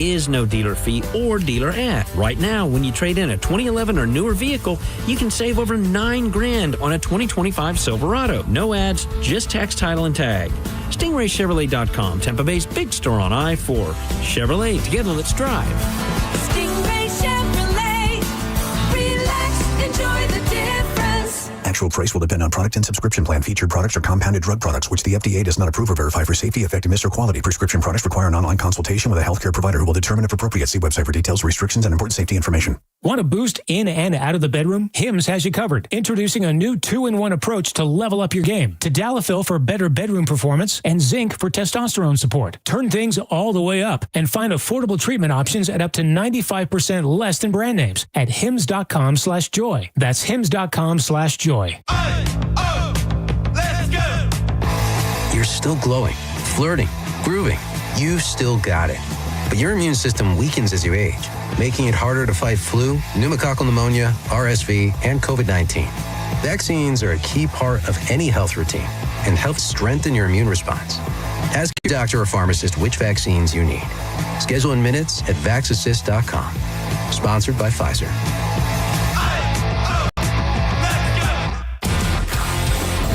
is no dealer fee or dealer ad. Right now, when you trade in a 2011 or newer vehicle, you can save over $9,000 on a 2025 Silverado. No ads, just tax, title, and tag. StingrayChevrolet.com, Tampa Bay's big store on I-4. Chevrolet, together let's drive. Stingray Chevrolet. Relax, enjoy the difference. Actual price will depend on product and subscription plan. Featured products are compounded drug products, which the FDA does not approve or verify for safety, effectiveness, or quality. Prescription products require an online consultation with a healthcare provider who will determine if appropriate. See website for details, restrictions, and important safety information. Want to boost in and out of the bedroom? Hims has you covered. Introducing a new 2-in-1 approach to level up your game. Tadalafil for better bedroom performance and zinc for testosterone support. Turn things all the way up and find affordable treatment options at up to 95% less than brand names at hims.com/joy. That's hims.com/joy. Let's go! You're still glowing, flirting, grooving. You've still got it. But your immune system weakens as you age, making it harder to fight flu, pneumococcal pneumonia, RSV, and COVID-19. Vaccines are a key part of any health routine and help strengthen your immune response. Ask your doctor or pharmacist which vaccines you need. Schedule in minutes at vaxassist.com. Sponsored by Pfizer.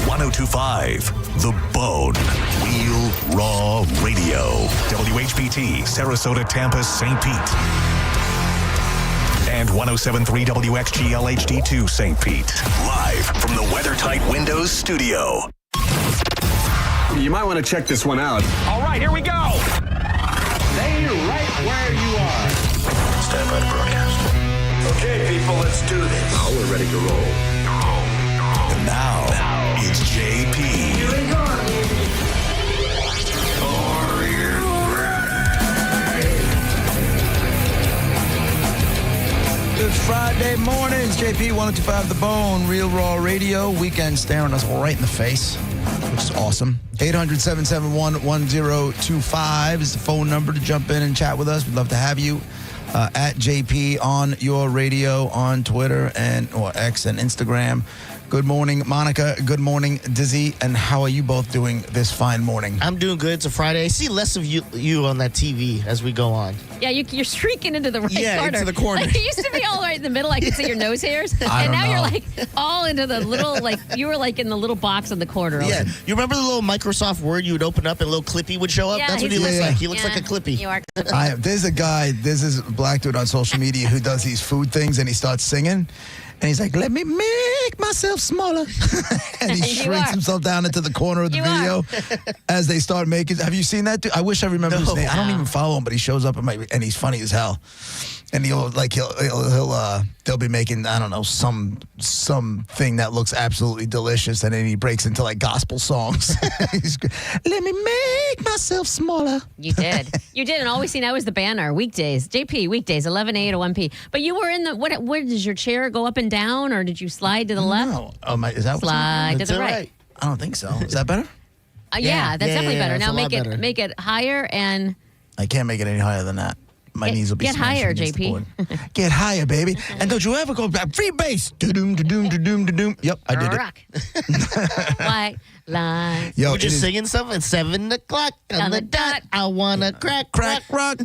1025, The Bone. Real Raw Radio. WHPT, Sarasota, Tampa, St. Pete. And 1073 WXGL HD2, St. Pete. Live from the WeatherTight Windows studio. You might want to check this one out. All right, here we go. Stay right where you are. Stand by to broadcast. Okay, people, let's do this. Now we're ready to roll. And now it's JP. Here we go. Good Friday mornings, JP 1025 The Bone, Real Raw Radio. Weekend staring us right in the face, which is awesome. 800-771-1025 is the phone number to jump in and chat with us. We'd love to have you at JP on your radio on Twitter or X and Instagram. Good morning, Monica. Good morning, Dizzy. And how are you both doing this fine morning? I'm doing good. It's a Friday. I see less of you on that TV as we go on. Yeah, you're streaking into the right corner. Into the corner. Like, it used to be all right in the middle. I could see your nose hairs. And now you're like all into the little, like, you were like in the little box in the corner. Yeah. You remember the little Microsoft Word you would open up and a little Clippy would show up? Yeah, that's what he looks like. He looks like a Clippy. You are Clippy. There's this black dude on social media who does these food things and he starts singing. And he's like, let me make myself smaller. And he shrinks himself down into the corner of the video as they start making. Have you seen that dude? I wish I remember his name. I don't even follow him, but he shows up and he's funny as hell. And they'll be making, I don't know, something that looks absolutely delicious, and then he breaks into like gospel songs. Let me make myself smaller. You did, and all we see now is the banner. Weekdays, JP, weekdays, 11 a to 1 p. But you were in the what? Does your chair go up and down, or did you slide to the left? No, is that slide to the right? I don't think so. Is that better? Yeah, that's definitely better. Now make it higher, and I can't make it any higher than that. My knees will be get higher, JP. Get higher, baby. And don't you ever go back. Free bass. Do-doom. Yep, I did it. White line. Yo, we're just singing stuff at 7 o'clock on the dot. I wanna crack rock.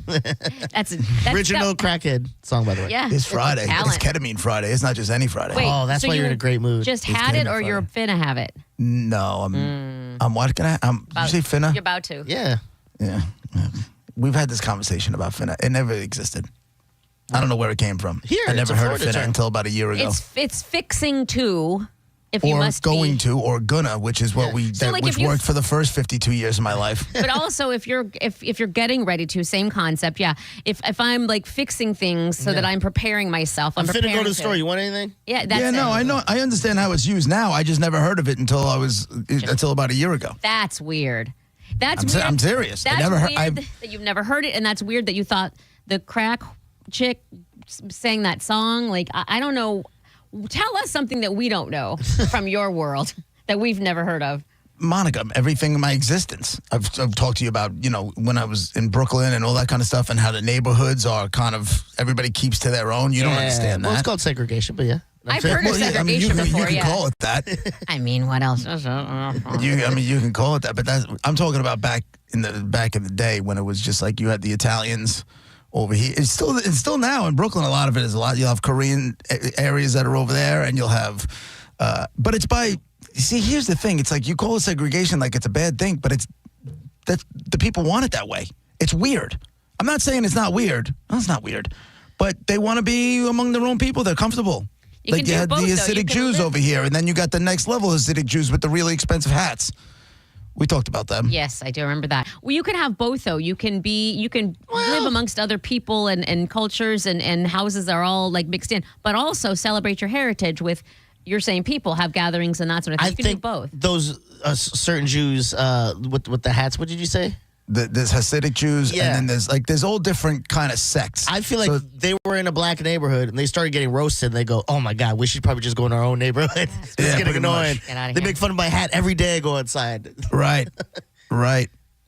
That's original Crackhead song, by the way. Yeah, it's Friday. It's Ketamine Friday. It's not just any Friday. Wait, that's why you're in a great mood. Just had it, or you're finna have it? No, I'm what? You say finna? You're about to. Yeah. We've had this conversation about finna. It never existed. I don't know where it came from. I never heard of finna until about a year ago. It's fixing to, if or you must going be. to, or gonna, which is what which worked for the first 52 years of my life. But also, if you're getting ready to, same concept. Yeah. If I'm like fixing things so that I'm preparing myself, I'm finna go to the store. You want anything? Yeah, that's it. I know. I understand how it's used now. I just never heard of it until about a year ago. That's weird. That's weird. I'm serious. That's weird that you've never heard it, and that's weird that you thought the crack chick sang that song. Like, I don't know. Tell us something that we don't know from your world that we've never heard of. Monica, everything in my existence. I've talked to you about, when I was in Brooklyn and all that kind of stuff, and how the neighborhoods are kind of, everybody keeps to their own. You don't understand that. Well, it's called segregation, but yeah. I've heard of segregation before, you can call it that. I mean, what else? You can call it that, but I'm talking about back in the day when it was just like you had the Italians over here. It's still now in Brooklyn. A lot of it is a lot. You'll have Korean areas that are over there, and you'll have, but it's by. See, here's the thing. It's like you call it segregation like it's a bad thing, but that the people want it that way. It's weird. I'm not saying it's not weird. No, it's not weird, but they want to be among their own people. They're comfortable. You like you had both, the though. Hasidic Jews over here, and then you got the next level Hasidic Jews with the really expensive hats. We talked about them. Yes, I do remember that. Well, you can have both, though. You can live amongst other people and cultures and houses that are all like mixed in, but also celebrate your heritage with your same people, have gatherings and that sort of thing. You can do both. Those certain Jews with the hats, what did you say? There's Hasidic Jews, and then there's all different kind of sects. I feel like they were in a black neighborhood, and they started getting roasted, and they go, oh, my God, we should probably just go in our own neighborhood. It's getting annoying. They make fun of my hat every day I go outside. Right.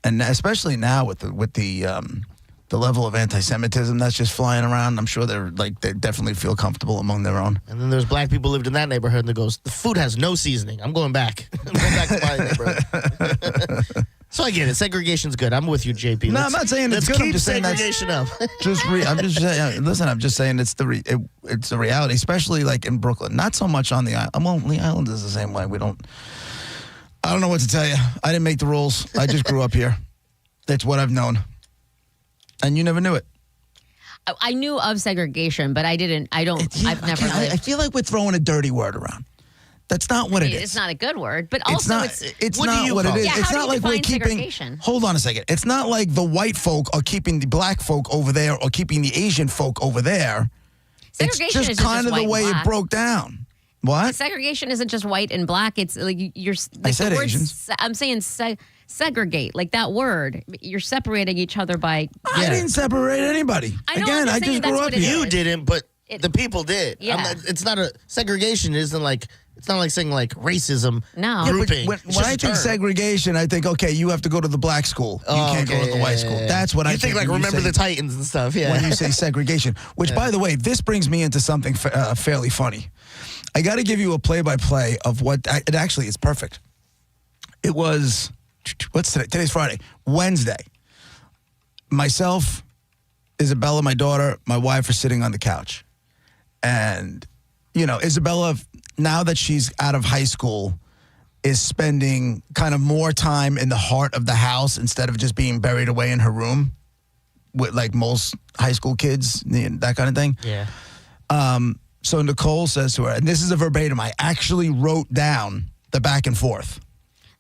And especially now with the level of anti-Semitism that's just flying around, I'm sure they definitely feel comfortable among their own. And then there's black people who lived in that neighborhood, and they goes, the food has no seasoning. I'm going back. I'm going back to my neighborhood. So I get it. Segregation's good. I'm with you, JP. No, I'm not saying it's good. I'm just saying segregation up. I'm just saying. Listen, I'm just saying it's the reality, especially like in Brooklyn. Not so much on the island. Well, the island is the same way. I don't know what to tell you. I didn't make the rules. I just grew up here. That's what I've known, and you never knew it. I knew of segregation, but I didn't. I've never lived. I feel like we're throwing a dirty word around. That's not what it is. It's not a good word, but also it's not what it is. Yeah, it's not like we're keeping. Segregation? Hold on a second. It's not like the white folk are keeping the black folk over there or keeping the Asian folk over there. Segregation it's just kind of the way it broke down. What? Segregation isn't just white and black. It's like you're. Like I said the word Asians. I'm saying segregate, like that word. You're separating each other by. I didn't separate anybody. I just grew up here. You didn't, but the people did. Yeah. It's not a segregation. Isn't like. It's not like saying like racism. No. Grouping. When I think segregation, I think, okay, you have to go to the black school. You can't go to the white school. That's what I think. You think like remember the Titans and stuff, yeah. When you say segregation. Which, by the way, this brings me into something fairly funny. I got to give you a play-by-play of what, it actually is perfect. It was, what's today? Today's Friday. Wednesday. Myself, Isabella, my daughter, my wife are sitting on the couch. And, Isabella, now that she's out of high school, is spending kind of more time in the heart of the house instead of just being buried away in her room with like most high school kids, that kind of thing. Yeah. So Nicole says to her, and this is a verbatim, I actually wrote down the back and forth.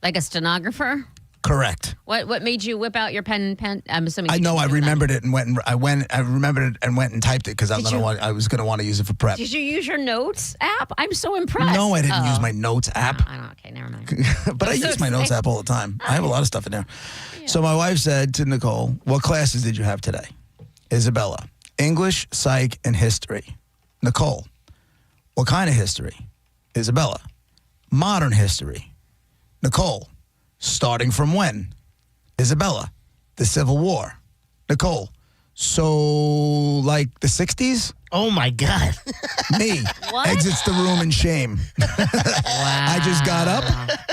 Like a stenographer? Correct. What made you whip out your pen? I'm assuming. I know. I remembered it and I remembered it and went and typed it because I was going to want to use it for prep. Did you use your notes app? I'm so impressed. No, I didn't use my notes app. Okay, never mind. But I use my notes app all the time. I have a lot of stuff in there. Yeah. So my wife said to Nicole, "What classes did you have today?" Isabella, English, Psych, and History. Nicole, what kind of history? Isabella, modern history. Nicole, starting from when? Isabella, the Civil War. Nicole, so like the 60s? Oh my God. Me exits the room in shame. Wow. I just got up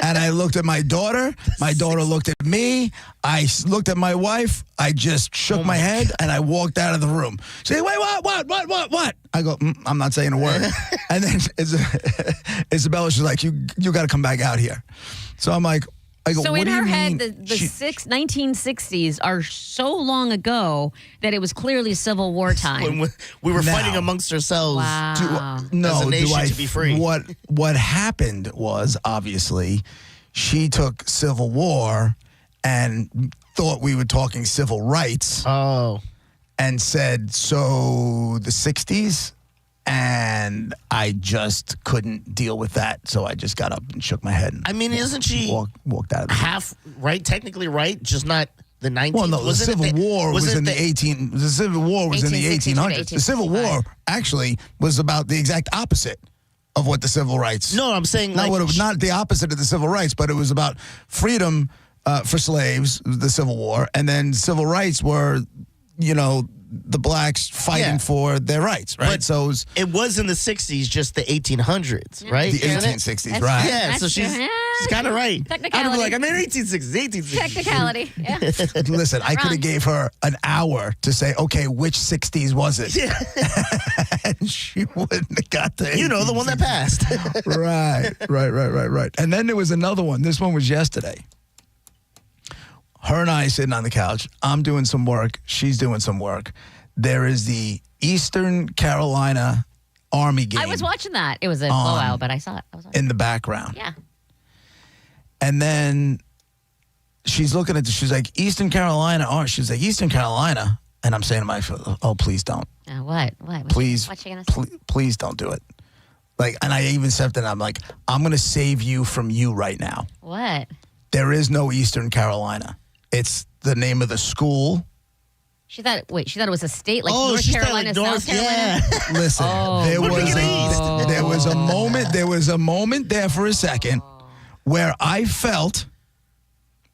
and I looked at my daughter. My daughter looked at me. I looked at my wife. I just shook my head and I walked out of the room. She said, wait, what? I go, I'm not saying a word. And then Isabella, she's like, you got to come back out here. So I'm like, so in her head, the 1960s are so long ago that it was clearly Civil War time. When we were fighting amongst ourselves. Wow. As a nation to be free. What happened was, obviously, she took Civil War and thought we were talking civil rights. Oh. And said, so the 60s? And I just couldn't deal with that, so I just got up and shook my head. I mean, isn't she walked out of the half right, technically right, just not the 19th? Well, no, the Civil War was in the 18. The Civil War was in the 1800s. The Civil War actually was about the exact opposite of what the civil rights. No, I'm saying not the opposite of the civil rights, but it was about freedom for slaves, the Civil War, and then civil rights were, the blacks fighting for their rights, right? But so it was in the 60s, just the 1800s, right? The 1860s, right? Yeah, so She's kind of right. Technicality. I'd be like, I'm in 1860s. Technicality. Yeah. Listen, I could Wrong. have gave her an hour to say, okay, which 60s was it? Yeah. And she wouldn't have got the You know, the one that passed. Right. And then there was another one. This one was yesterday. Her and I sitting on the couch. I'm doing some work. She's doing some work. There is the Eastern Carolina Army game I was watching that. It was a blowout, but I saw it. I was watching in the background. Yeah. And then she's looking at she's like, Eastern Carolina. She's like, Eastern Carolina. And I'm saying to myself, oh, please don't. What? Please, What's she gonna say? please don't do it. Like, and I even said that, I'm like, I'm going to save you from you right now. What? There is no Eastern Carolina. It's the name of the school. She thought it was a state like Oh, North she thought Carolina, like North- South Carolina. yeah. Listen, there was a moment there for a second where I felt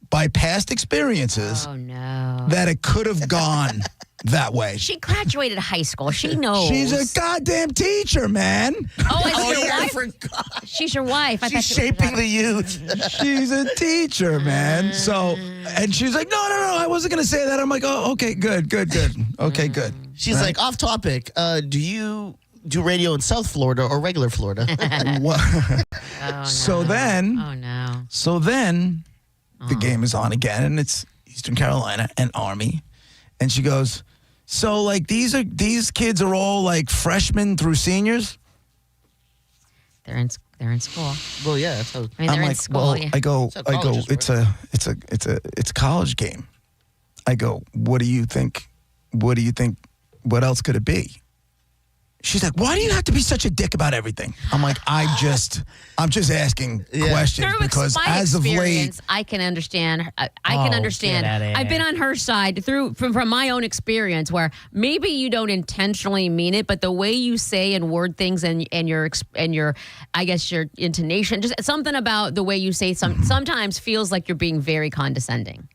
by past experiences Oh no. that it could have gone that way. She graduated high school. She knows. She's a goddamn teacher, man. Oh, is Oh, your yeah, I wife? forgot. She's your wife. I She's thought she was shaping the youth. She's a teacher, man. So, and she's like, no, I wasn't going to say that. I'm like, oh, okay, good. Okay, good. She's like, off topic. Do you do radio in South Florida or regular Florida? What? Oh, no. So then, Oh no. The game is on again, and it's Eastern Carolina and Army. And she goes, so like these kids are all like freshmen through seniors? They're in school. Well, yeah. That's how, I mean, I'm they're in like, school. well, Yeah. I go, That's how colleges it's a college game. I go, what do you think? What else could it be? She's like, why do you have to be such a dick about everything? I'm like, I'm just asking questions Through because my as of late, experience, I can understand. I can understand. get outta here. I've been on her side from my own experience, where maybe you don't intentionally mean it, but the way you say and word things and your I guess your intonation, just something about the way you say sometimes feels like you're being very condescending.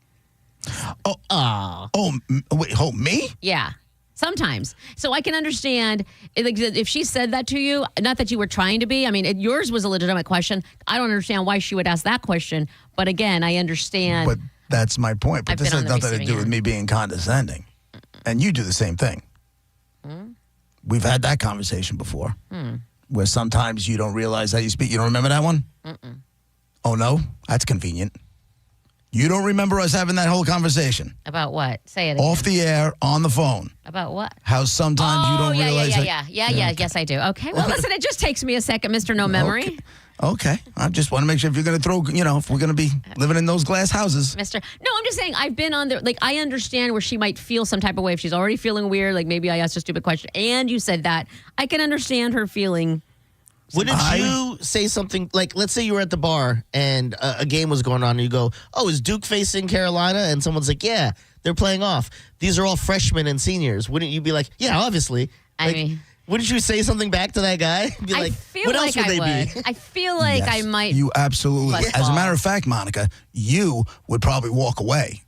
Wait, me? Yeah. Sometimes. So I can understand if she said that to you, not that you were trying to be. I mean, yours was a legitimate question. I don't understand why she would ask that question. But again, I understand. But that's my point. But I've this been has on the nothing to receiving do with end. me being condescending. And you do the same thing. We've had that conversation before. Where sometimes you don't realize how you speak. You don't remember that one? Oh, no? That's convenient. You don't remember us having that whole conversation? About what? Say it again. Off the air, on the phone. About what? How sometimes you don't realize that. Yeah. Yes, I do. Okay. Well, listen, it just takes me a second, Mr. No Memory. Okay. I just want to make sure if you're going to throw, if we're going to be living in those glass houses. Mr. No, I'm just saying I've been on there. Like, I understand where she might feel some type of way if she's already feeling weird. Like, maybe I asked a stupid question and you said that. I can understand her feeling. Wouldn't you say something like, let's say you were at the bar and a game was going on and you go, oh, is Duke facing Carolina? And someone's like, yeah, they're playing off. These are all freshmen and seniors. Wouldn't you be like, yeah, obviously? I mean, wouldn't you say something back to that guy? Be like, I feel what like else would I they would. be? I feel like Yes, I might. You absolutely. Bust As a matter balls. of fact, Monica, you would probably walk away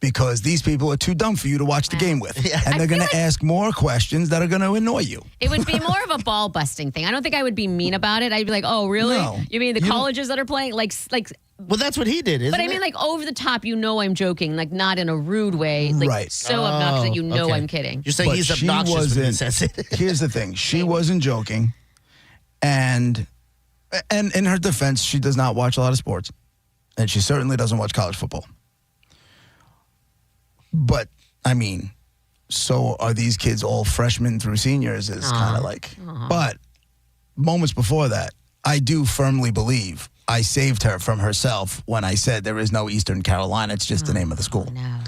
because these people are too dumb for you to watch the game with. And I they're going feel to like- ask more questions that are going to annoy you. It would be more of a ball busting thing. I don't think I would be mean about it. I'd be like, oh, really? No. You mean the colleges that are playing? Like. Well, that's what he did, isn't But I it? mean, like, over the top, I'm joking, like, not in a rude way. Like, Right. so obnoxious that you know okay. I'm kidding. You're saying But he's she obnoxious when he wasn't- says it. Here's the thing. She wasn't joking. And in her defense, she does not watch a lot of sports. And she certainly doesn't watch college football. But, I mean, so are these kids all freshmen through seniors is kind of like. But moments before that, I do firmly believe I saved her from herself when I said there is no Eastern Carolina. It's just the name of the school. No.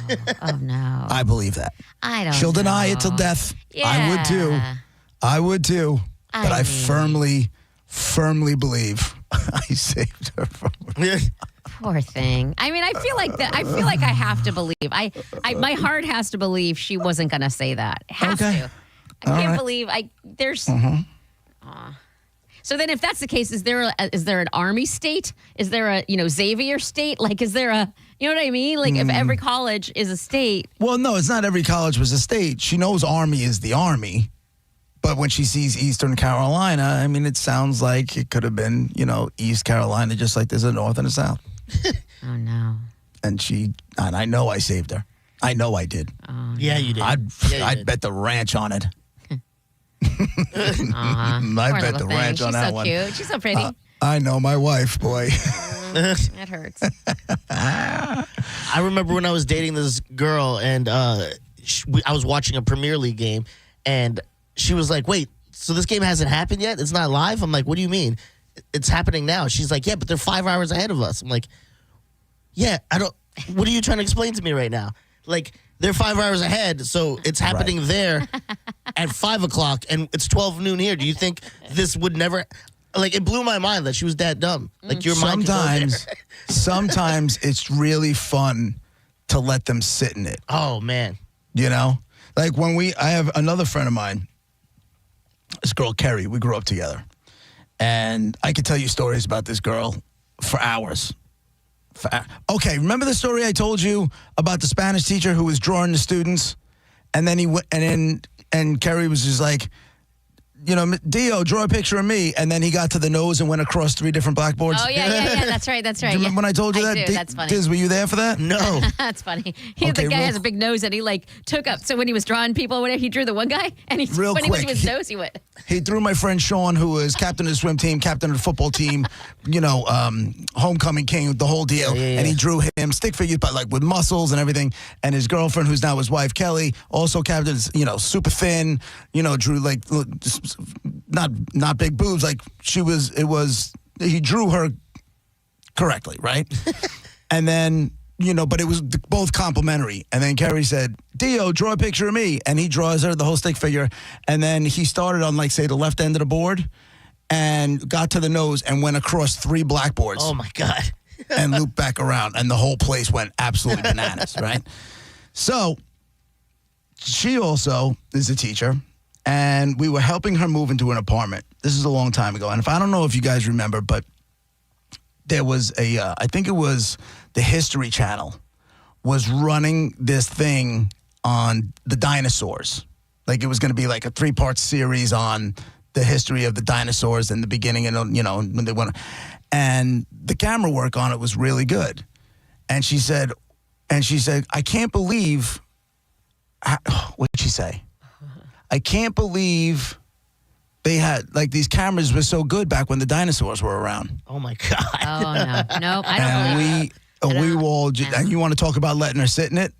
Oh, no. I believe that. I don't She'll know. deny it till death. I would too. Yeah. I would too. But I mean- firmly believe I saved her from. Poor thing. I mean, I feel like that. I feel like I have to believe. My heart has to believe she wasn't going to say that. It has Okay. to. I can't believe there's. So then, if that's the case, is there an Army state? Is there a Xavier state? Like, is there a what I mean? Like, if every college is a state. Well, no, it's not every college was a state. She knows Army is the Army, But when she sees Eastern Carolina, I mean, it sounds like it could have been, East Carolina, just like there's a North and a South. Oh, no. And I know I saved her. I know I did. Oh, Yeah, you did. I'd bet the ranch on it. Aw. I Poor bet little the ranch thing. on She's that so one. cute. She's so pretty. I know my wife, boy. That hurts. I remember when I was dating this girl, and I was watching a Premier League game, and she was like, wait, so this game hasn't happened yet? It's not live? I'm like, what do you mean? It's happening now. She's like, yeah, but they're 5 hours ahead of us. I'm like, yeah, what are you trying to explain to me right now? Like, they're 5 hours ahead, so it's happening there at 5 o'clock, and it's 12 noon here. Do you think this would never... Like, it blew my mind that she was that dumb. Like, your mind can go there. Sometimes it's really fun to let them sit in it. Oh, man. Like I have another friend of mine, this girl, Kerry, we grew up together. And I could tell you stories about this girl for hours. Okay, remember the story I told you about the Spanish teacher who was drawing the students? And then and Kerry was just like, Dio, draw a picture of me. And then he got to the nose and went across 3 different blackboards. Oh, yeah. That's right. Do you remember when I told you that? Do. That's funny. Diz, were you there for that? No. That's funny. The guy has a big nose and he took up. So when he was drawing people, he drew the one guy and he Real when quick, he went to his nose, he went. He drew my friend Sean, who was captain of the swim team, captain of the football team, homecoming king, the whole deal. Yeah. And he drew him stick figures, but with muscles and everything. And his girlfriend, who's now his wife, Kelly, also captain, super thin, drew not big boobs. He drew her correctly, right? And then, but it was both complimentary. And then Kerry said, Dio, draw a picture of me. And he draws her the whole stick figure. And then he started on, say, the left end of the board and got to the nose and went across 3 blackboards. Oh, my God. And looped back around. And the whole place went absolutely bananas, right? So she also is a teacher. And we were helping her move into an apartment. This is a long time ago. And I don't know if you guys remember, but there was I think it was the History Channel was running this thing on the dinosaurs. Like it was going to be like a 3-part series on the history of the dinosaurs in the beginning and, when they went. And the camera work on it was really good. And she said, I can't believe, what did she say? I can't believe they had, these cameras were so good back when the dinosaurs were around. Oh, my God. Oh, no. Nope, I don't believe And we were all, and you want to talk about letting her sit in it?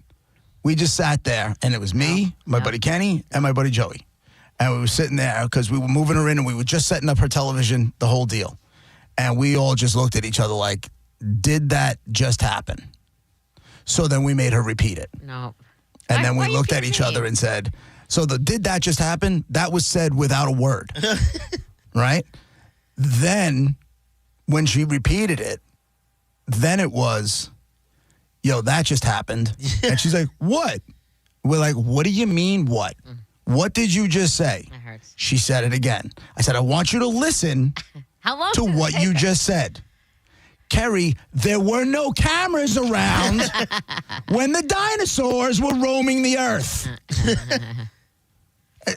We just sat there, and it was me, my buddy Kenny, and my buddy Joey. And we were sitting there because we were moving her in, and we were just setting up her television, the whole deal. And we all just looked at each other like, did that just happen? So then we made her repeat it. No. And then we looked at each other and said... So did that just happen? That was said without a word, right? Then when she repeated it, then it was, that just happened. And she's like, what? We're like, what do you mean what? What did you just say? That hurts. She said it again. I said, I want you to listen How long to what you just said. Kerry, there were no cameras around when the dinosaurs were roaming the earth. Yeah.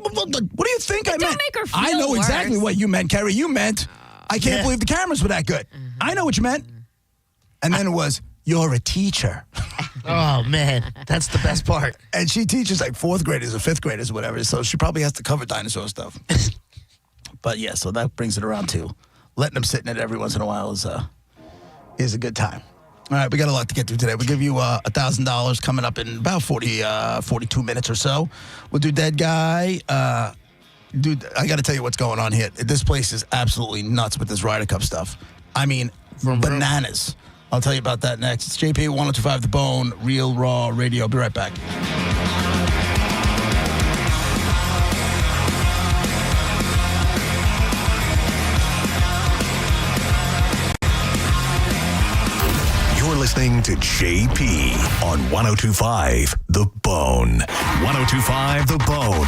What do you think I meant? Don't make her feel I know exactly worse. what you meant, Kerry. You meant, I can't believe the cameras were that good. I know what you meant. And then it was, you're a teacher. Oh, man. That's the best part. And she teaches 4th graders or 5th graders or whatever, so she probably has to cover dinosaur stuff. But yeah, so that brings it around too. Letting them sit in it every once in a while is a good time. All right, we got a lot to get through today. We'll give you $1,000 coming up in about 42 minutes or so. We'll do Dead Guy. Dude, I got to tell you what's going on here. This place is absolutely nuts with this Ryder Cup stuff. I mean, bananas. I'll tell you about that next. It's JP 1025 The Bone, Real Raw Radio. I'll be right back. You're listening to JP on 1025 The Bone. Bone. 1025 The Bone,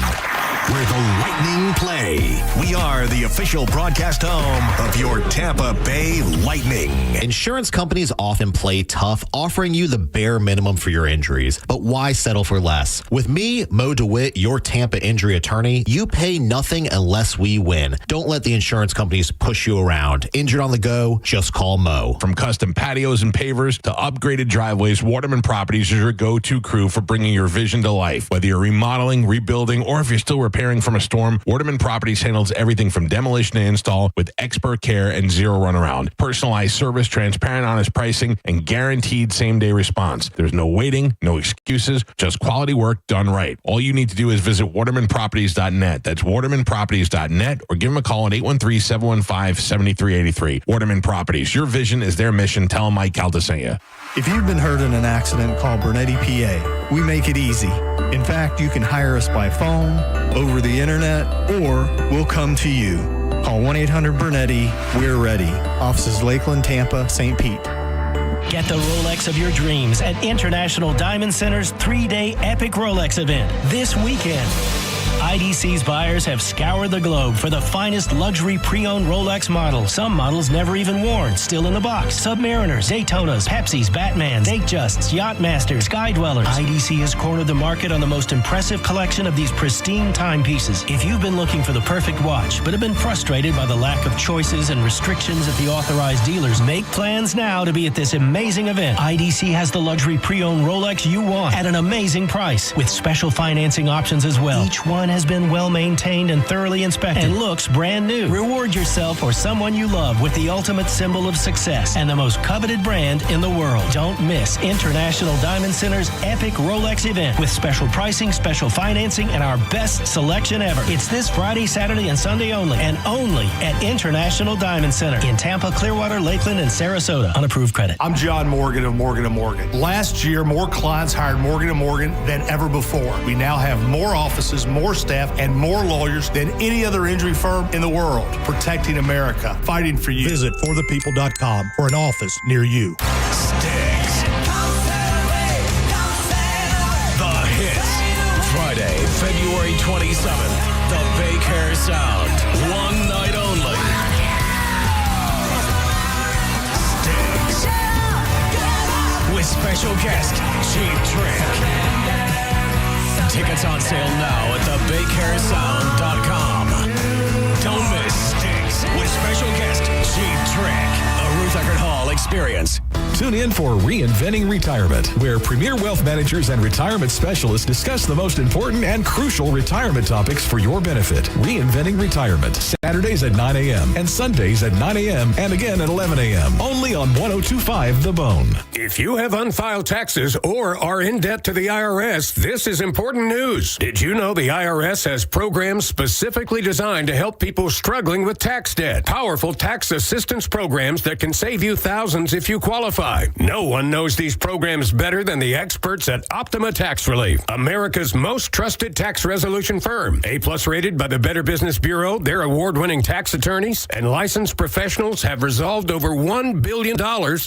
where the Lightning play. We are the official broadcast home of your Tampa Bay Lightning. Insurance companies often play tough, offering you the bare minimum for your injuries. But why settle for less? With me, Mo DeWitt, your Tampa injury attorney, you pay nothing unless we win. Don't let the insurance companies push you around. Injured on the go, just call Mo. From custom patios and pavers to upgraded driveways, Waterman Properties is your go-to crew for bringing your vision to life. Whether you're remodeling, rebuilding, or if you're still repairing from a storm, Waterman Properties handles everything from demolition to install with expert care and zero runaround. Personalized service, transparent, honest pricing, and guaranteed same-day response. There's no waiting, no excuses, just quality work done right. All you need to do is visit watermanproperties.net. That's watermanproperties.net, or give them a call at 813-715-7383. Waterman Properties, your vision is their mission. Tell them Mike Calda sent you. If you've been hurt in an accident, call Bernetti PA. We make it easy. In fact, you can hire us by phone, over the internet, or we'll come to you. Call 1-800-BERNETTI. We're ready. Offices Lakeland, Tampa, St. Pete. Get the Rolex of your dreams at International Diamond Center's 3-day epic Rolex event this weekend. IDC's buyers have scoured the globe for the finest luxury pre-owned Rolex models. Some models never even worn, still in the box. Submariners, Daytonas, Pepsis, Batmans, Datejusts, Yachtmasters, Sky Dwellers. IDC has cornered the market on the most impressive collection of these pristine timepieces. If you've been looking for the perfect watch, but have been frustrated by the lack of choices and restrictions at the authorized dealers, make plans now to be at this amazing event. IDC has the luxury pre-owned Rolex you want at an amazing price, with special financing options as well. Each one has been well maintained and thoroughly inspected and looks brand new. Reward yourself or someone you love with the ultimate symbol of success and the most coveted brand in the world. Don't miss International Diamond Center's epic Rolex event with special pricing, special financing, and our best selection ever. It's this Friday, Saturday, and Sunday only, and only at International Diamond Center in Tampa, Clearwater, Lakeland, and Sarasota. Unapproved credit. I'm John Morgan of Morgan & Morgan. Last year, more clients hired Morgan & Morgan than ever before. We now have more offices, more staff, and more lawyers than any other injury firm in the world. Protecting America. Fighting for you. Visit forthepeople.com for an office near you. Sticks. The hits. Friday, February 27th, the Bay Care Sound. One night only. Sticks. With special guest, Cheap Trick. Tickets on sale now at thebaycaresound.com. Don't miss Sticks with special guest Cheap Trick, a Ruth Eckerd Hall experience. Tune in for Reinventing Retirement, where premier wealth managers and retirement specialists discuss the most important and crucial retirement topics for your benefit. Reinventing Retirement, Saturdays at 9 a.m. and Sundays at 9 a.m. and again at 11 a.m. Only on 1025 The Bone. If you have unfiled taxes or are in debt to the IRS, this is important news. Did you know the IRS has programs specifically designed to help people struggling with tax debt? Powerful tax assistance programs that can save you thousands if you qualify. No one knows these programs better than the experts at Optima Tax Relief, America's most trusted tax resolution firm. A-plus rated by the Better Business Bureau, their award-winning tax attorneys and licensed professionals have resolved over $1 billion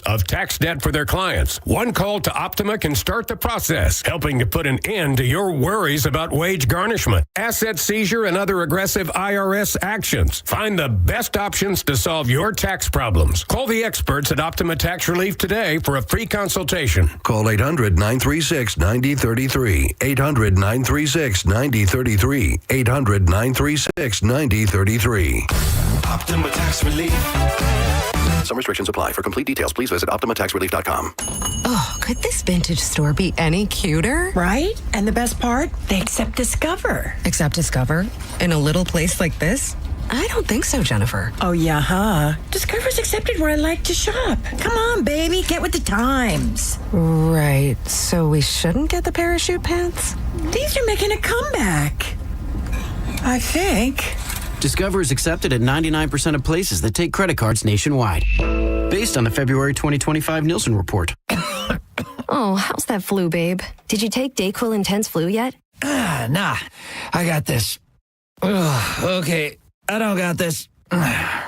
of tax debt for their clients. One call to Optima can start the process, helping to put an end to your worries about wage garnishment, asset seizure, and other aggressive IRS actions. Find the best options to solve your tax problems. Call the experts at Optima Tax Relief today for a free consultation. Call 800-936-9033. 800-936-9033. 800-936-9033. Optima Tax Relief. Some restrictions apply. For complete details, please visit OptimaTaxRelief.com. Oh, could this vintage store be any cuter? Right? And the best part? They accept Discover. Accept Discover? In a little place like this? I don't think so, Jennifer. Oh, yeah, huh? Discover's accepted where I like to shop. Come on, baby, get with the times. Right. So we shouldn't get the parachute pants? These are making a comeback. I think. Discover is accepted at 99% of places that take credit cards nationwide. Based on the February 2025 Nielsen report. Oh, how's that flu, babe? Did you take Dayquil Intense Flu yet? Nah. I got this. Ugh, okay. I don't got this.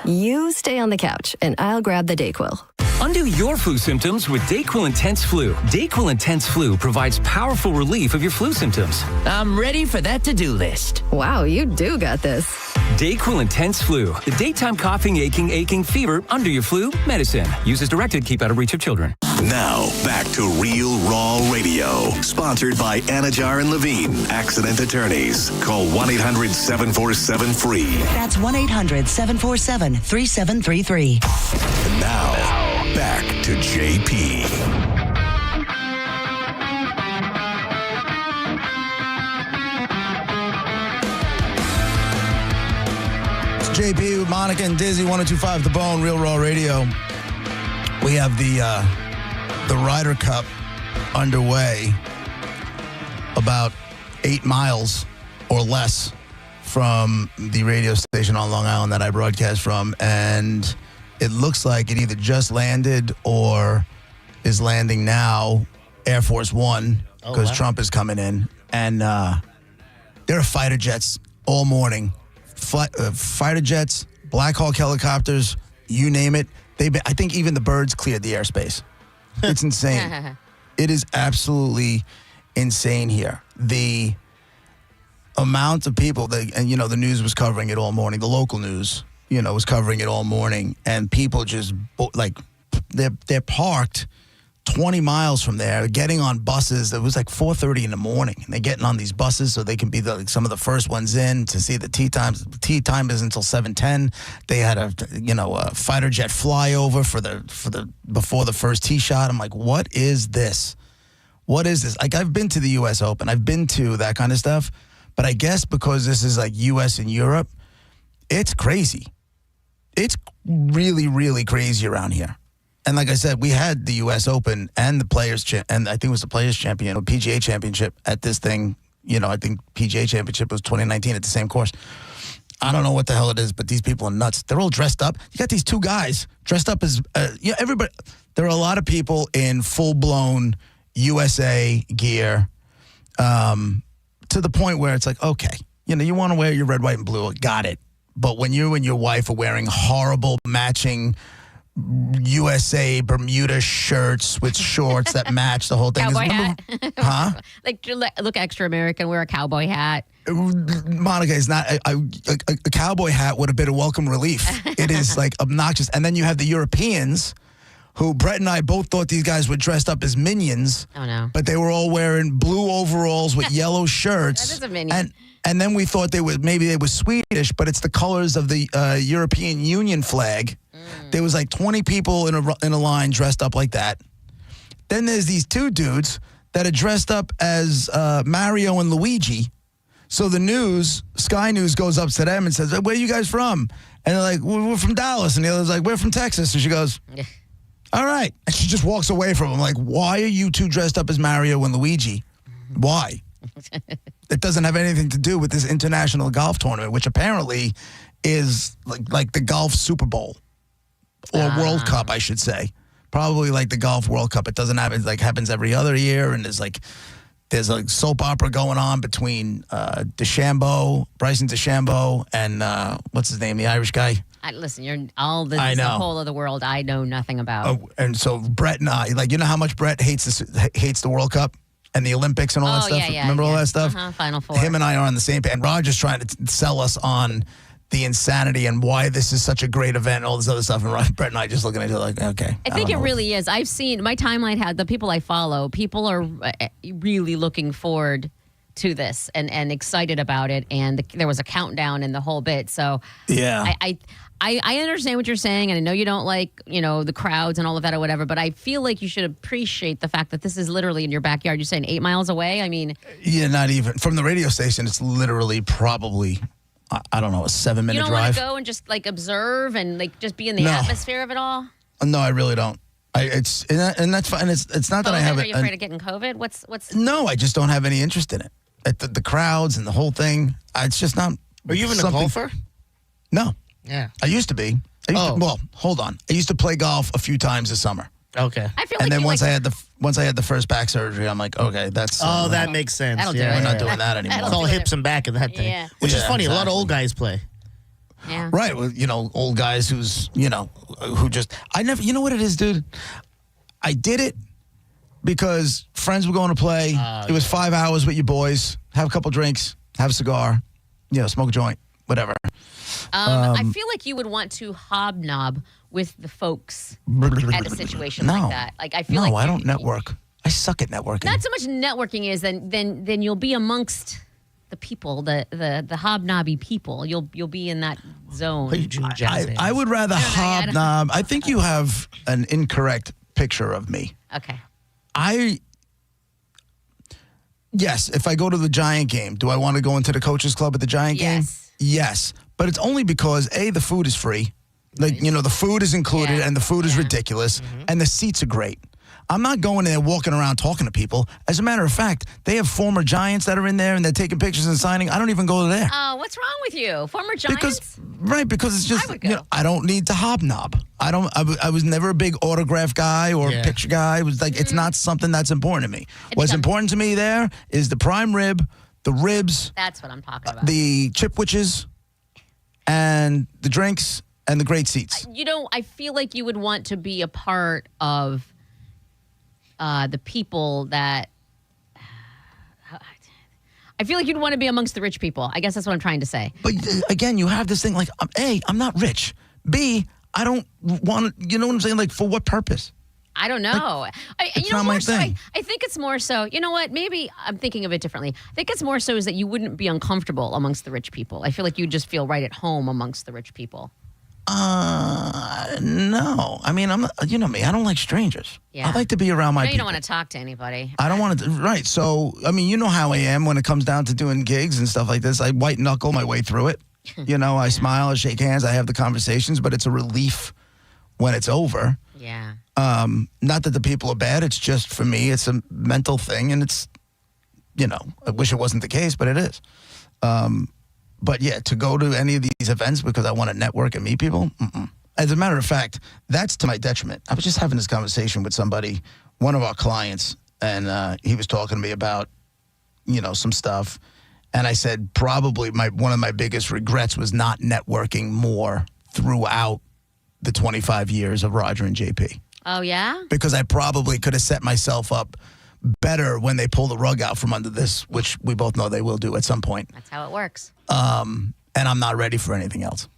You stay on the couch, and I'll grab the Dayquil. Undo your flu symptoms with DayQuil Intense Flu. DayQuil Intense Flu provides powerful relief of your flu symptoms. I'm ready for that to-do list. Wow, you do got this. DayQuil Intense Flu. The daytime coughing, aching, fever, under your flu, medicine. Use as directed, keep out of reach of children. Now, back to Real Raw Radio. Sponsored by Anajar and Levine, accident attorneys. Call 1-800-747-FREE. That's 1-800-747-3733. And now, back to JP. JP with Monica and Dizzy, 102.5 The Bone, Real Raw Radio. We have the Ryder Cup underway about 8 miles or less from the radio station on Long Island that I broadcast from, and it looks like it either just landed or is landing now, Air Force One, because Trump is coming in, and there are fighter jets all morning. Fighter jets, Black Hawk helicopters, you name it. I think even the birds cleared the airspace. It's insane. It is absolutely insane here. The amount of people and the news was covering it all morning. The local news, was covering it all morning, and people just they're parked 20 miles from there, getting on buses. It was like 4:30 in the morning, and they're getting on these buses so they can be some of the first ones in to see the tee times. The tee time is until 7:10. They had a fighter jet flyover before the first tee shot. I'm like, what is this? What is this? Like, I've been to the U.S. Open, I've been to that kind of stuff, but I guess because this is like U.S. and Europe, it's crazy. It's really, really crazy around here. And like I said, we had the U.S. Open and the Players and I think it was the Players Champion or PGA Championship at this thing. I think PGA Championship was 2019 at the same course. I don't know what the hell it is, but these people are nuts. They're all dressed up. You got these two guys dressed up as everybody. There are a lot of people in full-blown USA gear, to the point where it's like, okay, you want to wear your red, white, and blue, got it. But when you and your wife are wearing horrible matching USA Bermuda shirts with shorts that match the whole thing. Cowboy hat. Huh? Like, look extra American, wear a cowboy hat. Monica, is not a cowboy hat would have been a welcome relief. It is like obnoxious. And then you have the Europeans, who Brett and I both thought these guys were dressed up as minions. Oh, no. But they were all wearing blue overalls with yellow shirts. That is a minion. And then we thought they were Swedish, but it's the colors of the European Union flag. There was like 20 people in a line dressed up like that. Then there's these two dudes that are dressed up as Mario and Luigi. So the Sky News goes up to them and says, "Where are you guys from?" And they're like, "We're from Dallas." And the other's like, "We're from Texas." And she goes, "All right." And she just walks away from them like, "Why are you two dressed up as Mario and Luigi? Why?" It doesn't have anything to do with this international golf tournament, which apparently is like the golf Super Bowl or World Cup, I should say. Probably like the golf World Cup. It doesn't happen, happens every other year, and there's a soap opera going on between Bryson DeChambeau, and what's his name, the Irish guy. Listen, you're all this is the whole of the world I know nothing about. And so Brett and I, how much Brett hates the World Cup and the Olympics and all that stuff. Remember all that stuff? Final Four. Him and I are on the same page. And Roger's trying to sell us on the insanity and why this is such a great event and all this other stuff. And Brett and I just looking at it like, okay. I think it really is. I've seen my timeline the people I follow, people are really looking forward to this and excited about it. And there was a countdown and the whole bit. So yeah, I understand what you're saying, and I know you don't like, the crowds and all of that or whatever, but I feel like you should appreciate the fact that this is literally in your backyard. You're saying 8 miles away? I mean... Yeah, not even. From the radio station, it's literally probably, I don't know, a 7-minute drive. You don't want to go and just, observe and, just be in the atmosphere of it all? No, I really don't. And that's fine. It's not that I have it. Are you afraid of getting COVID? What's... No, I just don't have any interest in it. The crowds and the whole thing, it's just not... Are you even a golfer? No. Yeah. I used to be. Well, hold on. I used to play golf a few times this summer. Okay. I feel and then once I had the first back surgery, I'm like, okay, that's... that makes sense. That'll yeah, do it. We're not doing that anymore. It's all hips and back and that thing. Yeah. Which is funny. Exactly. A lot of old guys play. Yeah. Right. Well, old guys who just, you know what it is, dude? I did it because friends were going to play. It was 5 hours with your boys, have a couple drinks, have a cigar, smoke a joint, whatever. I feel like you would want to hobnob with the folks at a situation like that. Like I feel like I don't network. I suck at networking. Not so much networking is then you'll be amongst the people, the hobnobby people. You'll be in that zone. I would rather hobnob. I think you have an incorrect picture of me. Okay. Yes, if I go to the Giant game, do I want to go into the coaches club at the Giant game? Yes. But it's only because A, the food is free. Like, the food is included and the food is ridiculous and the seats are great. I'm not going there walking around talking to people. As a matter of fact, they have former Giants that are in there and they're taking pictures and signing. I don't even go there. Oh, what's wrong with you? Former Giants? Because it's just, I don't need to hobnob. I was never a big autograph guy or picture guy. It was like, it's not something that's important to me. What's important to me there is the prime rib, the ribs. That's what I'm talking about. The chipwiches and the drinks and the great seats. I feel like you would want to be a part of the people that I feel like you'd want to be amongst the rich people. I guess that's what I'm trying to say. But again, you have this thing like, A, I'm not rich. B, I don't want to, you know what I'm saying? Like, for what purpose? I don't know. It's not my thing. I think it's more so, you know what? Maybe I'm thinking of it differently. I think it's more so is that you wouldn't be uncomfortable amongst the rich people. I feel like you'd just feel right at home amongst the rich people. No. I mean, I'm not, you know me. I don't like strangers. Yeah. I like to be around my people. You don't want to talk to anybody. I don't want to. Right. So, I mean, you know how I am when it comes down to doing gigs and stuff like this. I white knuckle my way through it. I smile, I shake hands, I have the conversations, but it's a relief when it's over. Yeah. Not that the people are bad. It's just, for me, it's a mental thing, and it's, I wish it wasn't the case, but it is. But yeah, to go to any of these events because I want to network and meet people, as a matter of fact, that's to my detriment. I was just having this conversation with somebody, one of our clients, and he was talking to me about, some stuff. And I said, probably one of my biggest regrets was not networking more throughout the 25 years of Roger and JP. Oh, yeah? Because I probably could have set myself up better when they pull the rug out from under this, which we both know they will do at some point. That's how it works. And I'm not ready for anything else.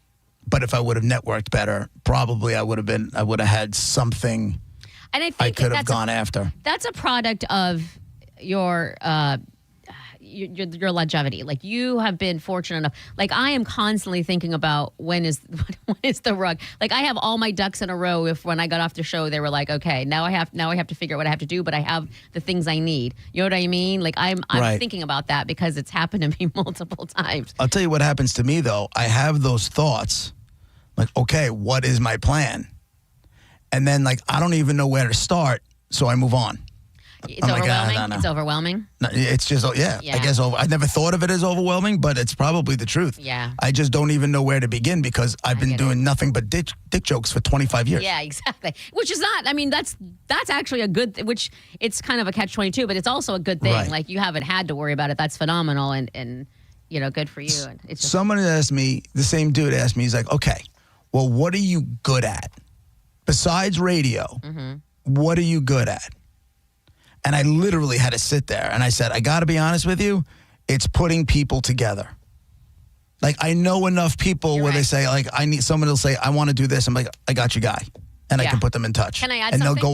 But if I would have networked better, probably I would have had something and I think I could have gone after. That's a product of your longevity. Like, you have been fortunate enough. Like, I am constantly thinking about when is the rug. Like, I have all my ducks in a row. If when I got off the show, they were like, okay, now I have to figure out what I have to do, but I have the things I need. You know what I mean? Like, I'm right. thinking about that because it's happened to me multiple times. I'll tell you what happens to me, though. I have those thoughts, like, okay, what is my plan? And then, like, I don't even know where to start, so I move on. It's overwhelming. No. It's overwhelming. No, it's just, yeah. I guess I never thought of it as overwhelming, but it's probably the truth. Yeah. I just don't even know where to begin because I've been doing nothing but dick jokes for 25 years. Yeah, exactly. Which is not, I mean, that's actually a good, which it's kind of a catch-22, but it's also a good thing. Right. Like, you haven't had to worry about it. That's phenomenal and good for you. And it's just, someone asked me, the same dude asked me, he's like, okay, well, what are you good at? Besides radio, what are you good at? And I literally had to sit there and I said, I got to be honest with you, it's putting people together. Like, I know enough people where they say, like, I need someone to say, I want to do this. I'm like, I got you, guy. And I can put them in touch. Can I add and something?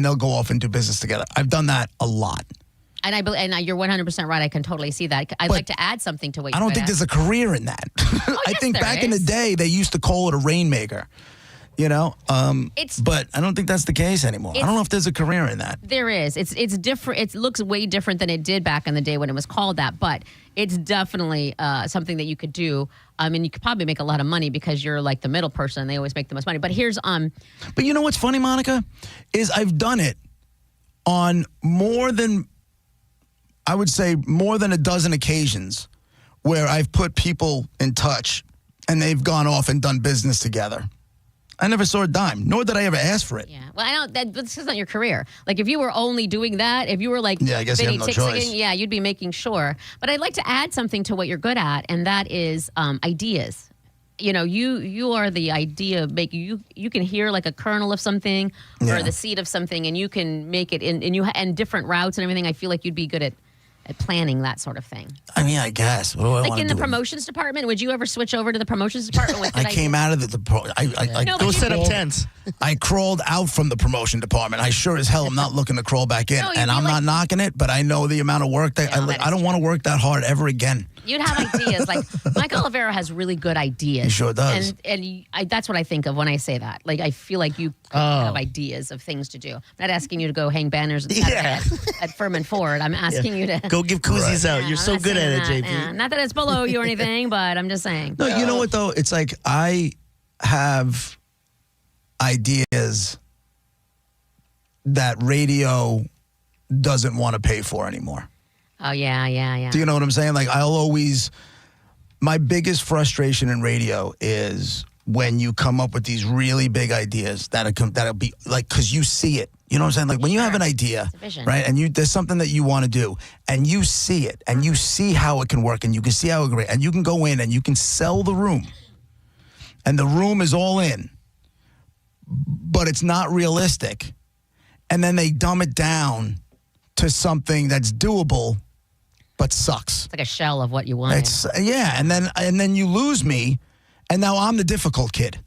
They'll go off and do business together. I've done that a lot. And you're 100% right. I can totally see that. I'd like to add something to what you I don't think there's a career in that. I think back in the day, they used to call it a rainmaker. But I don't think that's the case anymore. I don't know if there's a career in that. There is. It's different. It looks way different than it did back in the day when it was called that. But it's definitely something that you could do. I mean, you could probably make a lot of money because you're like the middle person and they always make the most money. But here's But you know what's funny, Monica, is I've done it on more than a dozen occasions where I've put people in touch and they've gone off and done business together. I never saw a dime, nor did I ever ask for it. Yeah. Well, this is not your career. Like, if you were only doing that, if you were like, I guess you have no choice. You'd be making sure. But I'd like to add something to what you're good at, and that is ideas. you are the idea maker. You can hear like a kernel of something or the seed of something, and you can make it and different routes and everything. I feel like you'd be good at planning that sort of thing. I mean, I guess. What do I like want in to the do? promotions department, would you ever switch over to the promotions department? With I came out of I go set up tents. I crawled out from the promotion department. I sure as hell am not looking to crawl back in. No, and I'm not knocking it, but I know the amount of work that I don't want to work that hard ever again. You'd have ideas. Like Mike Olivero has really good ideas. He sure does. And that's what I think of when I say that. Like I feel like you could have ideas of things to do. I'm not asking you to go hang banners at Furman Ford. I'm asking you to go give koozies out. You're so good at it, JP. Yeah. Not that it's below you or anything, but I'm just saying. No, you know what though? It's like I have ideas that radio doesn't want to pay for anymore. Oh, yeah. Do you know what I'm saying? Like my biggest frustration in radio is when you come up with these really big ideas that'll be like, because you see it. You know what I'm saying? Like when you have an idea, right, and there's something that you want to do, and you see it, and you see how it can work, and you can see how it can, and you can go in and you can sell the room, and the room is all in, but it's not realistic, and then they dumb it down to something that's doable, but sucks. It's like a shell of what you wanted. And then you lose me, and now I'm the difficult kid.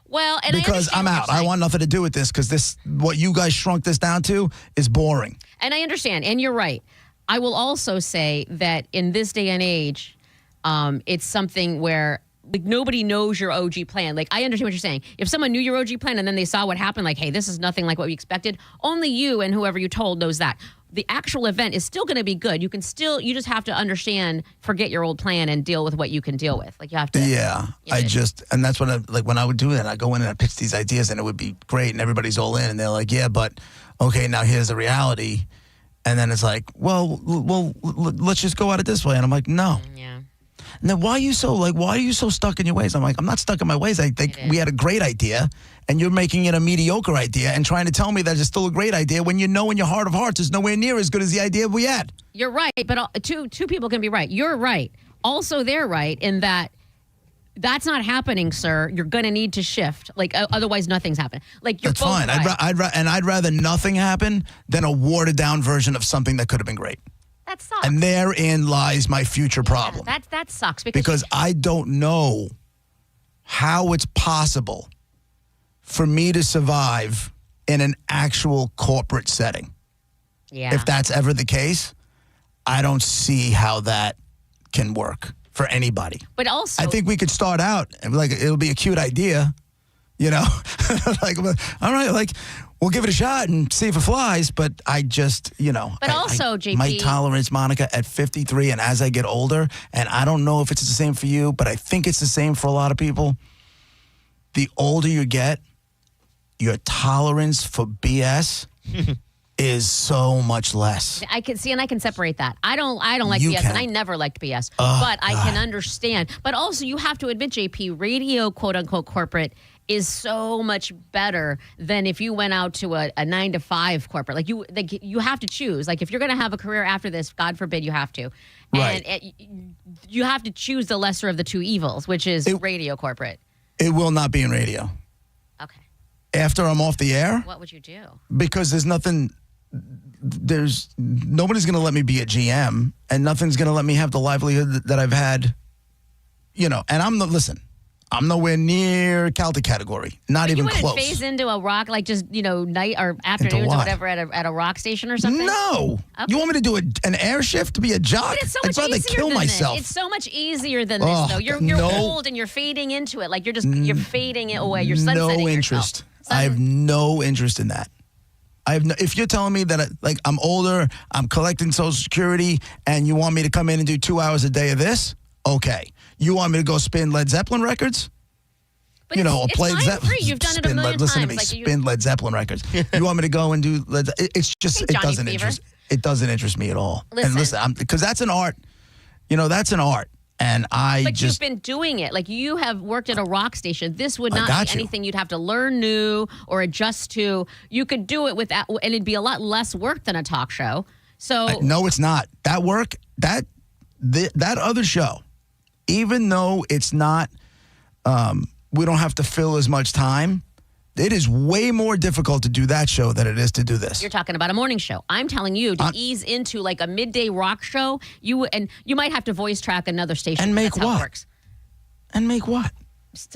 Well, and because I'm out. I want nothing to do with this because what you guys shrunk this down to is boring. And I understand, and you're right. I will also say that in this day and age, it's something where like nobody knows your OG plan. Like I understand what you're saying. If someone knew your OG plan and then they saw what happened, like, hey, this is nothing like what we expected. Only you and whoever you told knows that. The actual event is still going to be good. You just have to understand, forget your old plan and deal with what you can deal with. Like you have to. Yeah, and that's what when I would do it, I go in and I pitch these ideas and it would be great and everybody's all in and they're like, yeah, but okay, now here's the reality. And then it's like, well, let's just go at it this way. And I'm like, no. Yeah. And then why are you so stuck in your ways? I'm like, I'm not stuck in my ways. I think we had a great idea, and you're making it a mediocre idea and trying to tell me that it's still a great idea when you know in your heart of hearts it's nowhere near as good as the idea we had. You're right, but two people can be right. You're right. Also, they're right in that that's not happening, sir. You're going to need to shift. Like, otherwise, nothing's happening. Like, you're That's fine. Right. I'd rather nothing happen than a watered-down version of something that could have been great. That sucks. And therein lies my future problem. That sucks. Because I don't know how it's possible for me to survive in an actual corporate setting. Yeah. If that's ever the case, I don't see how that can work for anybody. But also, I think we could start out and like it'll be a cute idea, you know? Like, all right, like we'll give it a shot and see if it flies, but I just, But also, JP, my tolerance, Monica, at 53 and as I get older, and I don't know if it's the same for you, but I think it's the same for a lot of people. The older you get, your tolerance for BS is so much less. I can see, and I can separate that. I don't like You BS, can. and I never liked BS. Oh, but I can understand. But also, you have to admit, JP, radio, quote unquote, corporate is so much better than if you went out to a 9-to-5 corporate. Like you have to choose. Like if you're going to have a career after this, God forbid you have to. Right. And you have to choose the lesser of the two evils, which is radio corporate. It will not be in radio. Okay. After I'm off the air? What would you do? Because nobody's going to let me be a GM, and nothing's going to let me have the livelihood that I've had, and I'm nowhere near Calta category, not even close. You wouldn't phase into a rock, like just, night or afternoons or whatever at a rock station or something? No. Okay. You want me to do an air shift to be a jock? But it's so much I'd rather easier kill than myself. This. It's so much easier than this, though. You're old and you're fading into it. Like you're fading it away. You're sunsetting no interest. yourself. I have no interest in that. If you're telling me that I'm older, I'm collecting Social Security, and you want me to come in and do 2 hours a day of this, okay. You want me to go spin Led Zeppelin records? But it's Led Zeppelin. You've done it a million listen times. to me, spin Led Zeppelin records. You want me to go and do Led Zeppelin? It's just, Hey, it doesn't interest. It doesn't interest me at all. And listen, because that's an art. That's an art. And you've been doing it. Like you have worked at a rock station. This would not be anything you'd have to learn new or adjust to. You could do it without, and it'd be a lot less work than a talk show. So no, it's not. That work, that other show, even though it's not We don't have to fill as much time. It is way more difficult to do that show than it is to do this. You're talking about a morning show. I'm telling you to ease into like a midday rock show. You might have to voice track another station. And make That's how what? it works. And make what?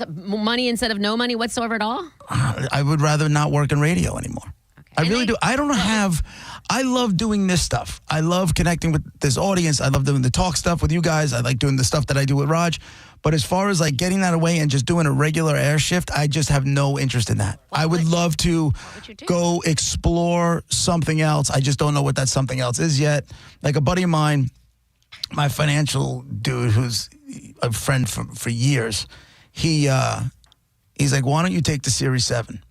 Money instead of no money whatsoever at all? I would rather not work in radio anymore. I really do. I love doing this stuff. I love connecting with this audience. I love doing the talk stuff with you guys. I like doing the stuff that I do with Raj. But as far as like getting that away and just doing a regular air shift, I just have no interest in that. I would love to go explore something else. I just don't know what that something else is yet. Like a buddy of mine, my financial dude who's a friend for years, he's like, why don't you take the Series 7?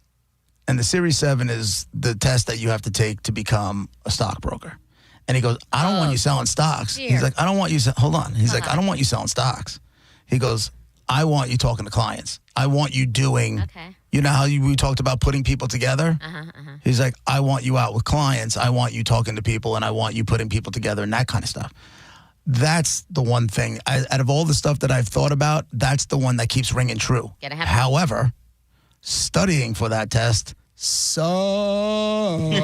And the Series 7 is the test that you have to take to become a stockbroker. And he goes, I don't want you selling stocks. Dear. He's like, I don't want you, hold on. He's like, I don't want you selling stocks. He goes, I want you talking to clients. I want you doing, you know how we talked about putting people together? He's like, I want you out with clients. I want you talking to people, and I want you putting people together and that kind of stuff. That's the one thing. Out of all the stuff that I've thought about, that's the one that keeps ringing true. However, studying for that test sucks. You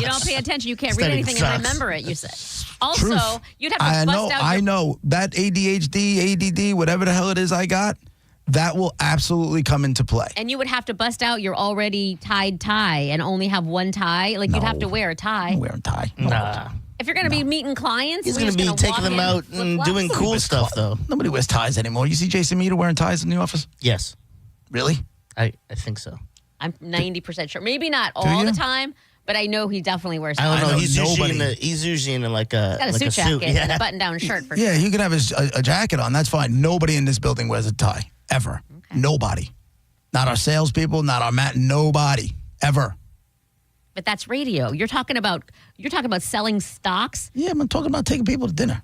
don't pay attention. You can't read anything and remember it, you said. Also, you'd have to bust out I know. That ADHD, ADD, whatever the hell it is I got, that will absolutely come into play. And you would have to bust out your already tied tie and only have one tie. Like, you'd have to wear a tie. I'm wearing a tie. Nah. If you're going to be meeting clients, He's going to be taking them out and doing cool stuff, though. Nobody wears ties anymore. You see Jason Meter wearing ties in the office? Yes. Really? I think so. I'm 90% sure. Maybe not all the time, but I know he definitely wears ties. I don't know. He's usually in like a He's got a suit jacket and a button-down shirt for Yeah, sure. he can have a jacket on. That's fine. Nobody in this building wears a tie. Ever. Okay. Nobody. Not our salespeople, not our nobody. Ever. But that's radio. You're talking about selling stocks? Yeah, I'm talking about taking people to dinner.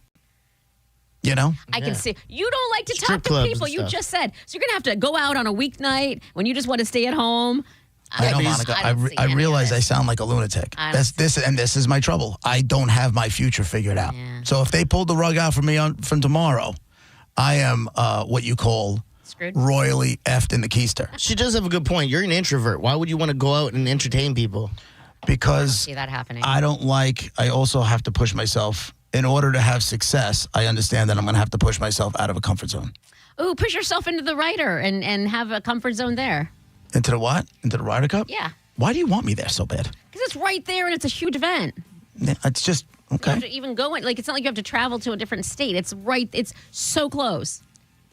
You know? I can see. You don't like to Strip talk to clubs people. and You stuff. just said. So you're going to have to go out on a weeknight when you just want to stay at home. I know, Monica. I realize I sound like a lunatic. This is my trouble. I don't have my future figured out. Yeah. So if they pulled the rug out from me from tomorrow, I am what you call screwed, royally effed in the keister. She does have a good point. You're an introvert. Why would you want to go out and entertain people? Because see that happening. I also have to push myself. In order to have success, I understand that I'm going to have to push myself out of a comfort zone. Ooh, push yourself into the Ryder and have a comfort zone there. Into the what? Into the Ryder Cup? Yeah. Why do you want me there so bad? Because it's right there and it's a huge event. It's just, You okay. have to even go in. Like, it's not like you have to travel to a different state. It's right. It's so close.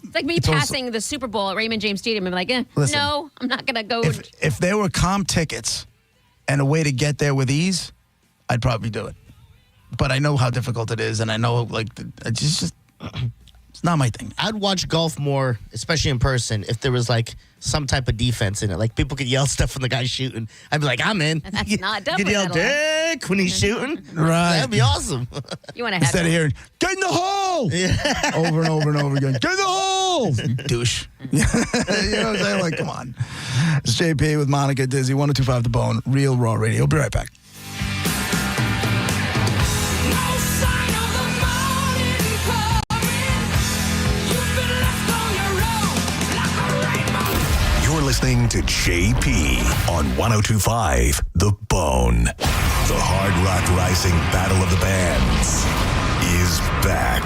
It's like me passing the Super Bowl at Raymond James Stadium and be like, Listen, no, I'm not going to go. If there were comp tickets and a way to get there with ease, I'd probably do it. But I know how difficult it is, and I know, like, it's just it's not my thing. I'd watch golf more, especially in person, if there was, like, some type of defense in it. Like, people could yell stuff from the guy shooting. I'd be like, I'm in. That's not You could yell, Dick, when he's shooting. Right. That'd be awesome. You want to have Instead of hearing, get in the hole! Over and over and over again. Get in the hole! Douche. You know what I'm saying? Like, come on. It's JP with Monica Dizzy, 102.5 The Bone, Real Raw Radio. We'll be right back. You're listening to JP on 102.5 The Bone. The Hard Rock Rising Battle of the Bands is back.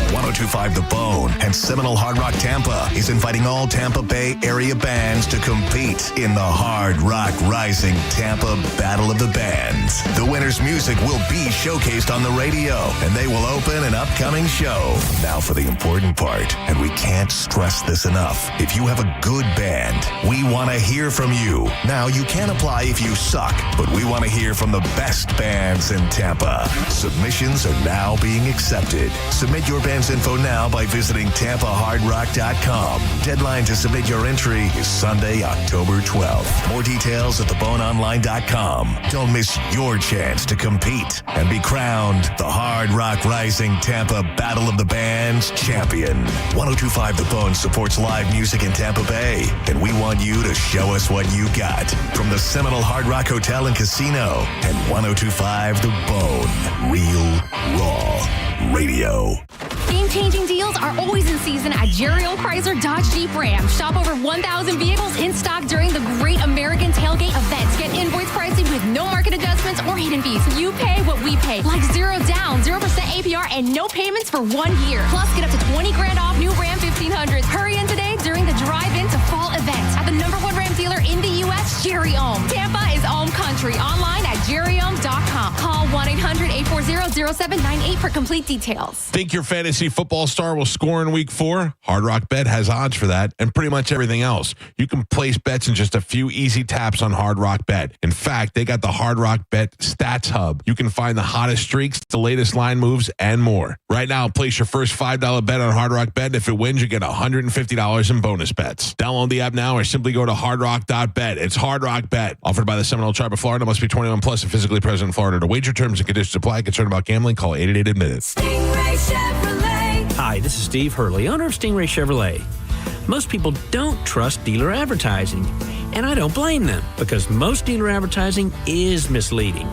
102.5 The Bone and Seminole Hard Rock Tampa is inviting all Tampa Bay area bands to compete in the Hard Rock Rising Tampa Battle of the Bands. The winner's music will be showcased on the radio, and they will open an upcoming show. Now for the important part, and we can't stress this enough. If you have a good band, we want to hear from you. Now, you can apply if you suck, but we want to hear from the best bands in Tampa. Submissions are now being accepted. Submit your band's info now by visiting TampaHardRock.com. Deadline to submit your entry is Sunday, October 12th. More details at TheBoneOnline.com. Don't miss your chance to compete and be crowned the Hard Rock Rising Tampa Battle of the Bands champion. 102.5 The Bone supports live music in Tampa Bay, and we want you to show us what you got. From the Seminole Hard Rock Hotel and Casino and 102.5 The Bone, Real Raw Radio. Game-changing deals are always in season at Jerry O. Chrysler Dodge Jeep Ram. Shop over 1,000 vehicles in stock during the Great American Tailgate events. Get invoice pricing with no market adjustments or hidden fees. You pay what we pay, like 0 down, 0% APR, and no payments for 1 year. Plus, get up to 20 grand off new Ram 1500s. Hurry in today during the drive-in to fall event at the #1 Ram dealer in the U.S., Jerry Ohm. Tampa is Ohm Country. Online at jerryohm.com. Call 1-800-840-0798 for complete details. Think your fantasy football star will score in week 4? Hard Rock Bet has odds for that and pretty much everything else. You can place bets in just a few easy taps on Hard Rock Bet. In fact, they got the Hard Rock Bet Stats Hub. You can find the hottest streaks, the latest line moves, and more. Right now, place your first $5 bet on Hard Rock Bet, and if it wins, you get $150 in bonus bets. Download the app now or simply go to hardrock.bet. It's Hard Rock Bet. Offered by the Seminole Tribe of Florida. Must be 21 plus and physically present in Florida. To wager, terms and conditions apply. Concerned about gambling? Call 888-ADMIT-IT. Stingray Chevrolet. Hi, this is Steve Hurley, owner of Stingray Chevrolet. Most people don't trust dealer advertising, and I don't blame them because most dealer advertising is misleading.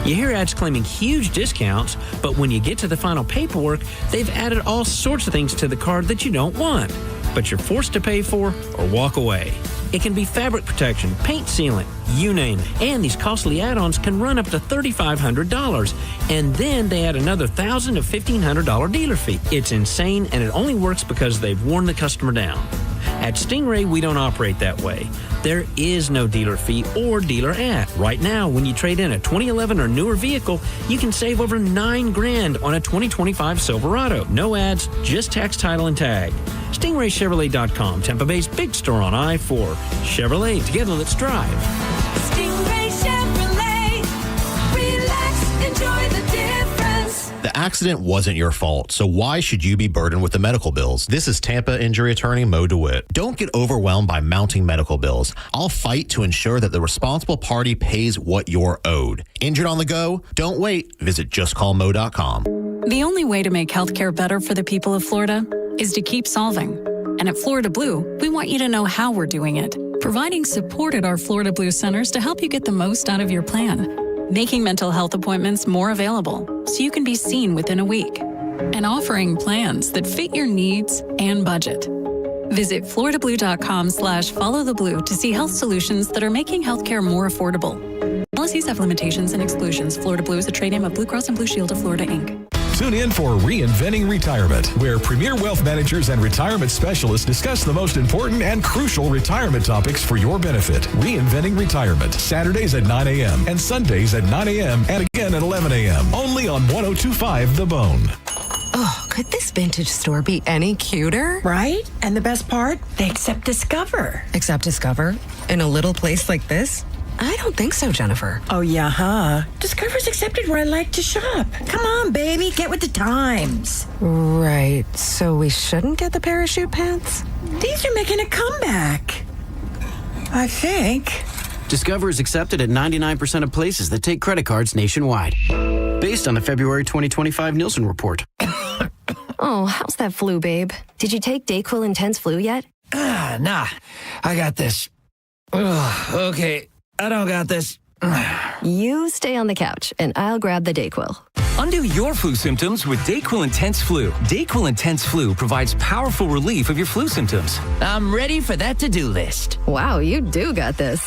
You hear ads claiming huge discounts, but when you get to the final paperwork, they've added all sorts of things to the card that you don't want, but you're forced to pay for or walk away. It can be fabric protection, paint sealant, you name it. And these costly add-ons can run up to $3,500. And then they add another $1,000 to $1,500 dealer fee. It's insane, and it only works because they've worn the customer down. At Stingray, we don't operate that way. There is no dealer fee or dealer ad. Right now, when you trade in a 2011 or newer vehicle, you can save over $9 grand on a 2025 Silverado. No ads, just tax, title, and tag. StingrayChevrolet.com, Tampa Bay's big store on I-4. Chevrolet, together let's drive. Stingray Chevrolet. Relax, enjoy the difference. The accident wasn't your fault, so why should you be burdened with the medical bills? This is Tampa injury attorney Mo DeWitt. Don't get overwhelmed by mounting medical bills. I'll fight to ensure that the responsible party pays what you're owed. Injured on the go? Don't wait. Visit justcallmo.com. The only way to make healthcare better for the people of Florida is to keep solving. And at Florida Blue, we want you to know how we're doing it. Providing support at our Florida Blue centers to help you get the most out of your plan. Making mental health appointments more available so you can be seen within a week. And offering plans that fit your needs and budget. Visit floridablue.com/followtheblue to see health solutions that are making healthcare more affordable. Policies have limitations and exclusions. Florida Blue is a trade name of Blue Cross and Blue Shield of Florida, Inc. Tune in for Reinventing Retirement, where premier wealth managers and retirement specialists discuss the most important and crucial retirement topics for your benefit. Reinventing Retirement, Saturdays at 9 a.m. and Sundays at 9 a.m. and again at 11 a.m. Only on 102.5 The Bone. Oh, could this vintage store be any cuter? Right? And the best part? They accept Discover. Accept Discover? In a little place like this? I don't think so, Jennifer. Oh, yeah, huh? Discover's accepted where I like to shop. Come on, baby, get with the times. Right, so we shouldn't get the parachute pants? These are making a comeback. I think. Discover is accepted at 99% of places that take credit cards nationwide. Based on the February 2025 Nielsen report. Oh, how's that flu, babe? Did you take DayQuil Intense Flu yet? Nah, I got this. Ugh, okay, I don't got this. You stay on the couch, and I'll grab the DayQuil. Undo your flu symptoms with DayQuil Intense Flu. DayQuil Intense Flu provides powerful relief of your flu symptoms. I'm ready for that to-do list. Wow, you do got this.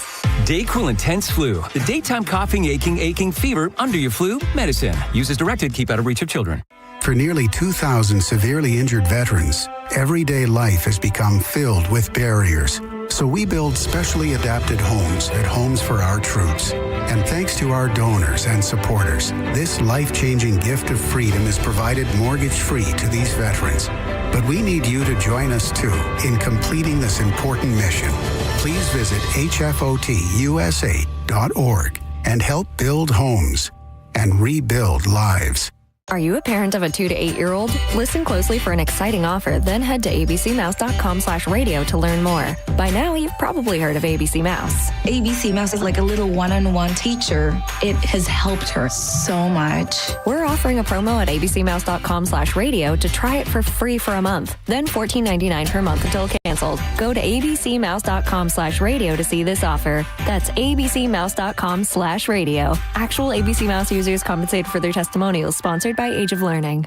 DayQuil Intense Flu. The daytime coughing, aching, fever, under your flu medicine. Use as directed. Keep out of reach of children. For nearly 2,000 severely injured veterans, everyday life has become filled with barriers. So we build specially adapted homes at Homes for Our Troops. And thanks to our donors and supporters, this life-changing gift of freedom is provided mortgage-free to these veterans. But we need you to join us, too, in completing this important mission. Please visit hfotusa.org and help build homes and rebuild lives. Are you a parent of a 2 to 8-year-old? Listen closely for an exciting offer, then head to abcmouse.com/radio to learn more. By now, you've probably heard of ABC Mouse. ABC Mouse is like a little one-on-one teacher. It has helped her so much. We're offering a promo at abcmouse.com/radio to try it for free for a month, then $14.99 per month until canceled. Go to abcmouse.com/radio to see this offer. That's abcmouse.com/radio. Actual ABC Mouse users compensated for their testimonials, sponsored by Age of Learning.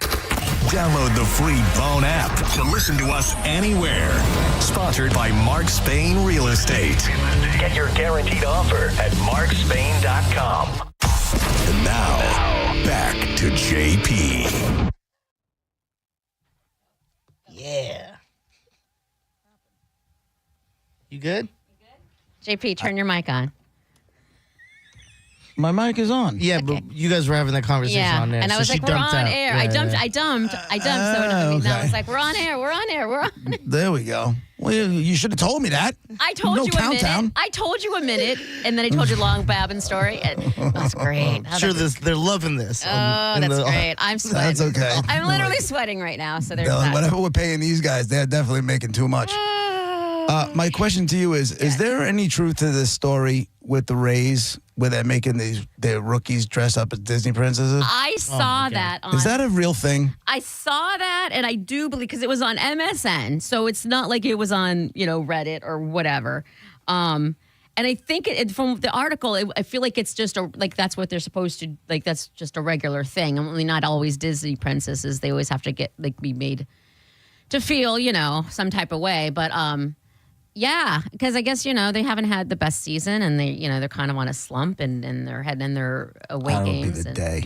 Download the free Bone app to listen to us anywhere. Sponsored by Mark Spain Real Estate. Get your guaranteed offer at markspain.com. And now, back to JP. Yeah. You good? JP, turn your mic on. My mic is on. Yeah, but you guys were having that conversation on there. And I so was like, she we're dumped on out. air. Yeah, I dumped. So now okay. it's like, we're on air. We're on air. We're on. There we go. Well, you should have told me that. I told no you countdown. a minute. I told you a minute, and then I told you a long Babin story. And that's great. I'm sure they're loving this. Oh, that's great. I'm sweating. That's okay. I'm literally sweating right now. So there's Dylan, that. whatever we're paying these guys, they're definitely making too much. My question to you is there any truth to this story with the Rays where they're making their rookies dress up as Disney princesses? I saw that on. Is that a real thing? I saw that, and I do believe because it was on MSN, so it's not like it was on Reddit or whatever. And I think from the article, I feel like it's just that's what they're supposed to like. That's just a regular thing. I mean, not always Disney princesses. They always have to be made to feel some type of way, but yeah, because I guess they haven't had the best season, and they're kind of on a slump, and they're heading in their away That would games. be the day.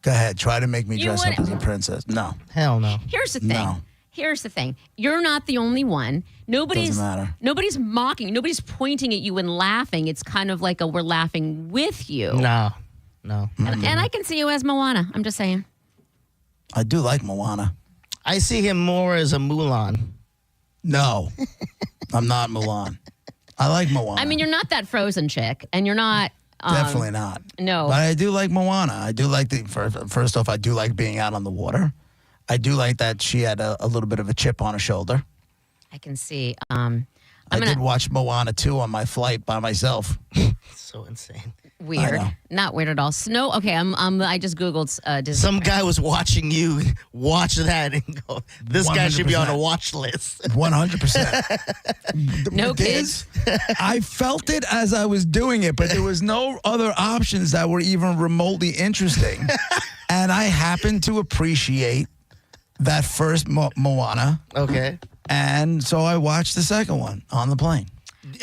Go ahead, try to make me dress up as a princess. No, hell no. Here's the thing. No. Here's the thing. You're not the only one. Nobody's Doesn't matter. Nobody's mocking. Nobody's pointing at you and laughing. It's kind of like we're laughing with you. No. And I can see you as Moana. I'm just saying. I do like Moana. I see him more as a Mulan. No, I'm not Mulan. I like Moana. I mean, you're not that Frozen chick, and you're not. Definitely not. No. But I do like Moana. I do like first off, I do like being out on the water. I do like that she had a little bit of a chip on her shoulder. I can see. I did watch Moana 2 on my flight by myself. So insane. Weird. Not weird at all. Snow. Okay, I just Googled Disney. Some guy was watching you watch that and go, this guy should be on a watch list. 100%. No kids. I felt it as I was doing it, but there was no other options that were even remotely interesting. And I happened to appreciate that first Moana. Okay. And so I watched the second one on the plane.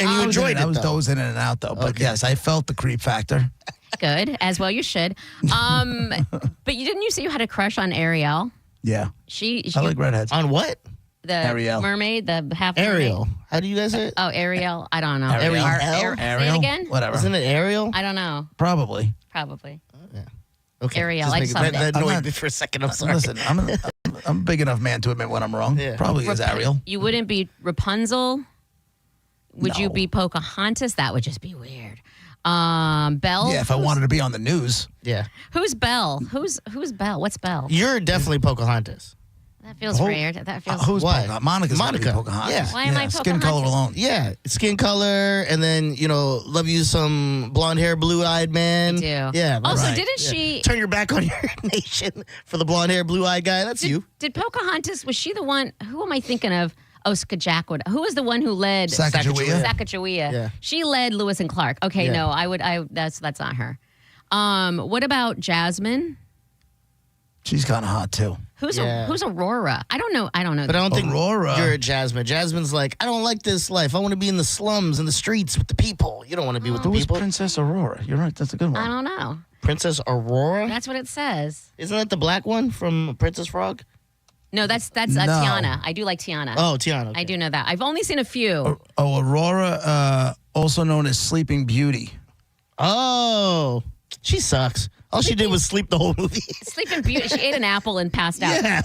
And you enjoyed it, I was though. dozing in and out, though. But Okay. yes, I felt the creep factor. Good, as well you should. But you say you had a crush on Ariel? Yeah. She I like redheads. On what? The Ariel. mermaid, the half Ariel. mermaid. How do you guys say it? Oh, Ariel. I don't know. Ariel. Say it again. Whatever. Isn't it Ariel? I don't know. Probably. Probably. Okay. Ariel. Just I make- saw that that. annoyed me for a second. I'm sorry. Listen, I'm a big enough man to admit when I'm wrong. Yeah. Probably is Ariel. You wouldn't be Rapunzel. Would you No. be Pocahontas? That would just be weird. Belle. Yeah, if I wanted to be on the news. Yeah. Who's Belle? Who's Belle? What's Belle? You're definitely Pocahontas. That feels weird. That feels. Who's What? Pocahontas? Monica. Monica. Pocahontas. Yeah. Why am I Skin Pocahontas? color alone. Yeah. Skin color, and then, love you some blonde hair, blue-eyed man. I do. Yeah. Also, right. didn't Yeah. she? Turn your back on your nation for the blonde hair, blue-eyed guy? That's you. Did Pocahontas? Was she the one? Who am I thinking of? Oh, Skajak. Who was the one who led? Sacagawea. Sacagawea. Yeah. She led Lewis and Clark. Okay, Yeah. no, that's not her. What about Jasmine? She's kind of hot, too. Who's Yeah. who's Aurora? I don't know. But I don't think Aurora. you're a Jasmine. Jasmine's like, I don't like this life. I want to be in the slums, in the streets with the people. You don't want to be with the Who was people. Princess Aurora? You're right. That's a good one. I don't know. Princess Aurora? That's what it says. Isn't that the black one from Princess Frog? No, that's No. Tiana. I do like Tiana. Oh, Tiana. Okay. I do know that. I've only seen a few. Aurora, also known as Sleeping Beauty. Oh, she sucks. All she did was sleep the whole movie. Sleeping Beauty. She ate an apple and passed out. Yeah.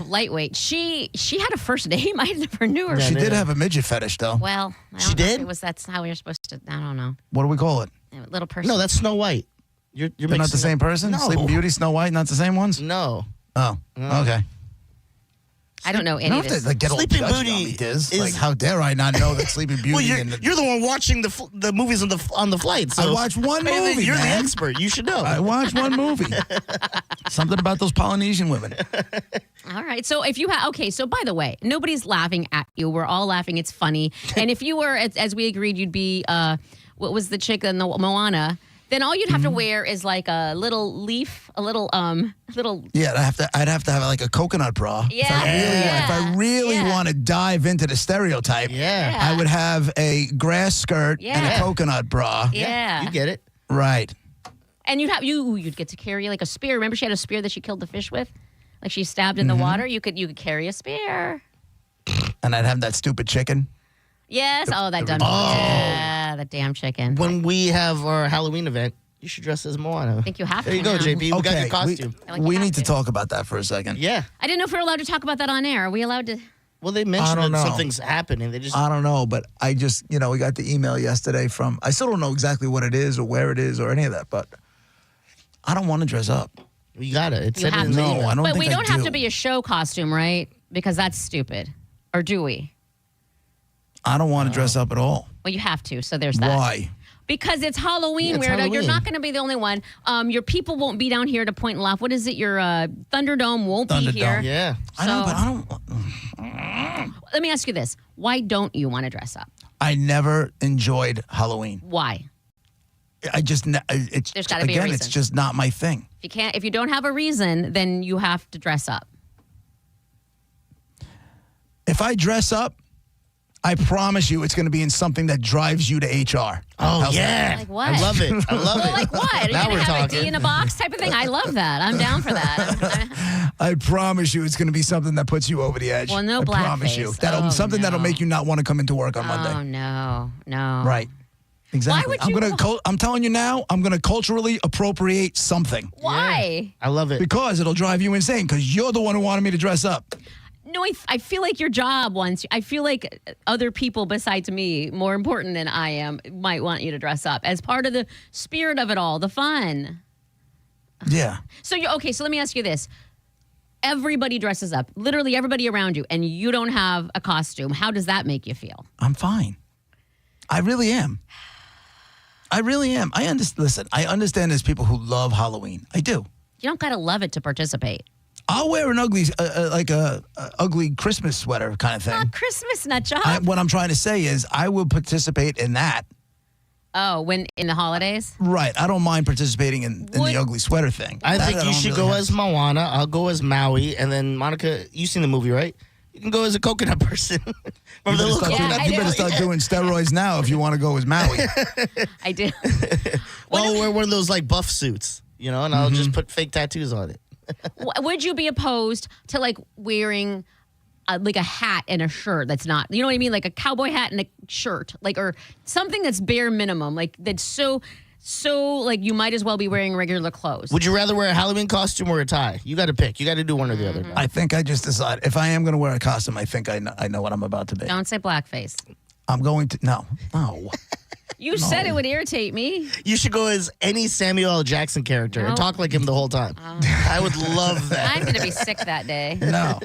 Lightweight. She had a first name. I never knew her. She did have a midget fetish, though. Well, I don't She know if did? it was that's how you're supposed to. I don't know. What do we call it? A little person. No, that's Snow White. You're They're not the mixing same up- person? No. Sleeping Beauty, Snow White, not the same ones? No. Oh, okay. I don't know You any don't of have this. to get all Sleeping judgy on Beauty me, Diz. is- Like, how dare I not know that Sleeping Beauty Well, you're, and the, you're the one watching the movies on the flight. So I watched one Hey, movie, You're man. the expert. You should know. I watched one movie. Something about those Polynesian women. All right. So if you have, okay. So by the way, nobody's laughing at you. We're all laughing. It's funny. And if you were, as we agreed, you'd be, what was the chick in the Moana? Then all you'd have to wear is like a little leaf, a little. Yeah, I'd have to have like a coconut bra. Yeah. If I really want to dive into the stereotype, I would have a grass skirt and a coconut bra. Yeah. You get it. Right. And you'd get to carry like a spear. Remember, she had a spear that she killed the fish with, like she stabbed in the water. You could carry a spear. And I'd have that stupid chicken. Yes. That dumb. Yeah, the damn chicken. When we have our Halloween event, you should dress as Moana. I think you have to. There you go, now. JP. We got your costume. We need to talk about that for a second. Yeah. I didn't know if we were allowed to talk about that on air. Are we allowed to? Well, they mentioned that something's happening. They just. I don't know, but I just, we got the email yesterday from. I still don't know exactly what it is or where it is or any of that, but I don't want to dress up. You got it. You have to. No, I don't. But think we don't I have do. to be a show costume, right? Because that's stupid. Or do we? I don't want to dress up at all. Well, you have to. So there's that. Why? Because it's Halloween, Yeah, it's weirdo. Halloween. You're not going to be the only one. Your people won't be down here to point and laugh. What is it? Your Thunderdome won't be here. Yeah. So, I know, but I don't. Let me ask you this. Why don't you want to dress up? I never enjoyed Halloween. Why? I just, it's There's gotta be a again, reason. it's just not my thing. If you don't have a reason, then you have to dress up. If I dress up, I promise you it's going to be in something that drives you to HR. Oh, How's yeah. that? Like what? I love it. I love it. Like what? Are you Now going we're to have a talking. D in a box type of thing? I love that. I'm down for that. I promise you it's going to be something that puts you over the edge. Well, no I promise you. blackface. Something that'll make you not want to come into work on Oh, Monday. no. Right. Exactly. Why would you? I'm telling you now, I'm going to culturally appropriate something. Why? I love it. Because it'll drive you insane because you're the one who wanted me to dress up. No, I feel like your job wants you. I feel like other people besides me, more important than I am, might want you to dress up as part of the spirit of it all, the fun. Yeah. So so let me ask you this. Everybody dresses up, literally everybody around you, and you don't have a costume. How does that make you feel? I'm fine. I really am. I understand. I understand there's people who love Halloween. I do. You don't got to love it to participate. I'll wear an ugly, ugly Christmas sweater kind of thing. Not Christmas, nut job. What I'm trying to say is I will participate in that. Oh, when in the holidays? Right. I don't mind participating in the ugly sweater thing. I think you don't should really go have. as Moana. I'll go as Maui. And then, Monica, you've seen the movie, right? You can go as a coconut person. You Remember the better little start, coconut? you better start doing steroids now if you want to go as Maui. I do. Well, I'll wear one of those like buff suits, and I'll just put fake tattoos on it. Would you be opposed to like wearing like a hat and a shirt that's not, you know what I mean? Like a cowboy hat and a shirt, like, or something that's bare minimum, like that's so like you might as well be wearing regular clothes. Would you rather wear a Halloween costume or a tie? You got to pick. You got to do one or the other. I think I just decided if I am going to wear a costume, I think I know what I'm about to be. Don't say blackface. I'm going to, no. You said it would irritate me. You should go as any Samuel L. Jackson character and talk like him the whole time. I would love that. I'm going to be sick that day. No.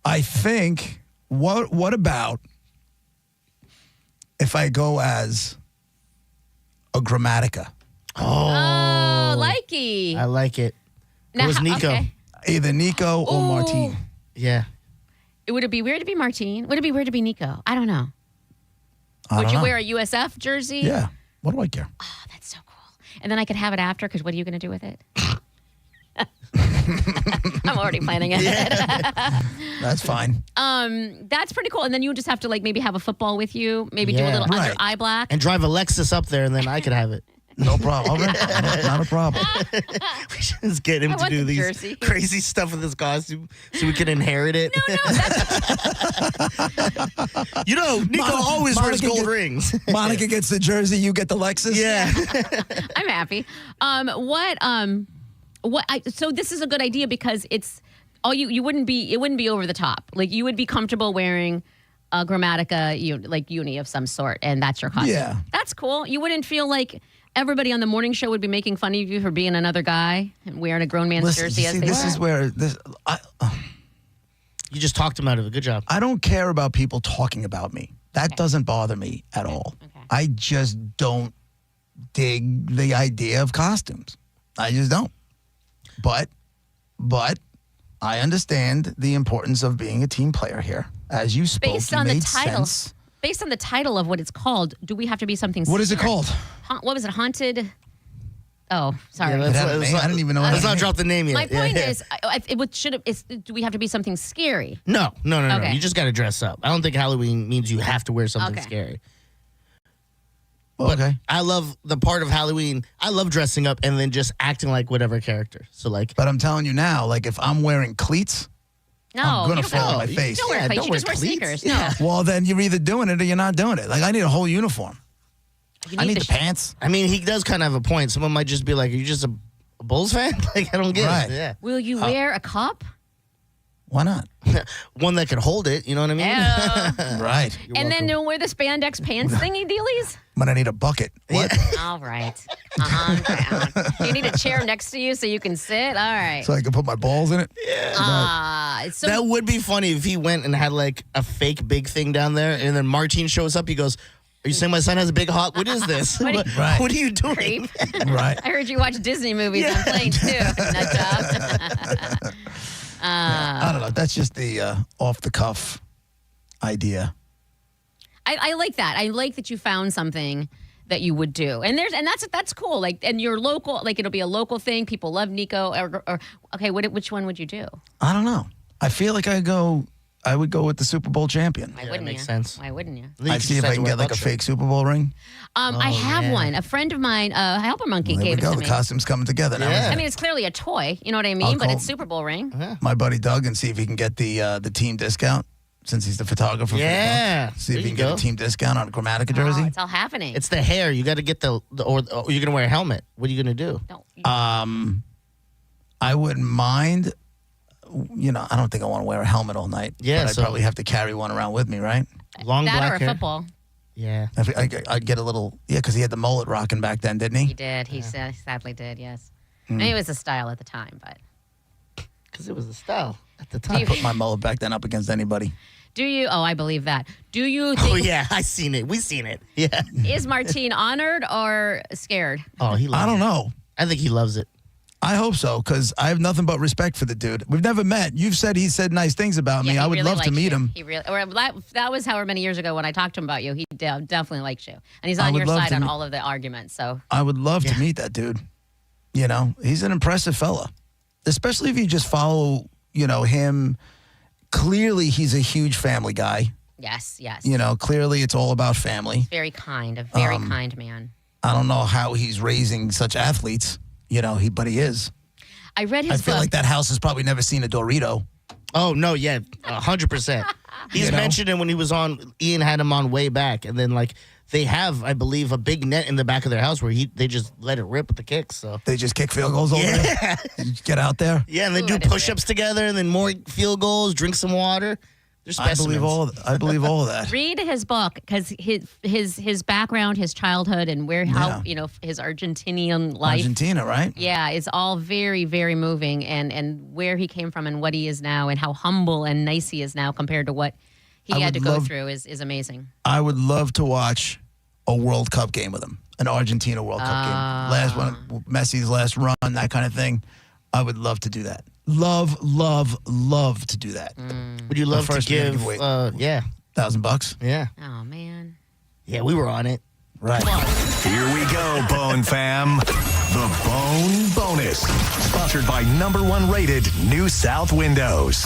I think, what about if I go as a Grammatica? Oh, likey. I like it. Go Now, as Nico. okay. Either Nico or Martine. Yeah. Would it be weird to be Martine? Would it be weird to be Nico? I don't know. I Would don't you know. wear a USF jersey? Yeah. What do I care? Oh, that's so cool. And then I could have it after, because what are you going to do with it? I'm already planning it. That's fine. That's pretty cool. And then you would just have to like maybe have a football with you, maybe do a little under eye black. And drive a Lexus up there, and then I could have it. No problem. Not a problem. We should just get him I to want do the these jersey. crazy stuff with his costume so we can inherit it. Nico always wears gold rings. Monica gets the jersey, you get the Lexus? Yeah. I'm happy. So this is a good idea because it's all it wouldn't be over the top. Like you would be comfortable wearing a Grammatica uni of some sort, and that's your costume. Yeah. That's cool. You wouldn't feel like everybody on the morning show would be making fun of you for being another guy and wearing a grown man's jersey. This is where you just talked him out of it. Good job. I don't care about people talking about me. That doesn't bother me at all. Okay. I just don't dig the idea of costumes. I just don't. But I understand the importance of being a team player here. As you spoke, Based you on the made title. sense. Based on the title of what it's called, do we have to be something What is it secret? called? What was it? Haunted? Oh, sorry. Yeah, I didn't even know. Let's not drop the name yet. My point is, do we have to be something scary? No. Okay. You just got to dress up. I don't think Halloween means you have to wear something scary. But I love the part of Halloween. I love dressing up and then just acting like whatever character. So like, but I'm telling you now, like if I'm wearing cleats, No, I'm gonna you don't fall on go- my face. You don't wear cleats. You just wear sneakers. No. Well, then you're either doing it or you're not doing it. Like I need a whole uniform. I need the pants. I mean, he does kind of have a point. Someone might just be like, "Are you just a Bulls fan?" Like I don't get it. Yeah. Will you wear a cup? Why not? One that could hold it. You know what I mean? Right. And then don't wear the spandex pants thingy dealies? But I need a bucket. What? All right. Calm down. You need a chair next to you so you can sit? All right. So I can put my balls in it? That would be funny if he went and had like a fake big thing down there, and then Martin shows up. He goes, "Are you saying my son has a big hawk? What is this? What what are you doing?" Creep. Right. I heard you watch Disney movies on planes too. Nut job. I don't know. That's just the off the cuff idea. I like that. I like that you found something that you would do, and that's cool. Like, and you're local. Like, it'll be a local thing. People love Nico. Or okay, which one would you do? I don't know. I feel like I would go with the Super Bowl champion. Why wouldn't makes you? sense. Why wouldn't you? I'd see if I can get like a fake Super Bowl ring. I have one. A friend of mine, Helper Monkey, Well, there gave we go. it to The me. costume's coming together now. I mean, it's clearly a toy. You know what I mean? I'll But call- it's Super Bowl ring. My buddy Doug and see if he can get the team discount since he's the photographer. Yeah. For the see if There he you can get go. a team discount on a Chromatica jersey. Oh, it's all happening. It's the hair. You got to get or you're gonna wear a helmet. What are you gonna do? I wouldn't mind. You know, I don't think I want to wear a helmet all night. Yeah, but I'd so- probably have to carry one around with me, right? Long that black or a hair. football. Yeah. I'd get a little, because he had the mullet rocking back then, didn't He he? did. He sadly did. Yes. Hmm. Maybe it was a style at the time, but Because it was the style at the Do time. you- Put my mullet back then up against anybody. do you? Oh, I believe that. Do you think? Oh yeah, I seen it. We seen it. Yeah. Is Martine honored or scared? Oh, he. Loves I don't it. know. I think he loves it. I hope so, because I have nothing but respect for the dude. We've never met. You've said he said nice things about me. Yeah, I he would really love to likes meet you. him. He really, or that was however many years ago when I talked to him about you. He definitely likes you, and he's I on would your love side to on meet- all of the arguments. So I would love to meet that dude. You know, he's an impressive fella, especially if you just follow, him. Clearly, he's a huge family guy. yes, Clearly it's all about family. very kind, a very kind man. I don't know how he's raising such athletes, but he is. I read his I feel book. like that house has probably never seen a Dorito. Oh no, yeah, 100%. He's mentioned it when he was on. Ian had him on way back, and then like they have, I believe, a big net in the back of their house where they just let it rip with the kicks. So They just kick field goals over there. You get out there. yeah, and they Ooh, do I didn't push-ups together, and then more field goals. Drink some water. They're I specimens. believe all of that. Read his book because his background, his childhood, and how his Argentinian life. Argentina, right? Yeah, it's all very, very moving, and where he came from and what he is now, and how humble and nice he is now compared to what he I had to would go love- through is amazing. I would love to watch a World Cup game with him, an Argentina World Cup game. Last one, Messi's last run, that kind of thing. I would love to do that. Love to do that. Would you love to first we gotta give? away Yeah, $1,000. yeah, Oh man, yeah. We were on it. Right. Here we go, Bone fam. The Bone Bonus. Sponsored by #1 rated New South Windows.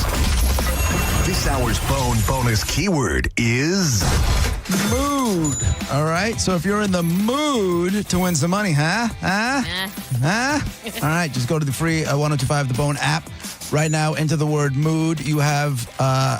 This hour's Bone Bonus keyword is Mood. All right. So if you're in the mood to win some money, huh? All right. Just go to the free 1025 The Bone app. Right now, enter the word mood. You have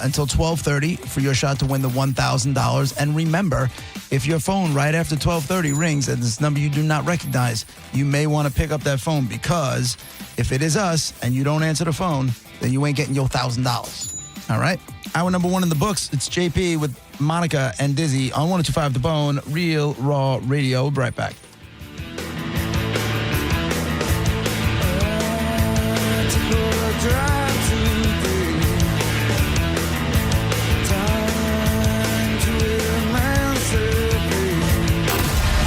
until 12:30 for your shot to win the $1,000. And remember, if your phone right after 12:30 rings and this number you do not recognize, you may want to pick up that phone because if it is us and you don't answer the phone, then you ain't getting your $1,000. All right. Hour number 1 in the books. It's JP with Monica and Dizzy on 1025 The Bone, Real Raw Radio. We'll be right back.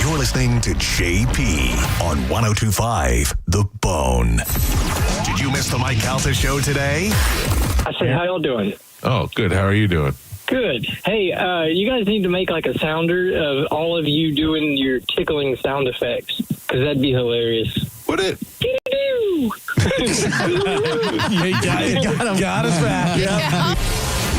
You're listening to JP on 1025 The Bone. Did you miss the Mike Calta show today? I said, how y'all doing? Oh, good. How are you doing? Good. Hey, you guys need to make like a sounder of all of you doing your tickling sound effects because that'd be hilarious. What it? Got us back. Yep.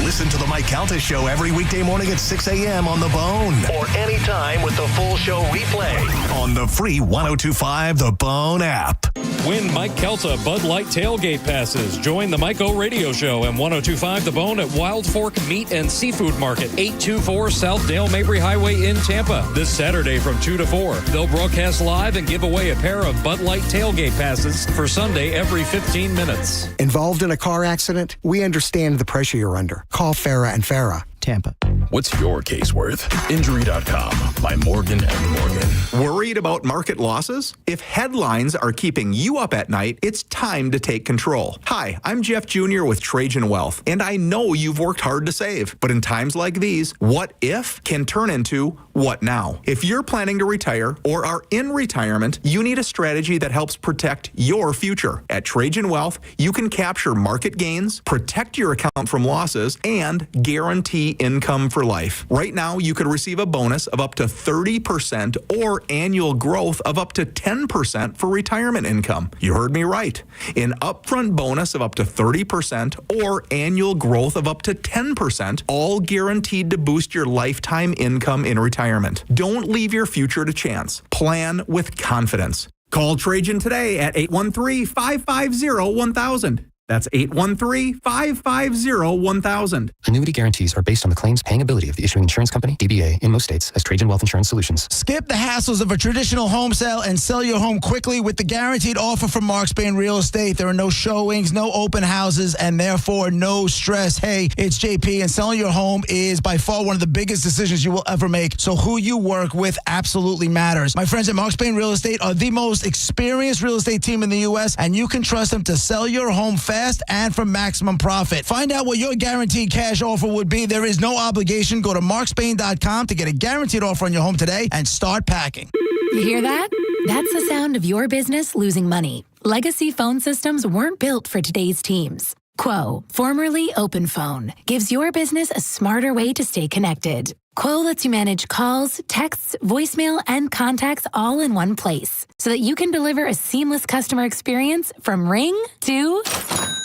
Listen to the Mike Calta Show every weekday morning at 6 a.m. on The Bone. Or anytime with the full show replay on the free 102.5 The Bone app. Win Mike Kelta Bud Light tailgate passes. Join the Mike O Radio Show and 102.5 The Bone at Wild Fork Meat and Seafood Market, 824 South Dale Mabry Highway in Tampa. This Saturday from 2 to 4. They'll broadcast live and give away a pair of Bud Light tailgate passes for Sunday every 15 minutes. Involved in a car accident? We understand the pressure you're under. Call Farah and Farah, Tampa. What's your case worth? Injury.com by Morgan & Morgan. Worried about market losses? If headlines are keeping you up at night, it's time to take control. Hi, I'm Jeff Jr. with Trajan Wealth, and I know you've worked hard to save. But in times like these, what if can turn into what now? If you're planning to retire or are in retirement, you need a strategy that helps protect your future. At Trajan Wealth, you can capture market gains, protect your account from losses, and guarantee income for life. Right now, you could receive a bonus of up to 30% or annual growth of up to 10% for retirement income. You heard me right. An upfront bonus of up to 30% or annual growth of up to 10%, all guaranteed to boost your lifetime income in retirement. Don't leave your future to chance. Plan with confidence. Call Trajan today at 813-550-1000. That's 813-550-1000. Annuity guarantees are based on the claims paying ability of the issuing insurance company, DBA, in most states as Trajan Wealth Insurance Solutions. Skip the hassles of a traditional home sale and sell your home quickly with the guaranteed offer from Mark Spain Real Estate. There are no showings, no open houses, and therefore no stress. Hey, it's JP, and selling your home is by far one of the biggest decisions you will ever make. So who you work with absolutely matters. My friends at Mark Spain Real Estate are the most experienced real estate team in the U.S., and you can trust them to sell your home fast and for maximum profit. Find out what your guaranteed cash offer would be. There is no obligation. Go to markspain.com to get a guaranteed offer on your home today and start packing. You hear that? That's the sound of your business losing money. Legacy phone systems weren't built for today's teams. Quo, formerly OpenPhone, gives your business a smarter way to stay connected. Quo lets you manage calls, texts, voicemail, and contacts all in one place so that you can deliver a seamless customer experience from ring to...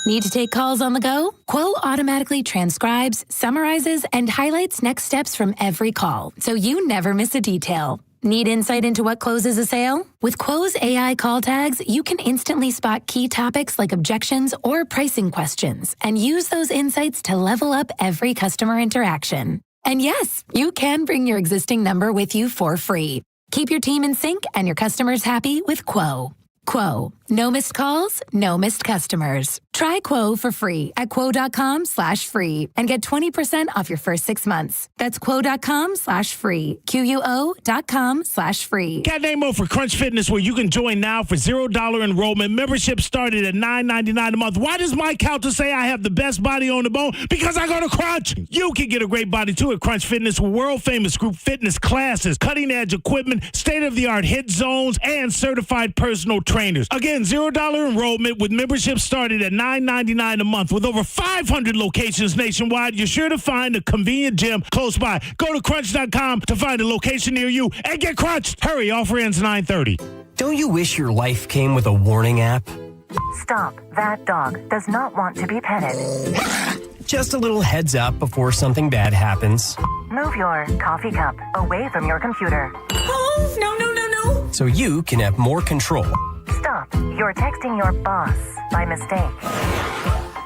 Need to take calls on the go? Quo automatically transcribes, summarizes, and highlights next steps from every call so you never miss a detail. Need insight into what closes a sale? With Quo's AI call tags, you can instantly spot key topics like objections or pricing questions and use those insights to level up every customer interaction. And yes, you can bring your existing number with you for free. Keep your team in sync and your customers happy with Quo. Quo. No missed calls, no missed customers. Try Quo for free at quo.com/free and get 20% off your first 6 months. That's quo.com/free. QUO.com/free. Cat name for Crunch Fitness, where you can join now for $0 enrollment. Membership started at $9.99 a month. Why does Mike Calta say I have the best body on the bone? Because I go to Crunch. You can get a great body too at Crunch Fitness with world-famous group fitness classes, cutting-edge equipment, state-of-the-art hit zones, and certified personal trainers. Again, $0 enrollment with membership started at $9.99 a month. With over 500 locations nationwide, you're sure to find a convenient gym close by. Go to crunch.com to find a location near you and get crunched. Hurry, offer ends 9:30. Don't you wish your life came with a warning app? Stop. That dog does not want to be petted. Just a little heads up before something bad happens. Move your coffee cup away from your computer. Oh, no. So you can have more control. Stop. You're texting your boss by mistake.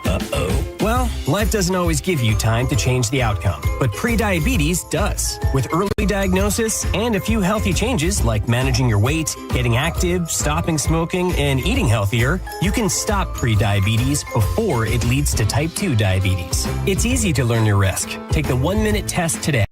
Uh-oh. Well, life doesn't always give you time to change the outcome, but prediabetes does. With early diagnosis and a few healthy changes like managing your weight, getting active, stopping smoking, and eating healthier, you can stop prediabetes before it leads to type 2 diabetes. It's easy to learn your risk. Take the 1-minute test today.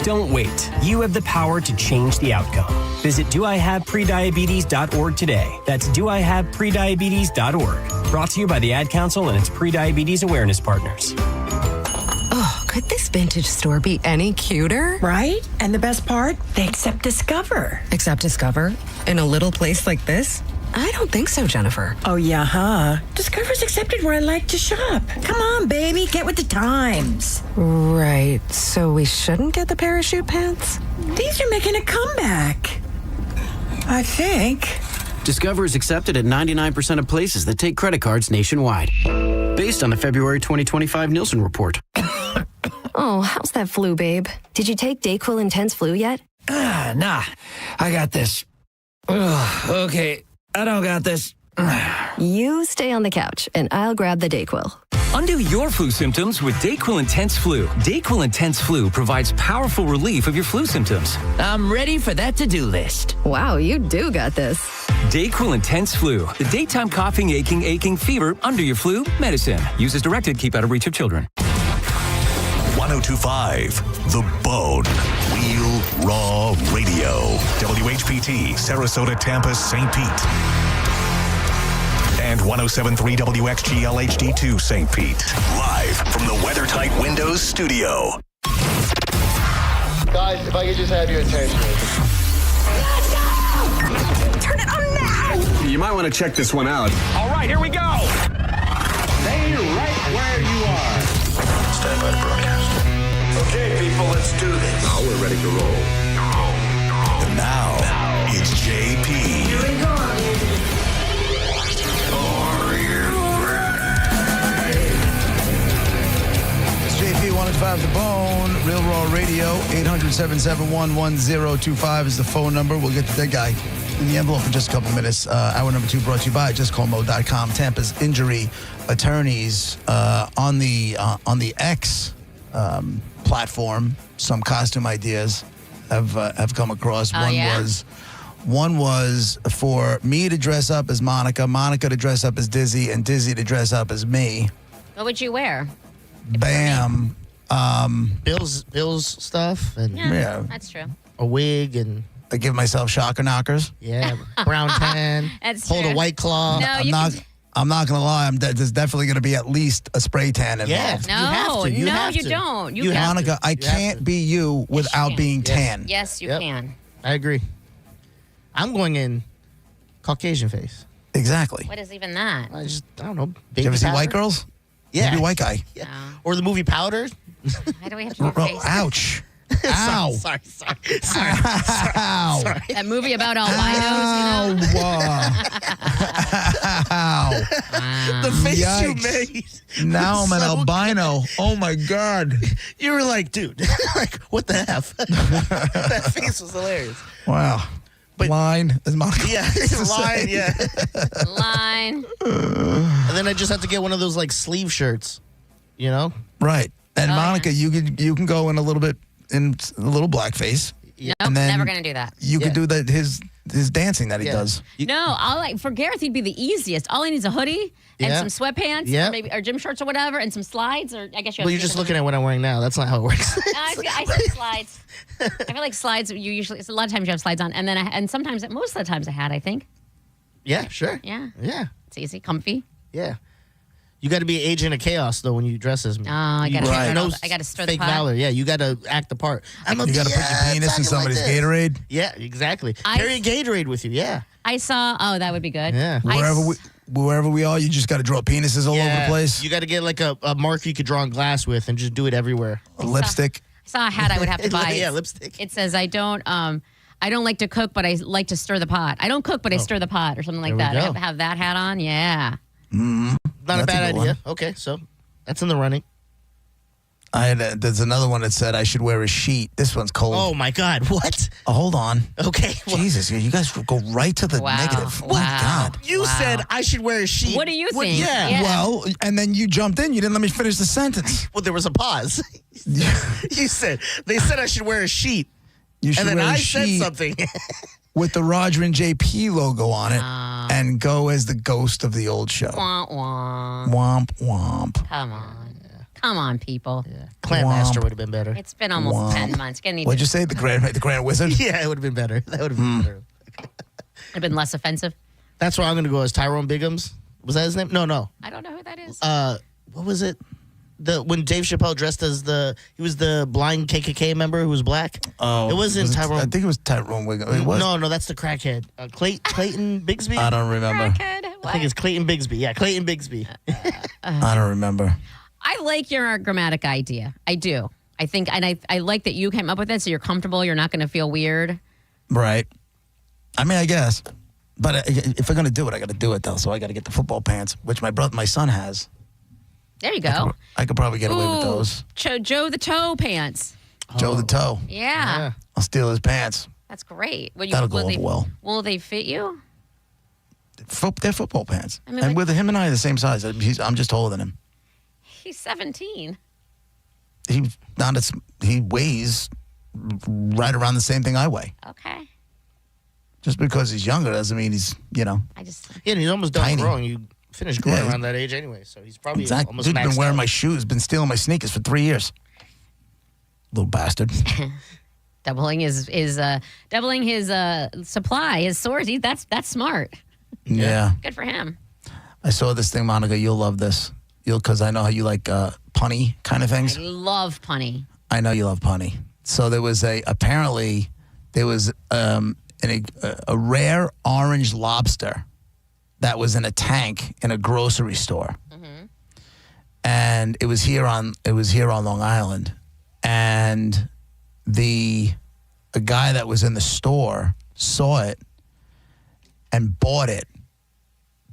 Don't wait. You have the power to change the outcome. Visit doihaveprediabetes.org today. That's doihaveprediabetes.org. Brought to you by the Ad Council and its Prediabetes Awareness Partners. Oh, could this vintage store be any cuter? Right? And the best part? They accept Discover. Accept Discover? In a little place like this? I don't think so, Jennifer. Oh, yeah, huh? Discover's accepted where I like to shop. Come on, baby, get with the times. Right. So we shouldn't get the parachute pants? These are making a comeback. I think. Discover is accepted at 99% of places that take credit cards nationwide. Based on the February 2025 Nielsen report. Oh, how's that flu, babe? Did you take Dayquil Intense Flu yet? Nah. I got this. Ugh, okay. I don't got this. You stay on the couch, and I'll grab the Dayquil. Undo your flu symptoms with Dayquil Intense Flu. Dayquil Intense Flu provides powerful relief of your flu symptoms. I'm ready for that to-do list. Wow, you do got this. Dayquil Intense Flu. The daytime coughing, aching, fever, under your flu, medicine. Use as directed, keep out of reach of children. 1025 The Bone. Real Raw Radio. WHPT, Sarasota, Tampa, St. Pete. And 1073 WXGL HD2 St. Pete. Live from the WeatherTight Windows studio. Guys, if I could just have your attention. Let's go! Turn it on now! You might want to check this one out. All right, here we go. Stay right where you are. Stand by to broadcast. Okay, people, let's do this. Now we're ready to roll. And now, it's JP. Here we go. It's JP 105 The Bone, Real Raw Radio, 800-771-1025 is the phone number. We'll get to that guy in the envelope in just a couple minutes. Hour number 2 brought to you by JustCallMo.com. Tampa's injury attorneys on the X platform. Some costume ideas have come across. One was for me to dress up as Monica, Monica to dress up as Dizzy, and Dizzy to dress up as me. What would you wear? Bam. Bill's stuff and Yeah, that's true. a wig and I give myself shocker knockers. yeah, brown tan. That's hold true. a White Claw. No, I'm not gonna lie. There's definitely gonna be at least a spray tan involved. No, you don't. You have Monica, to. I can't be you without being tan. Yes, you can. I agree. I'm going in Caucasian face. Exactly. What is even that? I don't know. Did you ever see powder? White Girls? Yeah. Maybe White Guy. Yeah. Or the movie Powder. Why do we have to do face? Ouch. Ow. Sorry. Ow. Sorry. That movie about albinos, you know? Ow. The face you Yikes. made. Now I'm an So albino. Oh my God. You were like, dude, like, what the F? That face was hilarious. Wow. Line is Monica. Yeah, line, yeah. Line. And then I just have to get one of those like sleeve shirts, you know? Right. And Oh, Monica, you can go in a little blackface. Nope, and then never gonna do that. You could do that his dancing that he does. No, for Gareth, he'd be the easiest. All he needs is a hoodie and Yeah. some sweatpants, Yeah. or gym shorts or whatever, and some slides. Or I guess you. Well, you're just looking at what I'm wearing now. That's not how it works. I see slides. I feel like slides. You usually, a lot of times you have slides on, and then and sometimes, most of the times, a hat. I think. Yeah, sure. Yeah. Yeah. It's easy, comfy. Yeah. You got to be an agent of chaos though when you dress as me. Oh, I gotta. No I gotta stir the fake pot. valor. Yeah, you got to act the part. You got to put your penis in somebody's Gatorade. Yeah, exactly. Carry a Gatorade with you. Yeah. I saw. Oh, that would be good. Yeah. Wherever we are, you just got to draw penises all over the place. You got to get like a marker you could draw on glass with and just do it everywhere. A lipstick. I saw a hat I would have to buy. Yeah, lipstick. It says I don't like to cook, but I like to stir the pot. I don't cook, but I stir the pot, or something like There we that. go. Have that hat on. Yeah. Mm-hmm. Not a That's bad good idea. one. Okay, so that's in the running. There's another one that said I should wear a sheet. This one's cold. Oh my God! What? Oh, hold on. Okay. Jesus, you guys go right to the negative. Oh my God. You said I should wear a sheet. What do you think? Yeah. Well, and then you jumped in. You didn't let me finish the sentence. Well, there was a pause. You said they said I should wear a sheet. You should And then wear a I said sheet something. with the Roger and JP logo on it and go as the ghost of the old show. Womp womp. Womp womp. Come on. Come on, people. Clan Master would have been better. It's been almost Womp. 10 months. What'd you say? The Grand Wizard? Yeah, it would have been better. That would have been better. Have been less offensive. That's where I'm going to go as Tyrone Biggums. Was that his name? No. I don't know who that is. What was it? when Dave Chappelle dressed as he was the blind KKK member who was black. Oh, it wasn't Tyrone. I think it was Tyrone Wiggum. It was. No, that's the crackhead. Clayton Bigsby. I don't remember. I think it's Clayton Bigsby. Yeah, Clayton Bigsby. I don't remember. I like your grammatic idea. I do. I think, and I like that you came up with it, so you're comfortable. You're not going to feel weird. Right. I mean, I guess. But if I'm going to do it, I got to do it, though. So I got to get the football pants, which my son has. There you go. I could probably get away with those. Joe the Toe pants. Joe the Toe. Yeah. I'll steal his pants. That's great. That'll go over well. Will they fit you? They're football pants. I mean, and with him and I are the same size. I'm just taller than him. He's 17. He weighs right around the same thing I weigh. Okay. Just because he's younger doesn't mean he's, Yeah, and he's almost done growing. You finish growing around that age anyway, so he's probably almost Dude's maxed been wearing out. my shoes, been stealing my sneakers for 3 years. Little bastard. Doubling his supply, his source. That's smart. Yeah. Good for him. I saw this thing, Monica. You'll love this. Because I know how you like punny kind of things. I love punny. I know you love punny. So apparently there was a rare orange lobster that was in a tank in a grocery store. Mm-hmm. And it was here on Long Island. And a guy that was in the store saw it and bought it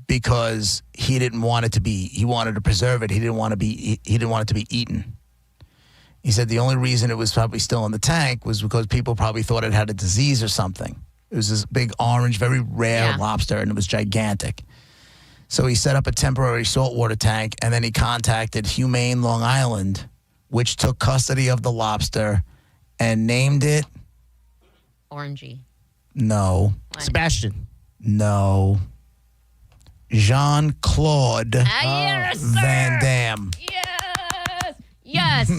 because he didn't want it to be. He wanted to preserve it. He didn't want it to be eaten. He said the only reason it was probably still in the tank was because people probably thought it had a disease or something. It was this big orange, very rare lobster, and it was gigantic. So he set up a temporary saltwater tank, and then he contacted Humane Long Island, which took custody of the lobster and named it... Orangey. No. Sebastian. No. Jean-Claude Van Damme. Yes.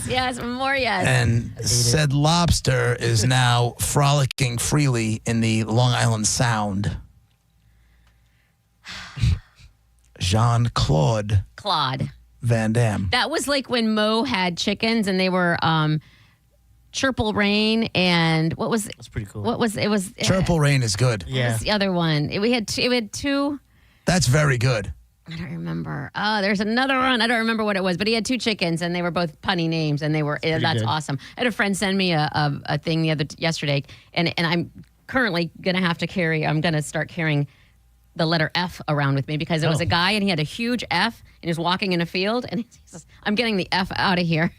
Yes. More yes. And said lobster is now frolicking freely in the Long Island Sound. Jean-Claude Van Damme. That was like when Mo had chickens and they were Chirple Rain and what was it? That's pretty cool. What was it? Was Chirple Rain is good. What was the other one? We had two. That's very good. I don't remember. Oh, there's another one. I don't remember what it was, but he had two chickens and they were both punny names and that's good. awesome. I had a friend send me a thing yesterday and I'm currently going to have to I'm going to start carrying the letter F around with me because there was a guy and he had a huge F and he was walking in a field and he says, I'm getting the F out of here.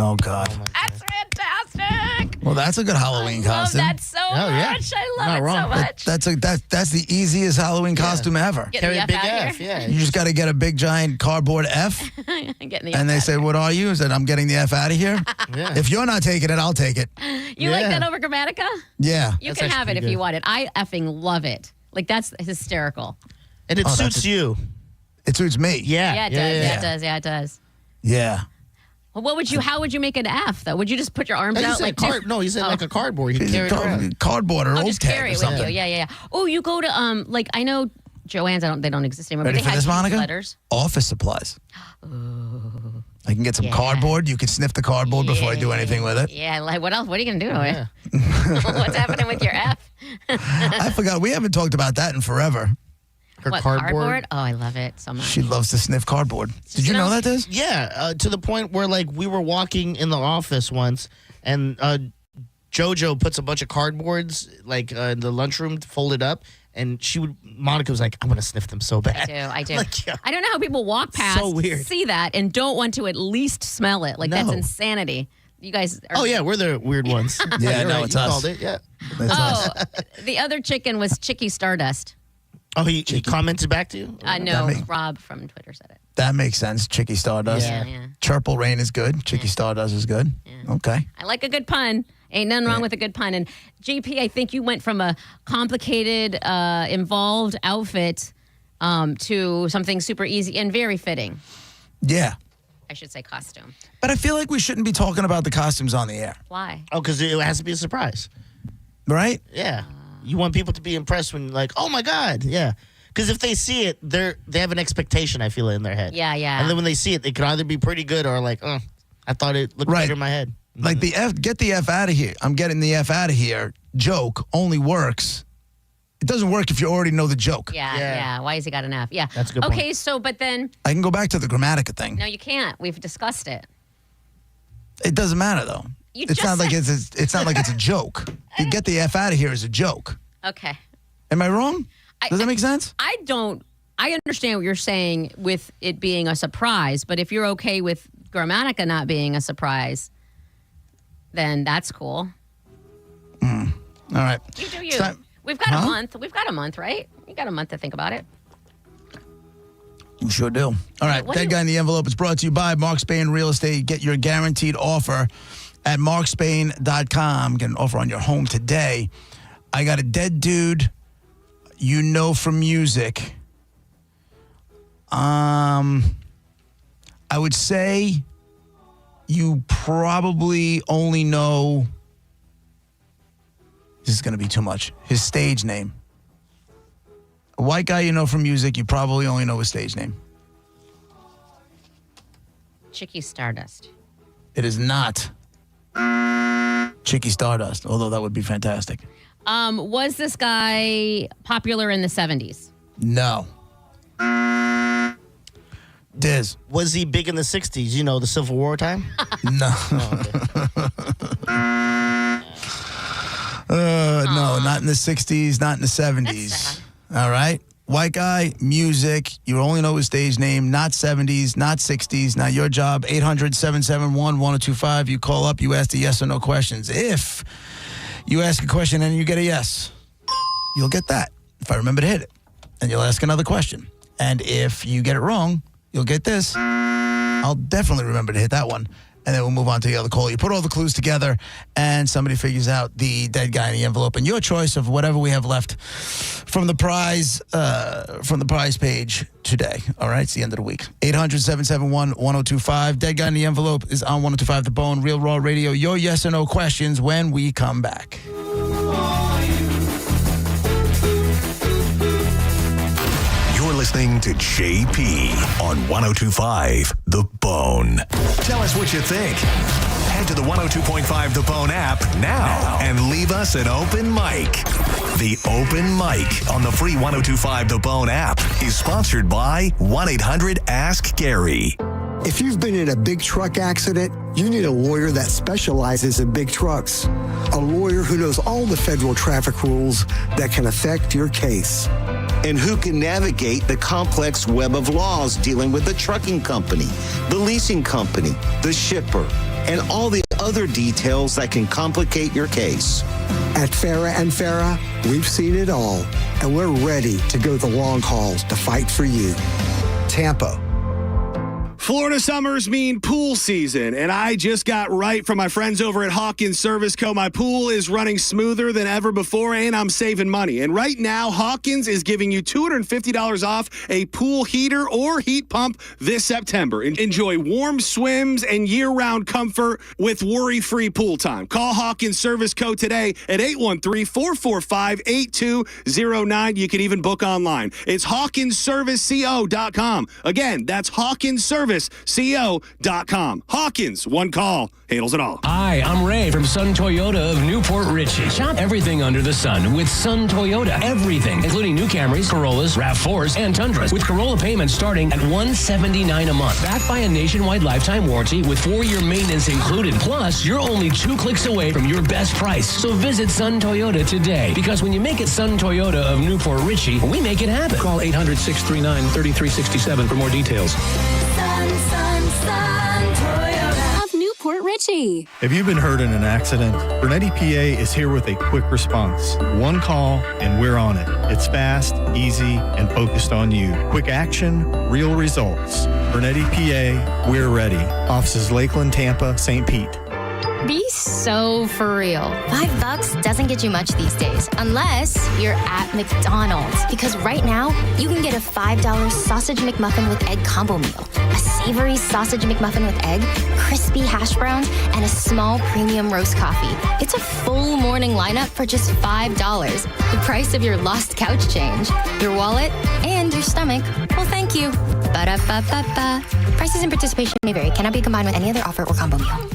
Oh, God. That's fantastic. Well, that's a good Halloween costume. I love that so much. I love it so much. That's the easiest Halloween costume ever. Get the F out here. You just got to get a big giant cardboard F. And they say, what are you? I said, I'm getting the F out of here. If you're not taking it, I'll take it. You like that over Grammatica? Yeah. You can have it if you want it. I effing love it. Like, that's hysterical. And it suits you. It suits me. Yeah, it does. Yeah, it does. Yeah. Well, how would you make an F, though? Would you just put your arms out like No, he said like a cardboard. You carry it around. Cardboard or old just tag carry or it something. with you. Yeah. Oh, you go to, I know Joann's, they don't exist anymore. Ready but they for this, had Monica? letters. Office supplies. I can get some cardboard. You can sniff the cardboard before I do anything with it. Yeah, like what else? What are you going to do to it? What's happening with your F? I forgot. We haven't talked about that in forever. Her cardboard. Oh, I love it so much. She loves to sniff cardboard. Did you know that, Diz? Yeah, to the point where like we were walking in the office once, and JoJo puts a bunch of cardboards like in the lunchroom folded up, and Monica was like, "I'm gonna sniff them so bad." I do. Like, yeah. I don't know how people walk past, see that, and don't want to at least smell it. Like that's insanity. You guys. We're the weird ones. Yeah, no, right. it's you us. Called it. Yeah. The other chicken was Chicky Stardust. Oh, he commented back to you? No, Rob from Twitter said it. That makes sense. Chicky Stardust. Yeah. Chirple Rain is good. Chicky Stardust is good. Yeah. Okay. I like a good pun. Ain't nothing wrong with a good pun. And JP, I think you went from a complicated, involved outfit to something super easy and very fitting. Yeah. I should say costume. But I feel like we shouldn't be talking about the costumes on the air. Why? Oh, because it has to be a surprise. Right? Yeah. You want people to be impressed when like, oh my God. Yeah. Because if they see it, they have an expectation, I feel, in their head. Yeah, yeah. And then when they see it, it could either be pretty good or like, I thought it looked better in my head. Like get the F out of here. I'm getting the F out of here joke only works. It doesn't work if you already know the joke. Yeah. Why has he got an F? Yeah. That's a good Okay, point. so, but then, I can go back to the Grammatica thing. no, you can't. We've discussed it. It doesn't matter, though. It's not like it's not like it's a joke. You get the F out of here is a joke. Okay. Am I wrong? Does that make sense? I understand what you're saying with it being a surprise, but if you're okay with Grammatica not being a surprise, then that's cool. All right. You do you. We've got a month. We've got a month, right? You got a month to think about it. We sure do. All right. Dead Guy in the Envelope is brought to you by Mark Spain Real Estate. Get your guaranteed offer at markspain.com. Get an offer on your home today. I got a dead dude you know from music. I would say you probably only know, this is going to be too much, his stage name. A white guy you know from music, you probably only know his stage name. Chicky Stardust. It is not Chicky Stardust, although that would be fantastic. Was this guy popular in the 70s? No. Diz. Was he big in the 60s? You know, the Civil War time? No. No, not in the 60s, not in the 70s. All right? White guy, music, you only know his stage name, not 70s, not 60s. Now your job, 800-771-1025. You call up, you ask the yes or no questions. If you ask a question and you get a yes, you'll get that. If I remember to hit it. And you'll ask another question. And if you get it wrong, you'll get this. I'll definitely remember to hit that one. And then we'll move on to the other call. You put all the clues together, and somebody figures out the dead guy in the envelope. And your choice of whatever we have left from the prize page today. All right, it's the end of the week. 800-771-1025. Dead guy in the envelope is on 1025 The Bone, Real Raw Radio. Your yes or no questions when we come back. You're listening to JP on 1025 The Bone. Tell us what you think. Head to the 102.5 The Bone app now and leave us an open mic. The open mic on the free 1025 The Bone app is sponsored by 1-800-ASK-GARY. If you've been in a big truck accident, you need a lawyer that specializes in big trucks. A lawyer who knows all the federal traffic rules that can affect your case. And who can navigate the complex web of laws dealing with the trucking company, the leasing company, the shipper, and all the other details that can complicate your case. At Farah & Farah, we've seen it all, and we're ready to go the long haul to fight for you. Tampa. Florida summers mean pool season, and I just got right from my friends over at Hawkins Service Co. My pool is running smoother than ever before, and I'm saving money. And right now, Hawkins is giving you $250 off a pool heater or heat pump this September. Enjoy warm swims and year-round comfort with worry-free pool time. Call Hawkins Service Co. today at 813-445-8209. You can even book online. It's HawkinsServiceCO.com. Again, that's HawkinsServiceCO.com. Hawkins, one call, handles it all. Hi, I'm Ray from Sun Toyota of Newport Richey. Shop everything under the sun with Sun Toyota. Everything, including new Camrys, Corollas, RAV4s, and Tundras, with Corolla payments starting at $179 a month. Backed by a nationwide lifetime warranty with 4-year maintenance included. Plus, you're only 2 clicks away from your best price. So visit Sun Toyota today, because when you make it Sun Toyota of Newport Richey, we make it happen. Call 800-639-3367 for more details. Toyota of Newport Richey. If you've been hurt in an accident, Bernetti PA is here with a quick response. One call and we're on it. It's fast, easy, and focused on you. Quick action, real results. Bernetti PA, we're ready. Offices Lakeland, Tampa, St. Pete. Be so for real. $5 doesn't get you much these days, unless you're at McDonald's. Because right now, you can get a $5 sausage McMuffin with egg combo meal. A savory sausage McMuffin with egg, crispy hash browns, and a small premium roast coffee. It's a full morning lineup for just $5. The price of your lost couch change, your wallet, and your stomach. Well, thank you. Ba-da-ba-ba-ba. Prices and participation may vary. Cannot be combined with any other offer or combo meal.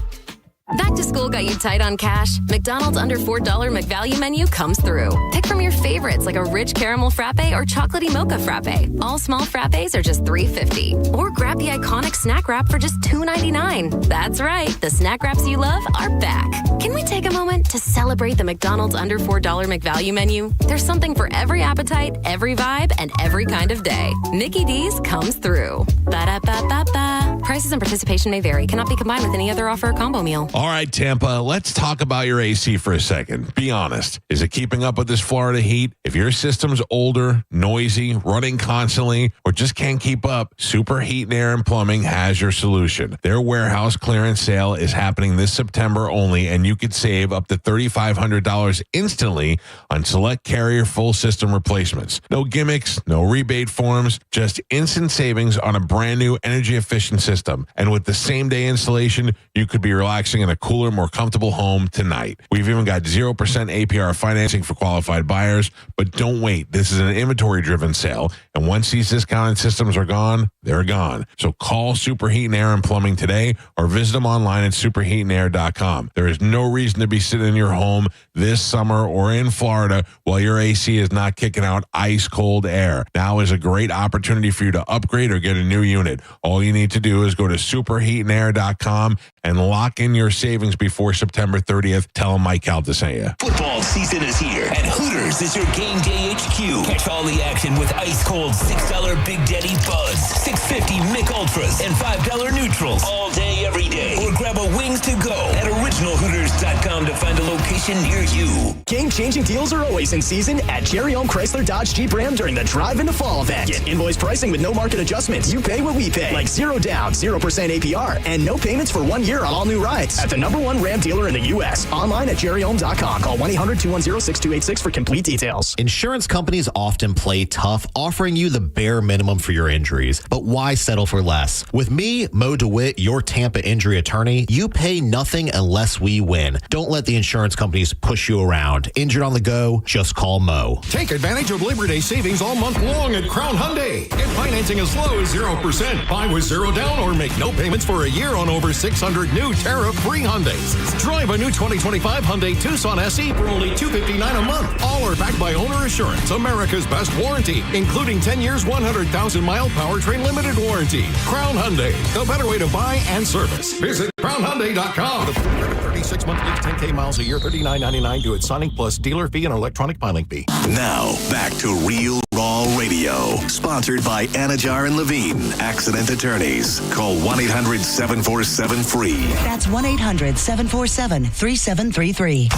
Back to school got you tight on cash? McDonald's under $4 McValue menu comes through. Pick from your favorites like a rich caramel frappe or chocolatey mocha frappe. All small frappes are just $3.50. Or grab the iconic snack wrap for just $2.99. That's right, the snack wraps you love are back. Can we take a moment to celebrate the McDonald's under $4 McValue menu? There's something for every appetite, every vibe, and every kind of day. Mickey D's comes through. Ba-da-ba-ba-ba. Prices and participation may vary. Cannot be combined with any other offer or combo meal. All right, Tampa, let's talk about your AC for a second. Be honest. Is it keeping up with this Florida heat? If your system's older, noisy, running constantly, or just can't keep up, Super Heat and Air and Plumbing has your solution. Their warehouse clearance sale is happening this September only, and you could save up to $3,500 instantly on select Carrier full system replacements. No gimmicks, no rebate forms, just instant savings on a brand new energy efficient system. And with the same day installation, you could be relaxing in a cooler, more comfortable home tonight. We've even got 0% APR financing for qualified buyers, but don't wait. This is an inventory-driven sale, and once these discounted systems are gone, they're gone. So call Super Heat and Air and Plumbing today or visit them online at superheatandair.com. There is no reason to be sitting in your home this summer or in Florida while your AC is not kicking out ice-cold air. Now is a great opportunity for you to upgrade or get a new unit. All you need to do is go to superheatandair.com and lock in your savings before September 30th. Tell them Mike Calta sent you. Football season is here, and Hooters is your game day HQ. Catch all the action with ice-cold $6 Big Daddy Buds, $6.50 Mick Ultras, and $5 Neutrals all day, every day. Or grab a wings to go at originalhooters.com to find a location near you. Game-changing deals are always in season at Cherry Elm Chrysler Dodge Jeep Ram during the Drive into Fall event. Get invoice pricing with no market adjustments. You pay what we pay, like 0 down, 0% APR, and no payments for 1 year on all new rides. At the #1 Ram dealer in the U.S. Online at cherryelm.com. Call 1-800-210-6286 for complete details. Insurance companies often play tough, offering you the bare minimum for your injuries. But why settle for less? With me, Mo DeWitt, your Tampa injury attorney, you pay nothing unless we win. Don't let the insurance companies push you around. Injured on the go, just call Mo. Take advantage of Labor Day savings all month long at Crown Hyundai. Get financing as low as 0%. Buy with 0 down or make no payments for a year on over 600 new tariff-free Hyundais. Drive a new 2025 Hyundai Tucson SE for only $259 a month. All are backed by Owner Assurance, America's best warranty, including 10 years, 100,000-mile powertrain limited warranty. Crown Hyundai, the better way to buy and service. Visit crownhyundai.com. 36-month lease, 10K miles a year, $39.99 due at signing plus dealer fee and electronic filing fee. Now, back to Real Raw Radio. Sponsored by Anajar and Levine, accident attorneys. Call 1-800-747-FREE. That's 1-800-747-3733.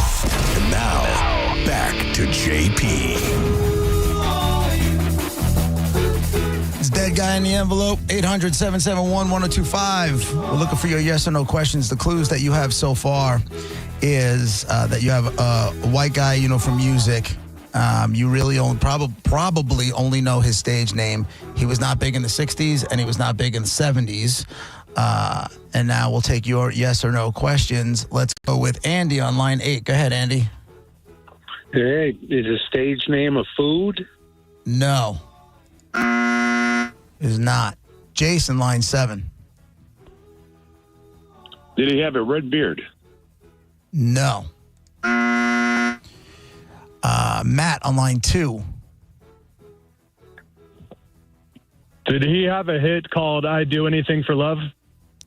And now, back to JP. It's Dead Guy in the Envelope, 800-771-1025. We're looking for your yes or no questions. The clues that you have so far is that you have a white guy you know from music. You really probably only know his stage name. He was not big in the 60s, and he was not big in the 70s. And now we'll take your yes or no questions. Let's go with Andy on line 8. Go ahead, Andy. Hey, is his stage name a food? No. Is not. Jason, line 7. Did he have a red beard? No. Matt on line 2. Did he have a hit called I Do Anything for Love?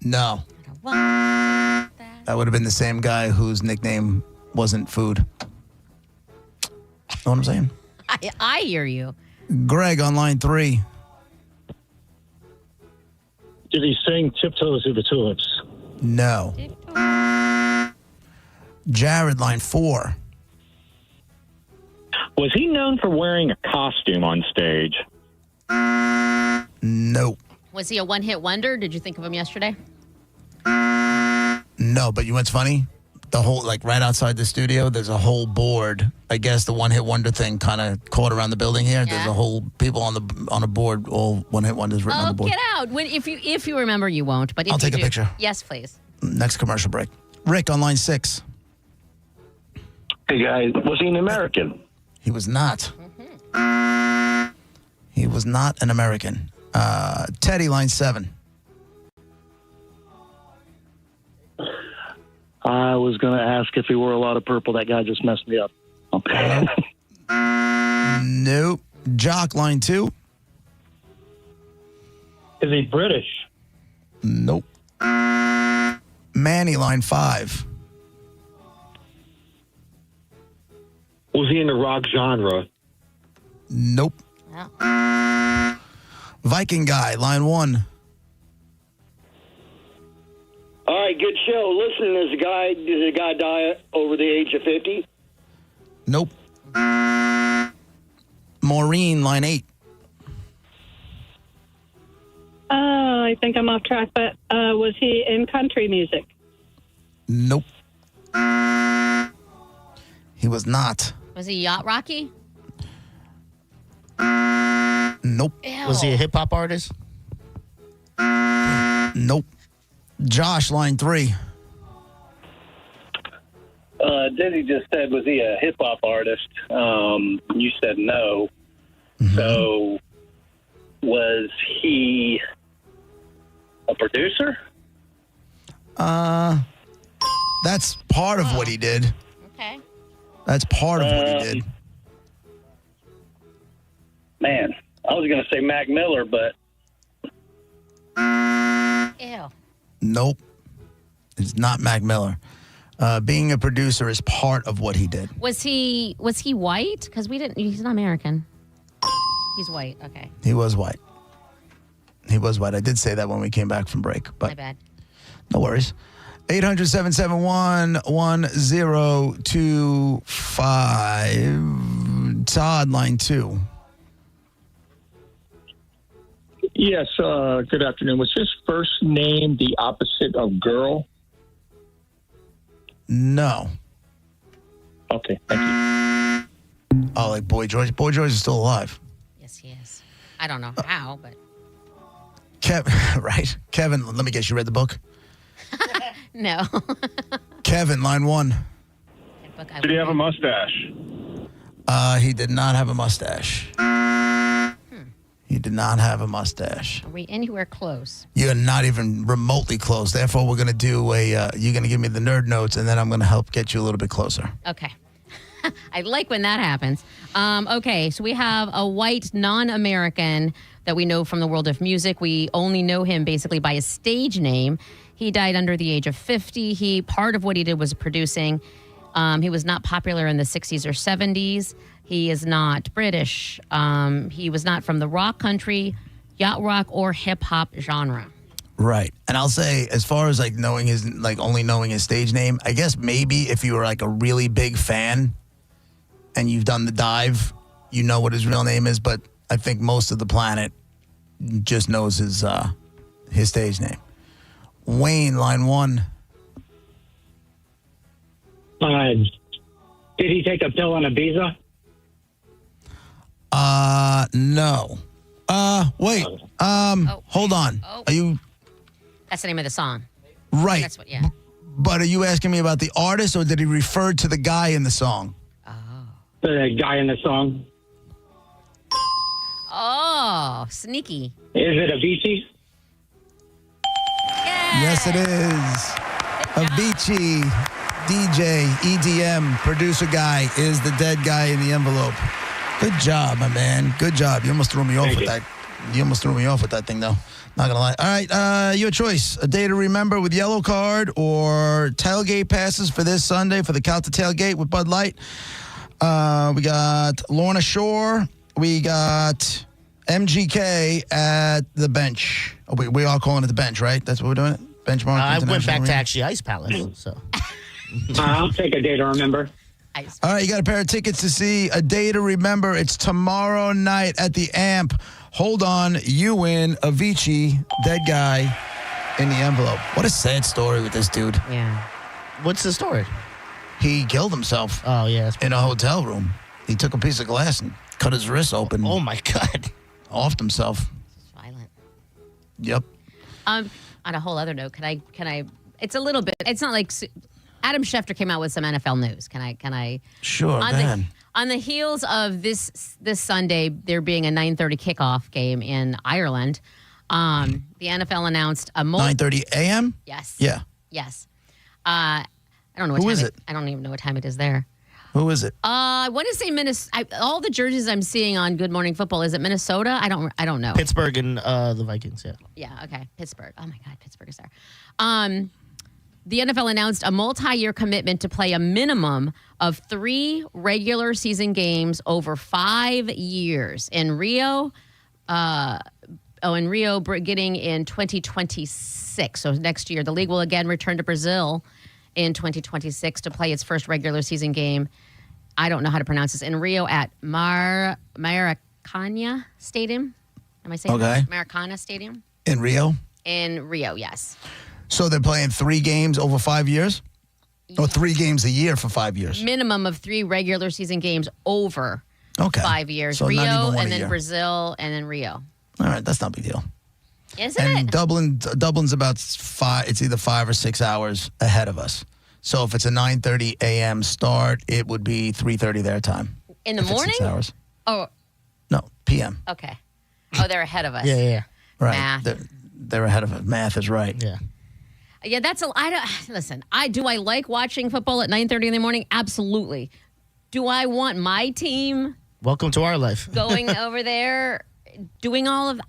No. That would have been the same guy whose nickname wasn't food. Know what I'm saying? I hear you. Greg on line 3. Did he sing Tiptoes Through the Tulips? No. Jared, line 4. Was he known for wearing a costume on stage? No. Was he a one-hit wonder? Did you think of him yesterday? No, but you know what's funny? the whole, like right outside the studio, there's a whole board. I guess the one hit wonder thing kind of caught around the building here. Yeah. There's a whole people on a board, all one hit wonders written on the board. Get out. If you remember, you won't. But if I'll take you a picture. Yes, please. Next commercial break. Rick on line 6. Hey guys, was he an American? He was not. He was not an American. Teddy, line 7. I was going to ask if he wore a lot of purple. That guy just messed me up. Okay. Nope. Jock, line 2. Is he British? Nope. Manny, line 5. Was he in the rock genre? Nope. Viking guy, line 1. All right, good show. Listen, did a guy die over the age of 50? Nope. Maureen, line 8. I think I'm off track, but was he in country music? Nope. He was not. Was he Yacht Rocky? Nope. Ew. Was he a hip hop artist? Nope. Josh, line 3. Diddy just said, was he a hip-hop artist? You said no. So, was he a producer? That's part of what he did. Okay. That's part of what he did. Man, I was going to say Mac Miller, but... Ew. Nope. It's not Mac Miller. Being a producer is part of what he did. Was he white? Because he's not American. He's white. Okay. He was white. I did say that when we came back from break, but My bad. no worries. 800-771-1025. Todd, line 2. Yes, good afternoon. Was his first name the opposite of girl? No. Okay, thank you. Oh, like Boy George? Boy George is still alive. Yes, he is. I don't know how, but Right? Kevin, let me guess, you read the book? no. Kevin, line 1. Did he have a mustache? He did not have a mustache. He did not have a mustache. Are we anywhere close? You're not even remotely close. Therefore, we're going to do you're going to give me the nerd notes, and then I'm going to help get you a little bit closer. Okay. I like when that happens. Okay, so we have a white non-American that we know from the world of music. We only know him basically by his stage name. He died under the age of 50. Part of what he did was producing. He was not popular in the 60s or 70s. He is not British. He was not from the rock country, yacht rock, or hip hop genre. Right. And I'll say, as far as like only knowing his stage name, I guess maybe if you were like a really big fan and you've done the dive, you know what his real name is. But I think most of the planet just knows his stage name. Wayne, line 1. Did he take a pill on Ibiza? No. Wait. Hold on. Are you That's the name of the song. right? That's what. Yeah. But are you asking me about the artist, or did he refer to the guy in the song? The guy in the song. Oh, sneaky. Is it Avicii? Yes, it is. Avicii, DJ, EDM, producer guy is the dead guy in the envelope. Good job, my man. Good job. You almost threw me off with that. You almost threw me off with that thing, though. Not gonna lie. All right, your choice. A day to remember with yellow card or tailgate passes for this Sunday for the Calta tailgate with Bud Light. We got Lorna Shore. We got MGK at the bench. Oh, we are calling it the bench, right? That's what we're doing? Benchmark. I went back to Arena? actually Ice Palace, so. I'll take a day to remember. All right, you got a pair of tickets to see A Day to Remember. It's tomorrow night at the Amp. Hold on, you win Avicii, dead guy in the envelope. What a sad story with this dude. Yeah. What's the story? He killed himself. Oh, yeah. In a hotel room. He took a piece of glass and cut his wrist open. Oh, my God. Offed himself. Violent. Yep. On a whole other note, can I? It's a little bit. It's not like Adam Schefter came out with some NFL news. Can I? Sure, go ahead. On the heels of this Sunday, there being a 9:30 kickoff game in Ireland, the NFL announced a 9:30 a.m. Yes. Yeah. Yes. I don't know what Who time is it? I don't even know what time it is there. Who is it? I want to say Minnesota. All the jerseys I'm seeing on Good Morning Football, is it Minnesota? I don't know. Pittsburgh and the Vikings, yeah. Yeah, okay. Pittsburgh. Oh, my God. Pittsburgh is there. The NFL announced a multi-year commitment to play a minimum of 3 regular season games over 5 years in Rio. Beginning in 2026. So next year, the league will again return to Brazil in 2026 to play its first regular season game. I don't know how to pronounce this. In Rio at Maracanã Stadium. Am I saying Okay. that? Maracana Stadium? In Rio? In Rio, yes. So they're playing 3 games over 5 years? Or 3 games a year for 5 years? Minimum of 3 regular season games over 5 years. So not even Rio, one and a then year. Brazil, and then Rio. All right, that's not a big deal. Isn't And it? Dublin's about 5. It's either 5 or 6 hours ahead of us. So if it's a 9:30 a.m. start, it would be 3:30 their time. In the if it's morning? 6 hours. Oh, No, p.m. okay. Oh, they're ahead of us. Yeah. Right. Math. They're ahead of it. Math is right. Yeah. Yeah, listen, do I like watching football at 9:30 in the morning? Absolutely. Do I want my team Welcome to our life. going over there doing all of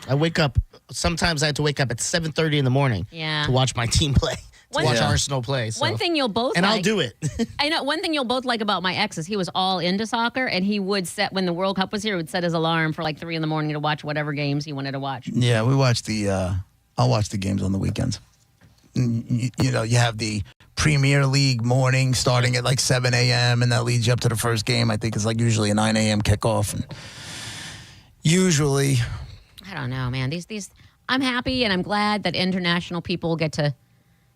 I wake up, sometimes I have to wake up at 7:30 in the morning Yeah. to watch my team play, to One- watch Yeah. Arsenal play. So. One thing you'll both And I'll like- do it. I know one thing you'll both like about my ex is he was all into soccer, and he would set, when the World Cup was here, he would set his alarm for like 3 in the morning to watch whatever games he wanted to watch. Yeah, we watch I'll watch the games on the weekends. You know, you have the Premier League morning starting at like 7 a.m. and that leads you up to the first game. I think it's like usually a 9 a.m. kickoff. And usually, I don't know, man. These I'm happy and I'm glad that international people get to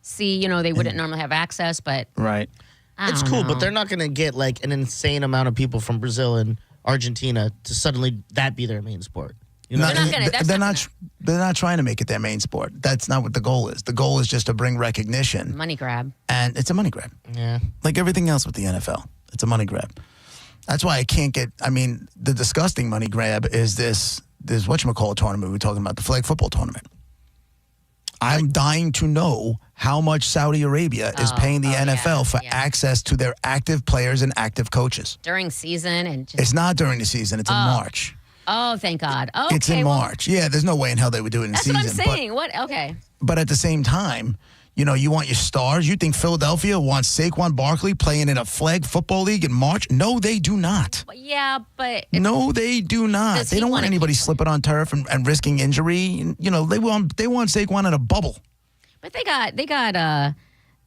see, they wouldn't normally have access, but right. It's don't cool, know. but they're not going to get like an insane amount of people from Brazil and Argentina to suddenly that be their main sport. You know? They're not trying to make it their main sport. That's not what the goal is. The goal is just to bring recognition. Money grab. And it's a money grab. Yeah. Like everything else with the NFL. It's a money grab. That's why I can't get, the disgusting money grab is this whatchamacallit tournament we were talking about, the flag football tournament. I'm dying to know how much Saudi Arabia is paying the NFL for access to their active players and active coaches. During season and just, It's not during the season. It's in March. oh, thank God. Okay, It's in well, March. Yeah, there's no way in hell they would do it in That's season. what I'm saying. Okay. But at the same time, you want your stars. You think Philadelphia wants Saquon Barkley playing in a flag football league in March? No, they do not. Yeah, but No, they do not. Does They he don't want wanna anybody slipping on turf and risking injury. They want Saquon in a bubble. But they got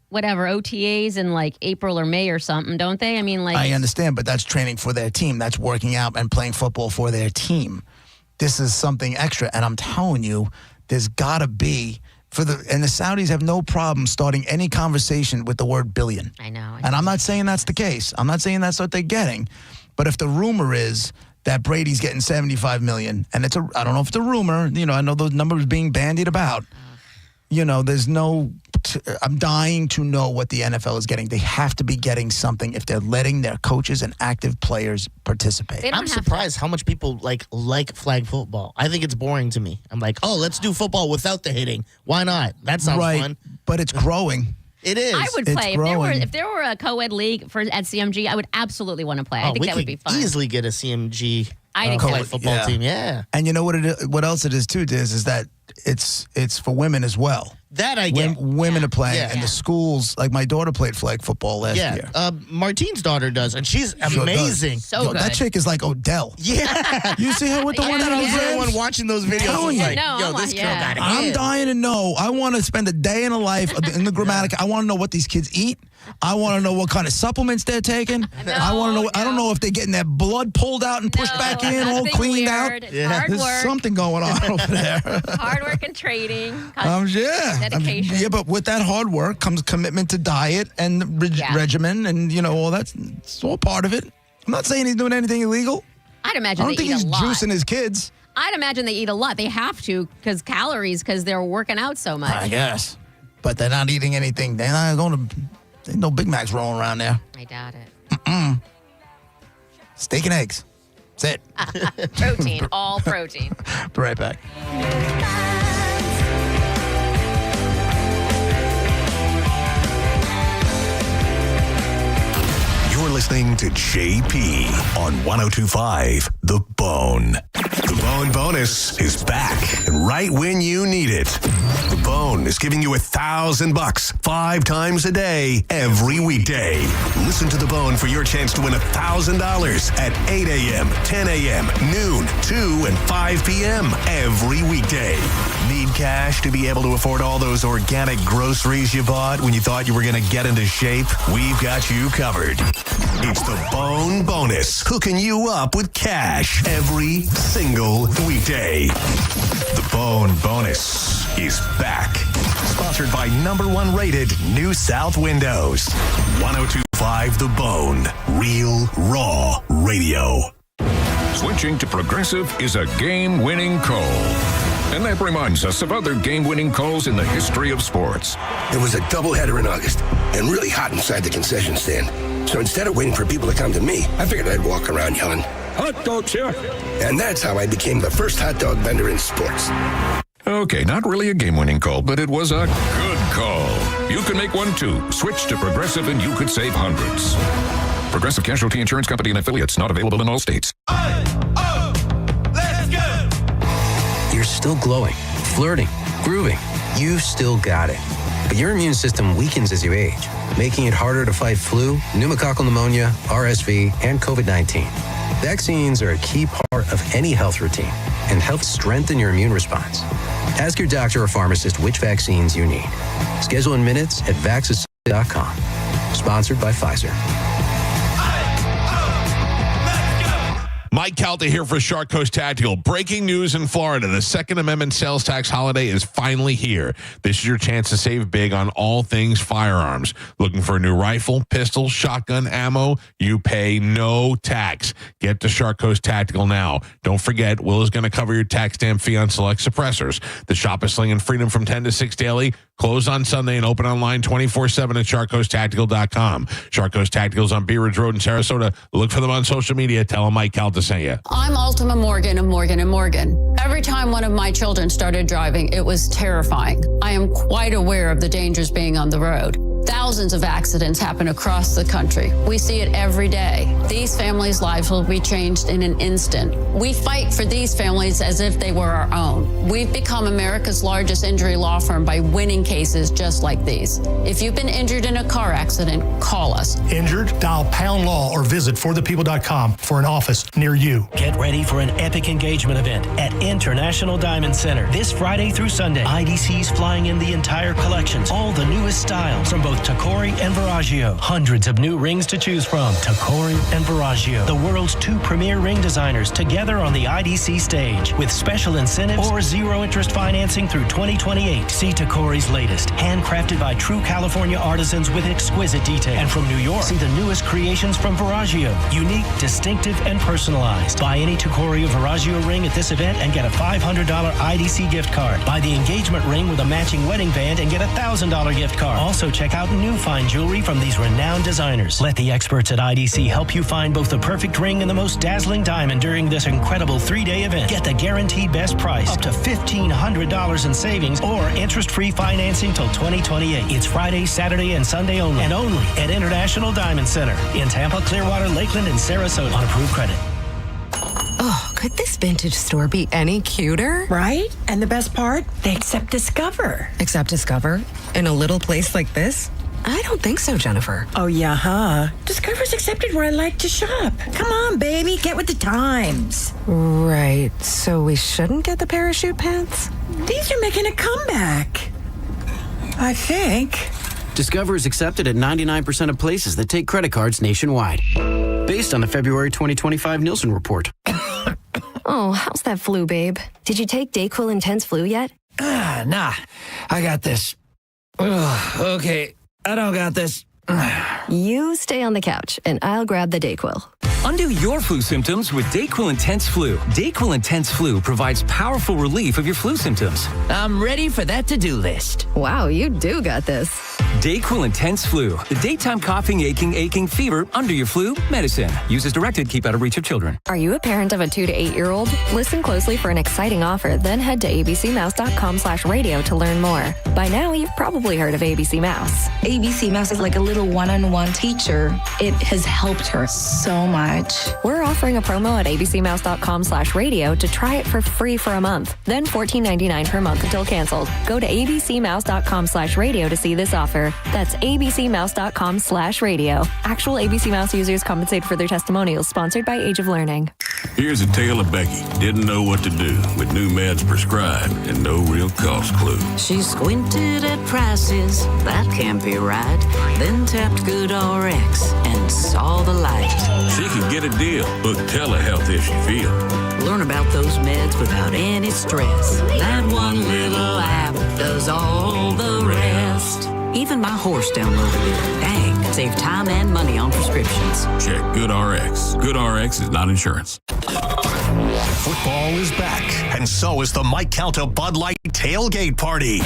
whatever OTAs in like April or May or something, don't they? I mean, like I understand, but that's training for their team. That's working out and playing football for their team. This is something extra, and I'm telling you, there's got to be and the Saudis have no problem starting any conversation with the word billion. I know. And I'm not saying that's the case. I'm not saying that's what they're getting. But if the rumor is that Brady's getting $75 million, and I don't know if it's a rumor, I know those numbers being bandied about. There's no, I'm dying to know what the NFL is getting. They have to be getting something if they're letting their coaches and active players participate. I'm surprised how much people like flag football. I think it's boring to me. I'm like, let's do football without the hitting. Why not? That sounds fun. But it's growing. It is. I would play if there were a co-ed league at CMG. I would absolutely want to play. I think that would be fun. Easily get a CMG I think flag football team. Yeah. And you know what else it is too, Diz, is that it's for women as well. That I get. Women are playing, Yeah. and the schools, like my daughter played flag football last year. Martine's daughter does, and she's Sure amazing. does. Yo, that chick is like Odell. Yeah. You see her with the one I hand was the one watching those videos. I was like, this girl got it. I'm dying to know. I want to spend a day in the life in the Grammatica. I want to know what these kids eat. I want to know what kind of supplements they're taking. I want to know. I don't know if they're getting their blood pulled out and pushed back in, all cleaned out. It's hard There's work. something going on over there. Hard work and trading. Yeah. dedication. But with that hard work comes commitment to diet and regimen and, all that. It's all part of it. I'm not saying he's doing anything illegal. I'd imagine I don't think he's juicing his kids. I'd imagine they eat a lot. They have to because they're working out so much. I guess. But they're not eating anything. They're not going to, there's no Big Macs rolling around there. I doubt it. Steak and eggs. That's it. Protein. All protein. Be right back. You're listening to JP on 102.5 The Bone. The Bone Bonus is back and right when you need it. The Bone is giving you $1,000 5 times a day, every weekday. Listen to The Bone for your chance to win $1,000 at 8 a.m., 10 a.m., noon, 2, and 5 p.m. every weekday. Need cash to be able to afford all those organic groceries you bought when you thought you were going to get into shape? We've got you covered. It's the Bone Bonus, hooking you up with cash every single weekday. The Bone Bonus is back. Sponsored by #1 rated New South Windows. 102.5 The Bone. Real, raw radio. Switching to Progressive is a game-winning call. And that reminds us of other game-winning calls in the history of sports. It was a doubleheader in August and really hot inside the concession stand. So instead of waiting for people to come to me, I figured I'd walk around yelling, "Hot dogs here!" And that's how I became the first hot dog vendor in sports. Okay, not really a game-winning call, but it was a good call. You can make one too. Switch to Progressive and you could save hundreds. Progressive Casualty Insurance Company and affiliates, not available in all states. You're still glowing, flirting, grooving. You've still got it. But your immune system weakens as you age, making it harder to fight flu, pneumococcal pneumonia, RSV, and COVID-19. Vaccines are a key part of any health routine and help strengthen your immune response. Ask your doctor or pharmacist which vaccines you need. Schedule in minutes at vaccines.com. Sponsored by Pfizer. Mike Calta here for Shark Coast Tactical. Breaking news in Florida. The Second Amendment sales tax holiday is finally here. This is your chance to save big on all things firearms. Looking for a new rifle, pistol, shotgun, ammo? You pay no tax. Get to Shark Coast Tactical now. Don't forget, Will is going to cover your tax stamp fee on select suppressors. The shop is slinging freedom from 10 to 6 daily. Closed on Sunday and open online 24/7 at SharkCoastTactical.com. Shark Coast Tactical's on Bee Ridge Road in Sarasota. Look for them on social media. Tell them Mike Calta sent you. I'm Ultima Morgan of Morgan & Morgan. Every time one of my children started driving, it was terrifying. I am quite aware of the dangers being on the road. Thousands of accidents happen across the country. We see it every day. These families' lives will be changed in an instant. We fight for these families as if they were our own. We've become America's largest injury law firm by winning cases just like these. If you've been injured in a car accident, call us. Injured? Dial Pound Law or visit forthepeople.com for an office near you. Get ready for an epic engagement event at International Diamond Center this Friday through Sunday. IDC's flying in the entire collections, all the newest styles from both Tacori and Veragio. Hundreds of new rings to choose from. Tacori and Veragio, the world's 2 premier ring designers, together on the IDC stage with special incentives or zero interest financing through 2028. See Tacori's latest, handcrafted by true California artisans with exquisite detail. And from New York, see the newest creations from Veragio, unique, distinctive, and personalized. Buy any Tacori or Veragio ring at this event and get a $500 IDC gift card. Buy the engagement ring with a matching wedding band and get a $1,000 gift card. Also check out new fine jewelry from these renowned designers. Let the experts at IDC help you find both the perfect ring and the most dazzling diamond during this incredible 3-day event. Get the guaranteed best price, up to $1,500 in savings, or interest-free financing till 2028. It's Friday, Saturday, and Sunday only, and only at International Diamond Center in Tampa, Clearwater, Lakeland, and Sarasota on approved credit. Oh, could this vintage store be any cuter? Right? And the best part? They accept Discover. Accept Discover? In a little place like this? I don't think so, Jennifer. Oh, yeah, huh? Discover's accepted where I like to shop. Come on, baby, get with the times. Right. So we shouldn't get the parachute pants? These are making a comeback. I think. Discover is accepted at 99% of places that take credit cards nationwide. Based on the February 2025 Nielsen report. Oh, how's that flu, babe? Did you take DayQuil Intense Flu yet? Nah, I got this. Ugh, okay, I don't got this. You stay on the couch, and I'll grab the Dayquil. Undo your flu symptoms with Dayquil Intense Flu. Dayquil Intense Flu provides powerful relief of your flu symptoms. I'm ready for that to-do list. Wow, you do got this. Dayquil Intense Flu. The daytime coughing, aching, fever, under your flu medicine. Use as directed. Keep out of reach of children. Are you a parent of a 2 to 8-year-old? Listen closely for an exciting offer, then head to abcmouse.com/radio to learn more. By now, you've probably heard of ABC Mouse. ABC Mouse is like a little one-on-one teacher. It has helped her so much. We're offering a promo at abcmouse.com/radio to try it for free for a month, then $14.99 per month until canceled. Go to abcmouse.com/radio to see this offer. That's abcmouse.com/radio. Actual ABC Mouse users compensated for their testimonials, sponsored by Age of Learning. Here's a tale of Becky. Didn't know what to do with new meds prescribed and no real cost clue. She squinted at prices, that can't be right. Then tapped GoodRx and saw the light. She could get a deal. Book telehealth if she feel. Learn about those meds without any stress. That one little app does all the rest. Even my horse downloaded it. Dang, save time and money on prescriptions. Check GoodRx. GoodRx is not insurance. Football is back, and so is the Mike Calta Bud Light Tailgate Party.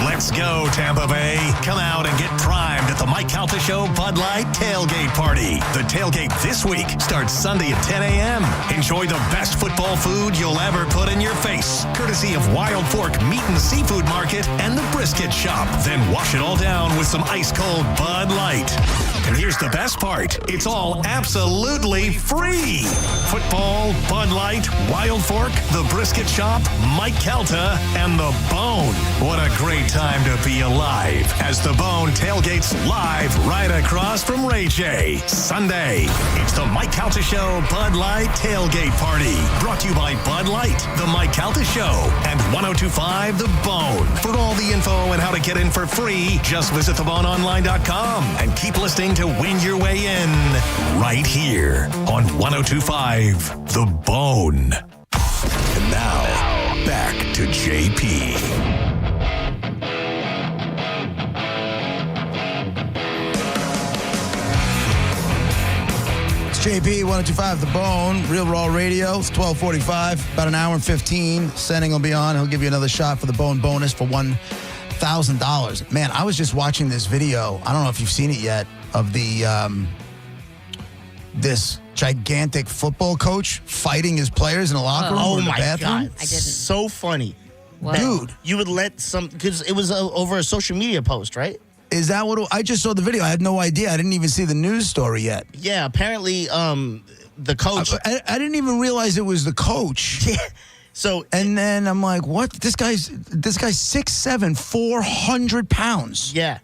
Let's go, Tampa Bay. Come out and get primed at the Mike Calta Show Bud Light Tailgate Party. The tailgate this week starts Sunday at 10 a.m. Enjoy the best football food you'll ever put in your face, courtesy of Wild Fork Meat and Seafood Market and the Brisket Shop. Then wash it all down with some ice-cold Bud Light. And here's the best part. It's all absolutely free. Football, Bud Light, Wild Fork, the Brisket Shop, Mike Calta, and The Bone. What a great time to be alive as The Bone tailgates live right across from Ray J. Sunday, it's the Mike Calta Show Bud Light Tailgate Party. Brought to you by Bud Light, the Mike Calta Show, and 102.5 The Bone. For all the info and how to get in for free, just visit theboneonline.com and keep listening to win your way in right here on 102.5 The Bone. And now, back to JP. It's JP, 102.5 The Bone, Real Raw Radio. It's 12:45, about an hour and 15. Sending will be on. He'll give you another shot for the Bone bonus for $1,000. Man, I was just watching this video. I don't know if you've seen it yet, of the this gigantic football coach fighting his players in a locker room or in the bathroom. God. I didn't. So funny. What? Dude. You would let because it was over a social media post, right? Is that what I just saw the video? I had no idea. I didn't even see the news story yet. Yeah, apparently the coach. I didn't even realize it was the coach. Yeah. So and then I'm like, what? This guy's 6'7", 400 pounds. Yeah.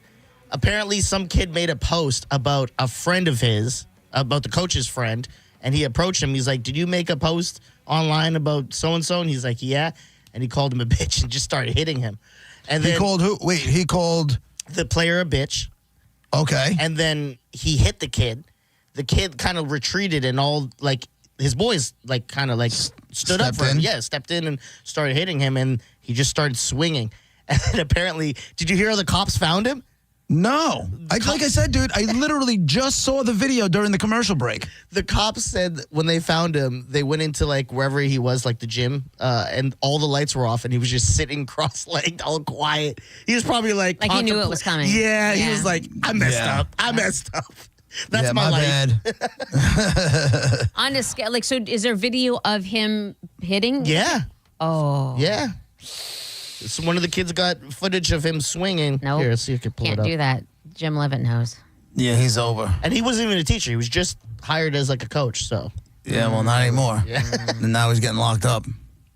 Apparently some kid made a post about a friend of his, about the coach's friend, and he approached him. He's like, did you make a post online about so-and-so? And he's like, yeah. And he called him a bitch and just started hitting him. And then he called who? Wait, he called the player a bitch. Okay. And then he hit the kid. The kid kind of retreated and all, like, his boys, like, kind of, like, stood up for him. Yeah, stepped in and started hitting him, and he just started swinging. And apparently, did you hear how the cops found him? No. Like I said, dude, I literally just saw the video during the commercial break. The cops said when they found him, they went into, like, wherever he was, like the gym, and all the lights were off, and he was just sitting cross-legged, all quiet. He was probably like he knew it was coming. Yeah, he was like, I messed up. I messed up. That's my life. Bad. On a scale, like, so is there video of him hitting? Yeah. Oh. Yeah. So one of the kids got footage of him swinging. Nope. Here, let's see if you can pull it up. Can't do that. Jim Levitt knows. Yeah, he's over. And he wasn't even a teacher. He was just hired as, like, a coach, so. Yeah, well, not anymore. Yeah. And now he's getting locked up.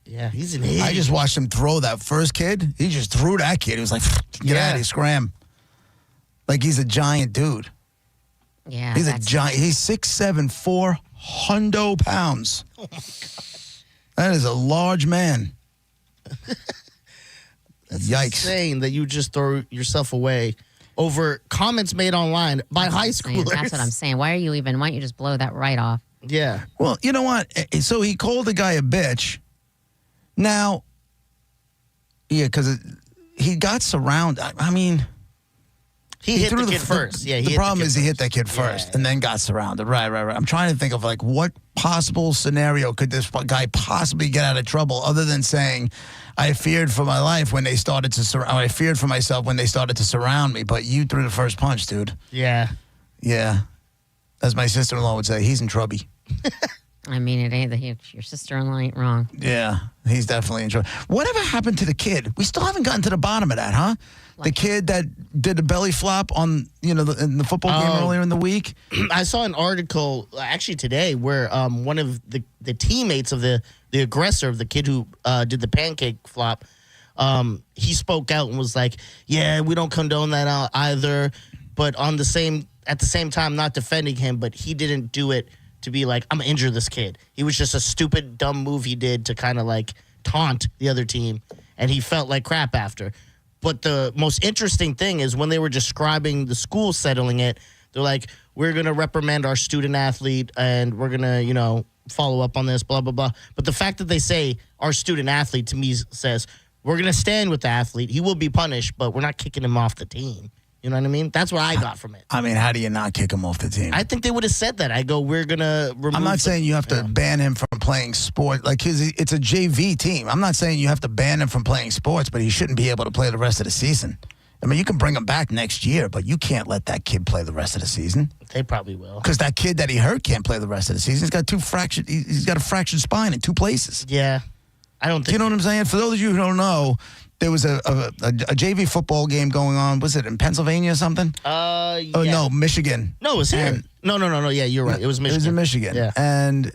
Yeah, he's an idiot. I just watched him throw that first kid. He just threw that kid. He was like, get out of here, scram. Like he's a giant dude. Yeah. He's a giant. He's 6'7", 400 pounds. Oh, my God. That is a large man. That's Yikes. insane that you just throw yourself away over comments made online by high schoolers. That's what I'm saying. Why don't you just blow that right off? Yeah. Well, you know what? So he called the guy a bitch. Now, Yeah, because he got surrounded. I mean, he hit the kid first. Yeah, the problem is he hit that kid first and then got surrounded. Right. I'm trying to think of like what possible scenario could this guy possibly get out of trouble other than saying, I feared for my life when they started to surround. I feared for myself when they started to surround me. But you threw the first punch, dude. Yeah. Yeah. As my sister-in-law would say, he's in trouble. I mean, it ain't your sister-in-law ain't wrong. Yeah, he's definitely in trouble. Whatever happened to the kid? We still haven't gotten to the bottom of that, huh? The kid that did the belly flop on, in the football game earlier in the week. I saw an article actually today where one of the teammates of the aggressor, of the kid who did the pancake flop, he spoke out and was like, "Yeah, we don't condone that either," but at the same time, not defending him, but he didn't do it to be like, I'm going to injure this kid. He was just a stupid, dumb move he did to kind of like taunt the other team, and he felt like crap after. But the most interesting thing is when they were describing the school settling it, they're like, we're going to reprimand our student athlete, and we're going to, follow up on this, blah, blah, blah. But the fact that they say our student athlete, to me, says, we're going to stand with the athlete. He will be punished, but we're not kicking him off the team. You know what I mean? That's what I got from it. I mean, how do you not kick him off the team? I think they would have said that. I go, we're going to remove... I'm not saying you have to ban him from playing sport. Like, it's a JV team. I'm not saying you have to ban him from playing sports, but he shouldn't be able to play the rest of the season. I mean, you can bring him back next year, but you can't let that kid play the rest of the season. They probably will. Because that kid that he hurt can't play the rest of the season. He's got a fractured spine in 2 places. Yeah. I don't think... You know what I'm saying? For those of you who don't know... There was a JV football game going on. Was it in Pennsylvania or something? Yeah. Oh, no, Michigan. No, it was here. No. Yeah, you're right. It was Michigan. It was in Michigan. Yeah. And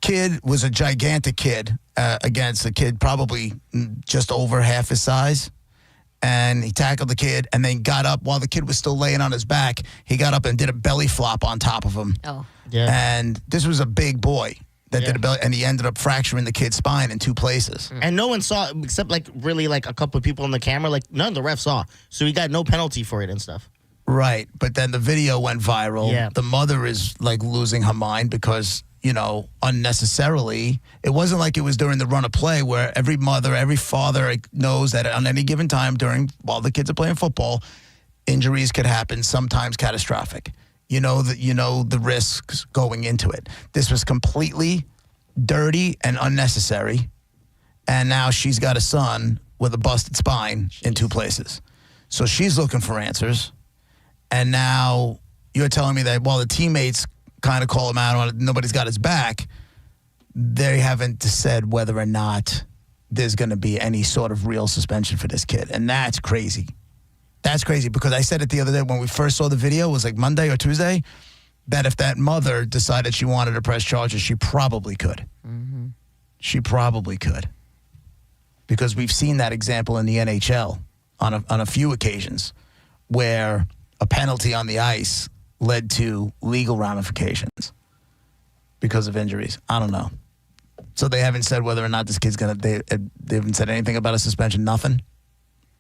kid was a gigantic kid against a kid probably just over half his size. And he tackled the kid and then got up while the kid was still laying on his back. He got up and did a belly flop on top of him. Oh. Yeah. And this was a big boy. Did a belly, and he ended up fracturing the kid's spine in 2 places. And no one saw it except really a couple of people on the camera. Like none of the refs saw. So he got no penalty for it and stuff. Right. But then the video went viral. Yeah. The mother is losing her mind because, unnecessarily, it wasn't like it was during the run of play where every mother, every father knows that on any given time while the kids are playing football, injuries could happen, sometimes catastrophic. The risks going into it. This was completely dirty and unnecessary. And now she's got a son with a busted spine in 2 places. So she's looking for answers. And now you're telling me that while the teammates kind of call him out on it, nobody's got his back, they haven't said whether or not there's going to be any sort of real suspension for this kid. And that's crazy. That's crazy because I said it the other day when we first saw the video, it was like Monday or Tuesday, that if that mother decided she wanted to press charges, she probably could. Mm-hmm. She probably could. Because we've seen that example in the NHL on a few occasions where a penalty on the ice led to legal ramifications because of injuries. I don't know. So they haven't said whether or not this kid's going to, they haven't said anything about a suspension, nothing?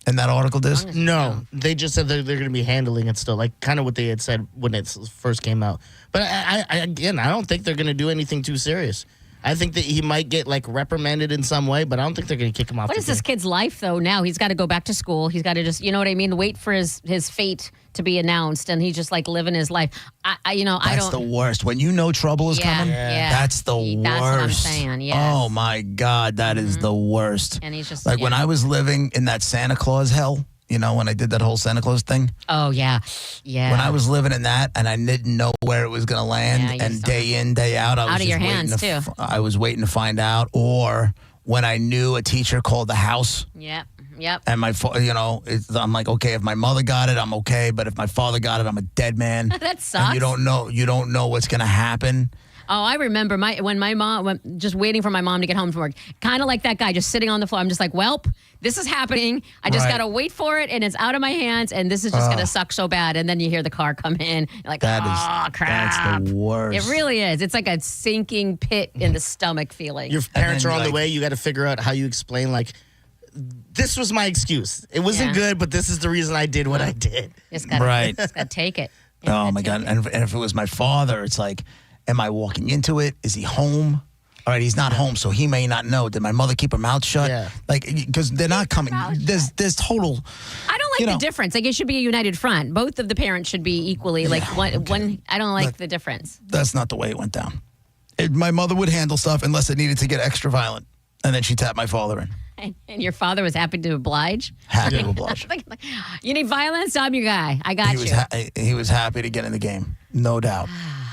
In that article, this? No, they just said they're going to be handling it still, like kind of what they had said when it first came out. But I don't think they're going to do anything too serious. I think that he might get reprimanded in some way, but I don't think they're going to kick him off. What is this kid's life though? Now he's got to go back to school. He's got to just, wait for his fate to be announced, and he's just living his life. That's the worst. When trouble is coming, that's the worst. That's what I'm saying. Yes. Oh my God, that is the worst. And he's just when I was living in that Santa Claus hell. When I did that whole Santa Claus thing. Oh yeah. When I was living in that, and I didn't know where it was going to land, and day in, day out, I was out of your hands too. I was waiting to find out, or when I knew a teacher called the house. Yep. And I'm like, okay, if my mother got it, I'm okay. But if my father got it, I'm a dead man. That sucks. And you don't know what's going to happen. Oh, I remember when my mom, just waiting for my mom to get home from work. Kind of like that guy, just sitting on the floor. I'm just like, welp, this is happening. I just got to wait for it, and it's out of my hands, and this is just going to suck so bad. And then you hear the car come in. You're like, crap. That's the worst. It really is. It's like a sinking pit in the stomach feeling. Your parents are on the way. You got to figure out how you explain, this was my excuse. It wasn't good, but this is the reason I did what I did. Just got to take it. Oh, my God. And if it was my father, it's like, am I walking into it? Is he home? All right, he's not home, so he may not know. Did my mother keep her mouth shut? Yeah. Like, because they're not coming. There's total. I don't like the difference. Like, it should be a united front. Both of the parents should be equally one. I don't like the difference. That's not the way it went down. My mother would handle stuff unless it needed to get extra violent, and then she tapped my father in. And your father was happy to oblige? Happy to oblige. You need violence? I'm your guy. I got you. He was happy to get in the game. No doubt.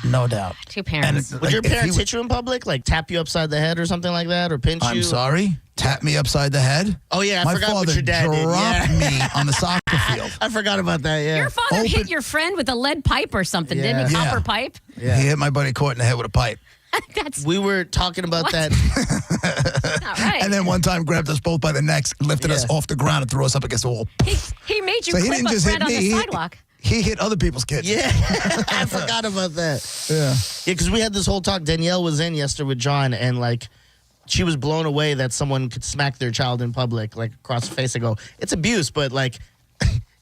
No doubt. Two parents. Would your parents hit you in public? Like tap you upside the head or something like that? Or pinch you? I'm sorry? Tap me upside the head? Oh, yeah. I my forgot father what your dad did. dropped me on the soccer field. I forgot about that, yeah. Your father hit your friend with a lead pipe or something, didn't he? Copper pipe? Yeah. He hit my buddy Court in the head with a pipe. We were talking about that. Not right. And then one time grabbed us both by the necks, lifted us off the ground, and threw us up against the wall. He made you So he clip didn't a just hit thread on me, the sidewalk. He hit other people's kids. Yeah. I forgot about that. Yeah. Yeah, because we had this whole talk. Danielle was in yesterday with John, and like, she was blown away that someone could smack their child in public, like across the face. I go, it's abuse, but like,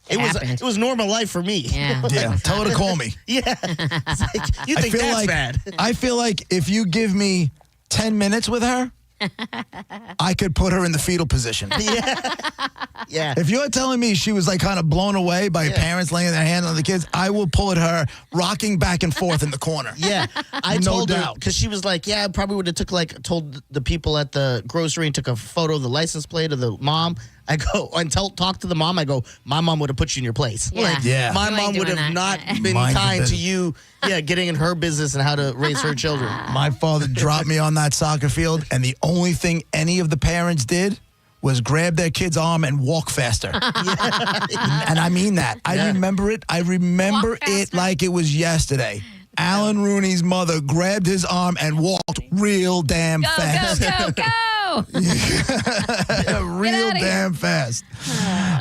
it was normal life for me. Yeah. Yeah. Tell her to call me. Yeah. It's like, you think feel that's like, bad? I feel like if you give me 10 minutes with her, I could put her in the fetal position. Yeah. If you're telling me she was like kind of blown away by parents laying their hand on the kids, I will pull at her, rocking back and forth in the corner. Yeah, I No told her doubt. because she was like, "Yeah, I probably would have told the people at the grocery and took a photo of the license plate of the mom." I go and talk to the mom. I go, "My mom would have put you in your place. Yeah. Like, Yeah. my You mom ain't would doing have that. not been Mind your kind to business. you. Yeah, getting in her business and how to raise her children." My father dropped me on that soccer field, and the only thing any of the parents did was grab their kid's arm and walk faster. And I mean that. I remember it. I remember Walk it faster. like it was yesterday. Alan Rooney's mother grabbed his arm and walked real damn Go, fast. go, go, go. Real outta damn fast.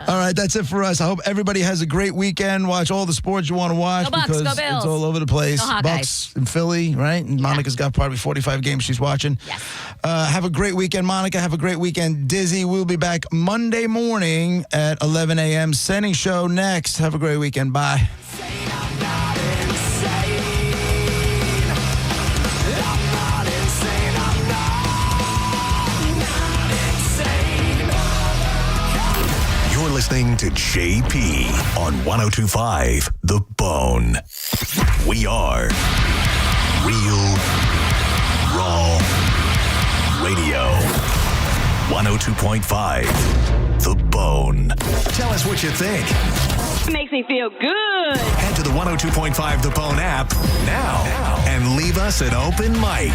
All right, that's it for us. I hope everybody has a great weekend. Watch all the sports you want to watch Go Bucks, because go Bills. it's all over the place. Go Hawkeyes. Bucks and Philly, right? And Monica's got probably 45 games she's watching. Yes. Have a great weekend, Monica. Have a great weekend, Dizzy. We'll be back Monday morning at 11 a.m. Sending show next. Have a great weekend. Bye. You're listening to JP on 102.5 The Bone. We are Real Raw Radio. 102.5 The Bone. Tell us what you think. It makes me feel good. Head to the 102.5 The Bone app now and leave us an open mic.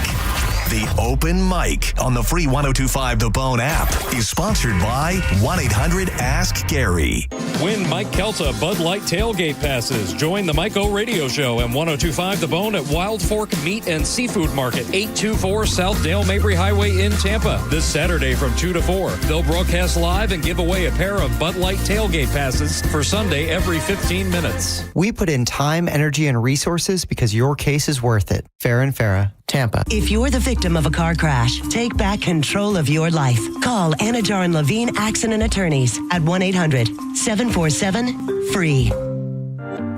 The Open Mic on the free 102.5 The Bone app is sponsored by 1-800-ASK-GARY. Win Mike Kelta Bud Light Tailgate Passes. Join the Mike O Radio Show and 102.5 The Bone at Wild Fork Meat and Seafood Market, 824 South Dale Mabry Highway in Tampa. This Saturday from 2 to 4. They'll broadcast live and give away a pair of Bud Light Tailgate Passes for Sunday every 15 minutes. We put in time, energy, and resources because your case is worth it. Farah and Farah, Tampa. If you're the victim of a car crash, take back control of your life. Call Anajar and Levine Accident Attorneys at 1-800-747-FREE.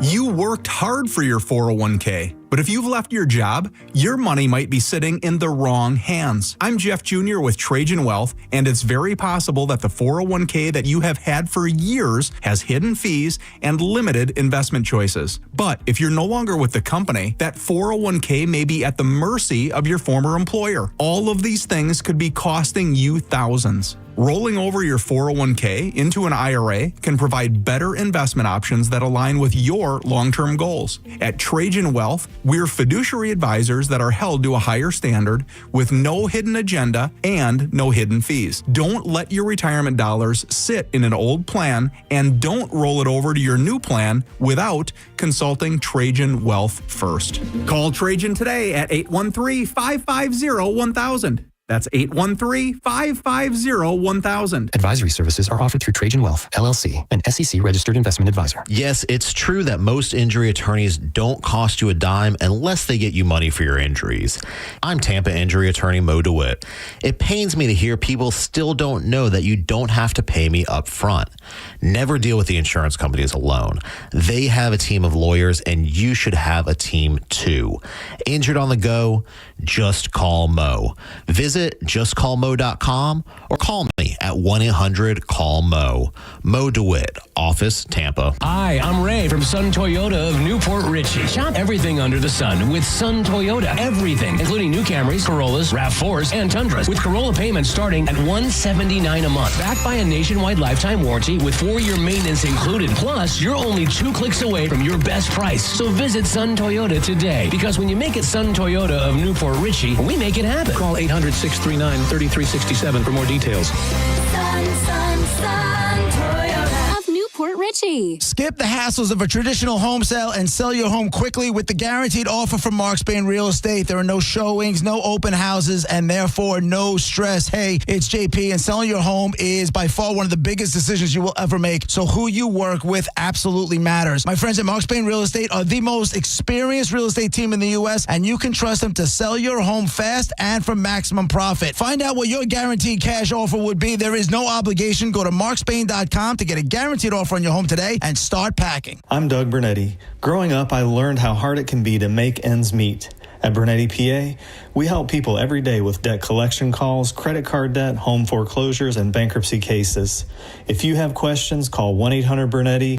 You worked hard for your 401k, but if you've left your job, your money might be sitting in the wrong hands. I'm Jeff Jr. with Trajan Wealth, and it's very possible that the 401k that you have had for years has hidden fees and limited investment choices. But if you're no longer with the company, that 401k may be at the mercy of your former employer. All of these things could be costing you thousands. Rolling over your 401k into an IRA can provide better investment options that align with your long-term goals. At Trajan Wealth, we're fiduciary advisors that are held to a higher standard with no hidden agenda and no hidden fees. Don't let your retirement dollars sit in an old plan and don't roll it over to your new plan without consulting Trajan Wealth first. Call Trajan today at 813-550-1000. That's 813-550-1000. Advisory services are offered through Trajan Wealth, LLC, an SEC-registered investment advisor. Yes, it's true that most injury attorneys don't cost you a dime unless they get you money for your injuries. I'm Tampa injury attorney Mo DeWitt. It pains me to hear people still don't know that you don't have to pay me up front. Never deal with the insurance companies alone. They have a team of lawyers, and you should have a team too. Injured on the go? Just call Mo. Visit justcallmo.com or call me at 1-800-CALL-MO. Mo DeWitt, office, Tampa. Hi, I'm Ray from Sun Toyota of Newport Richey. Shop everything under the sun with Sun Toyota. Everything, including new Camrys, Corollas, RAV4s, and Tundras, with Corolla payments starting at $179 a month. Backed by a nationwide lifetime warranty with 4-year maintenance included. Plus, you're only 2 clicks away from your best price. So visit Sun Toyota today, because when you make it Sun Toyota of Newport Richey, we make it happen. Call 800-639-3367 for more details. Sun Toyota of Newport Richey. Skip the hassles of a traditional home sale and sell your home quickly with the guaranteed offer from Mark Spain Real Estate. There are no showings, no open houses, and therefore no stress. Hey, it's JP, and selling your home is by far one of the biggest decisions you will ever make. So who you work with absolutely matters. My friends at Mark Spain Real Estate are the most experienced real estate team in the U.S., and you can trust them to sell your home fast and for maximum profit. Find out what your guaranteed cash offer would be. There is no obligation. Go to markspain.com to get a guaranteed offer on your home today and start packing. I'm Doug Bernetti. Growing up, I learned how hard it can be to make ends meet. At Bernetti PA, we help people every day with debt collection calls, credit card debt, home foreclosures, and bankruptcy cases. If you have questions, call 1-800-BERNETTI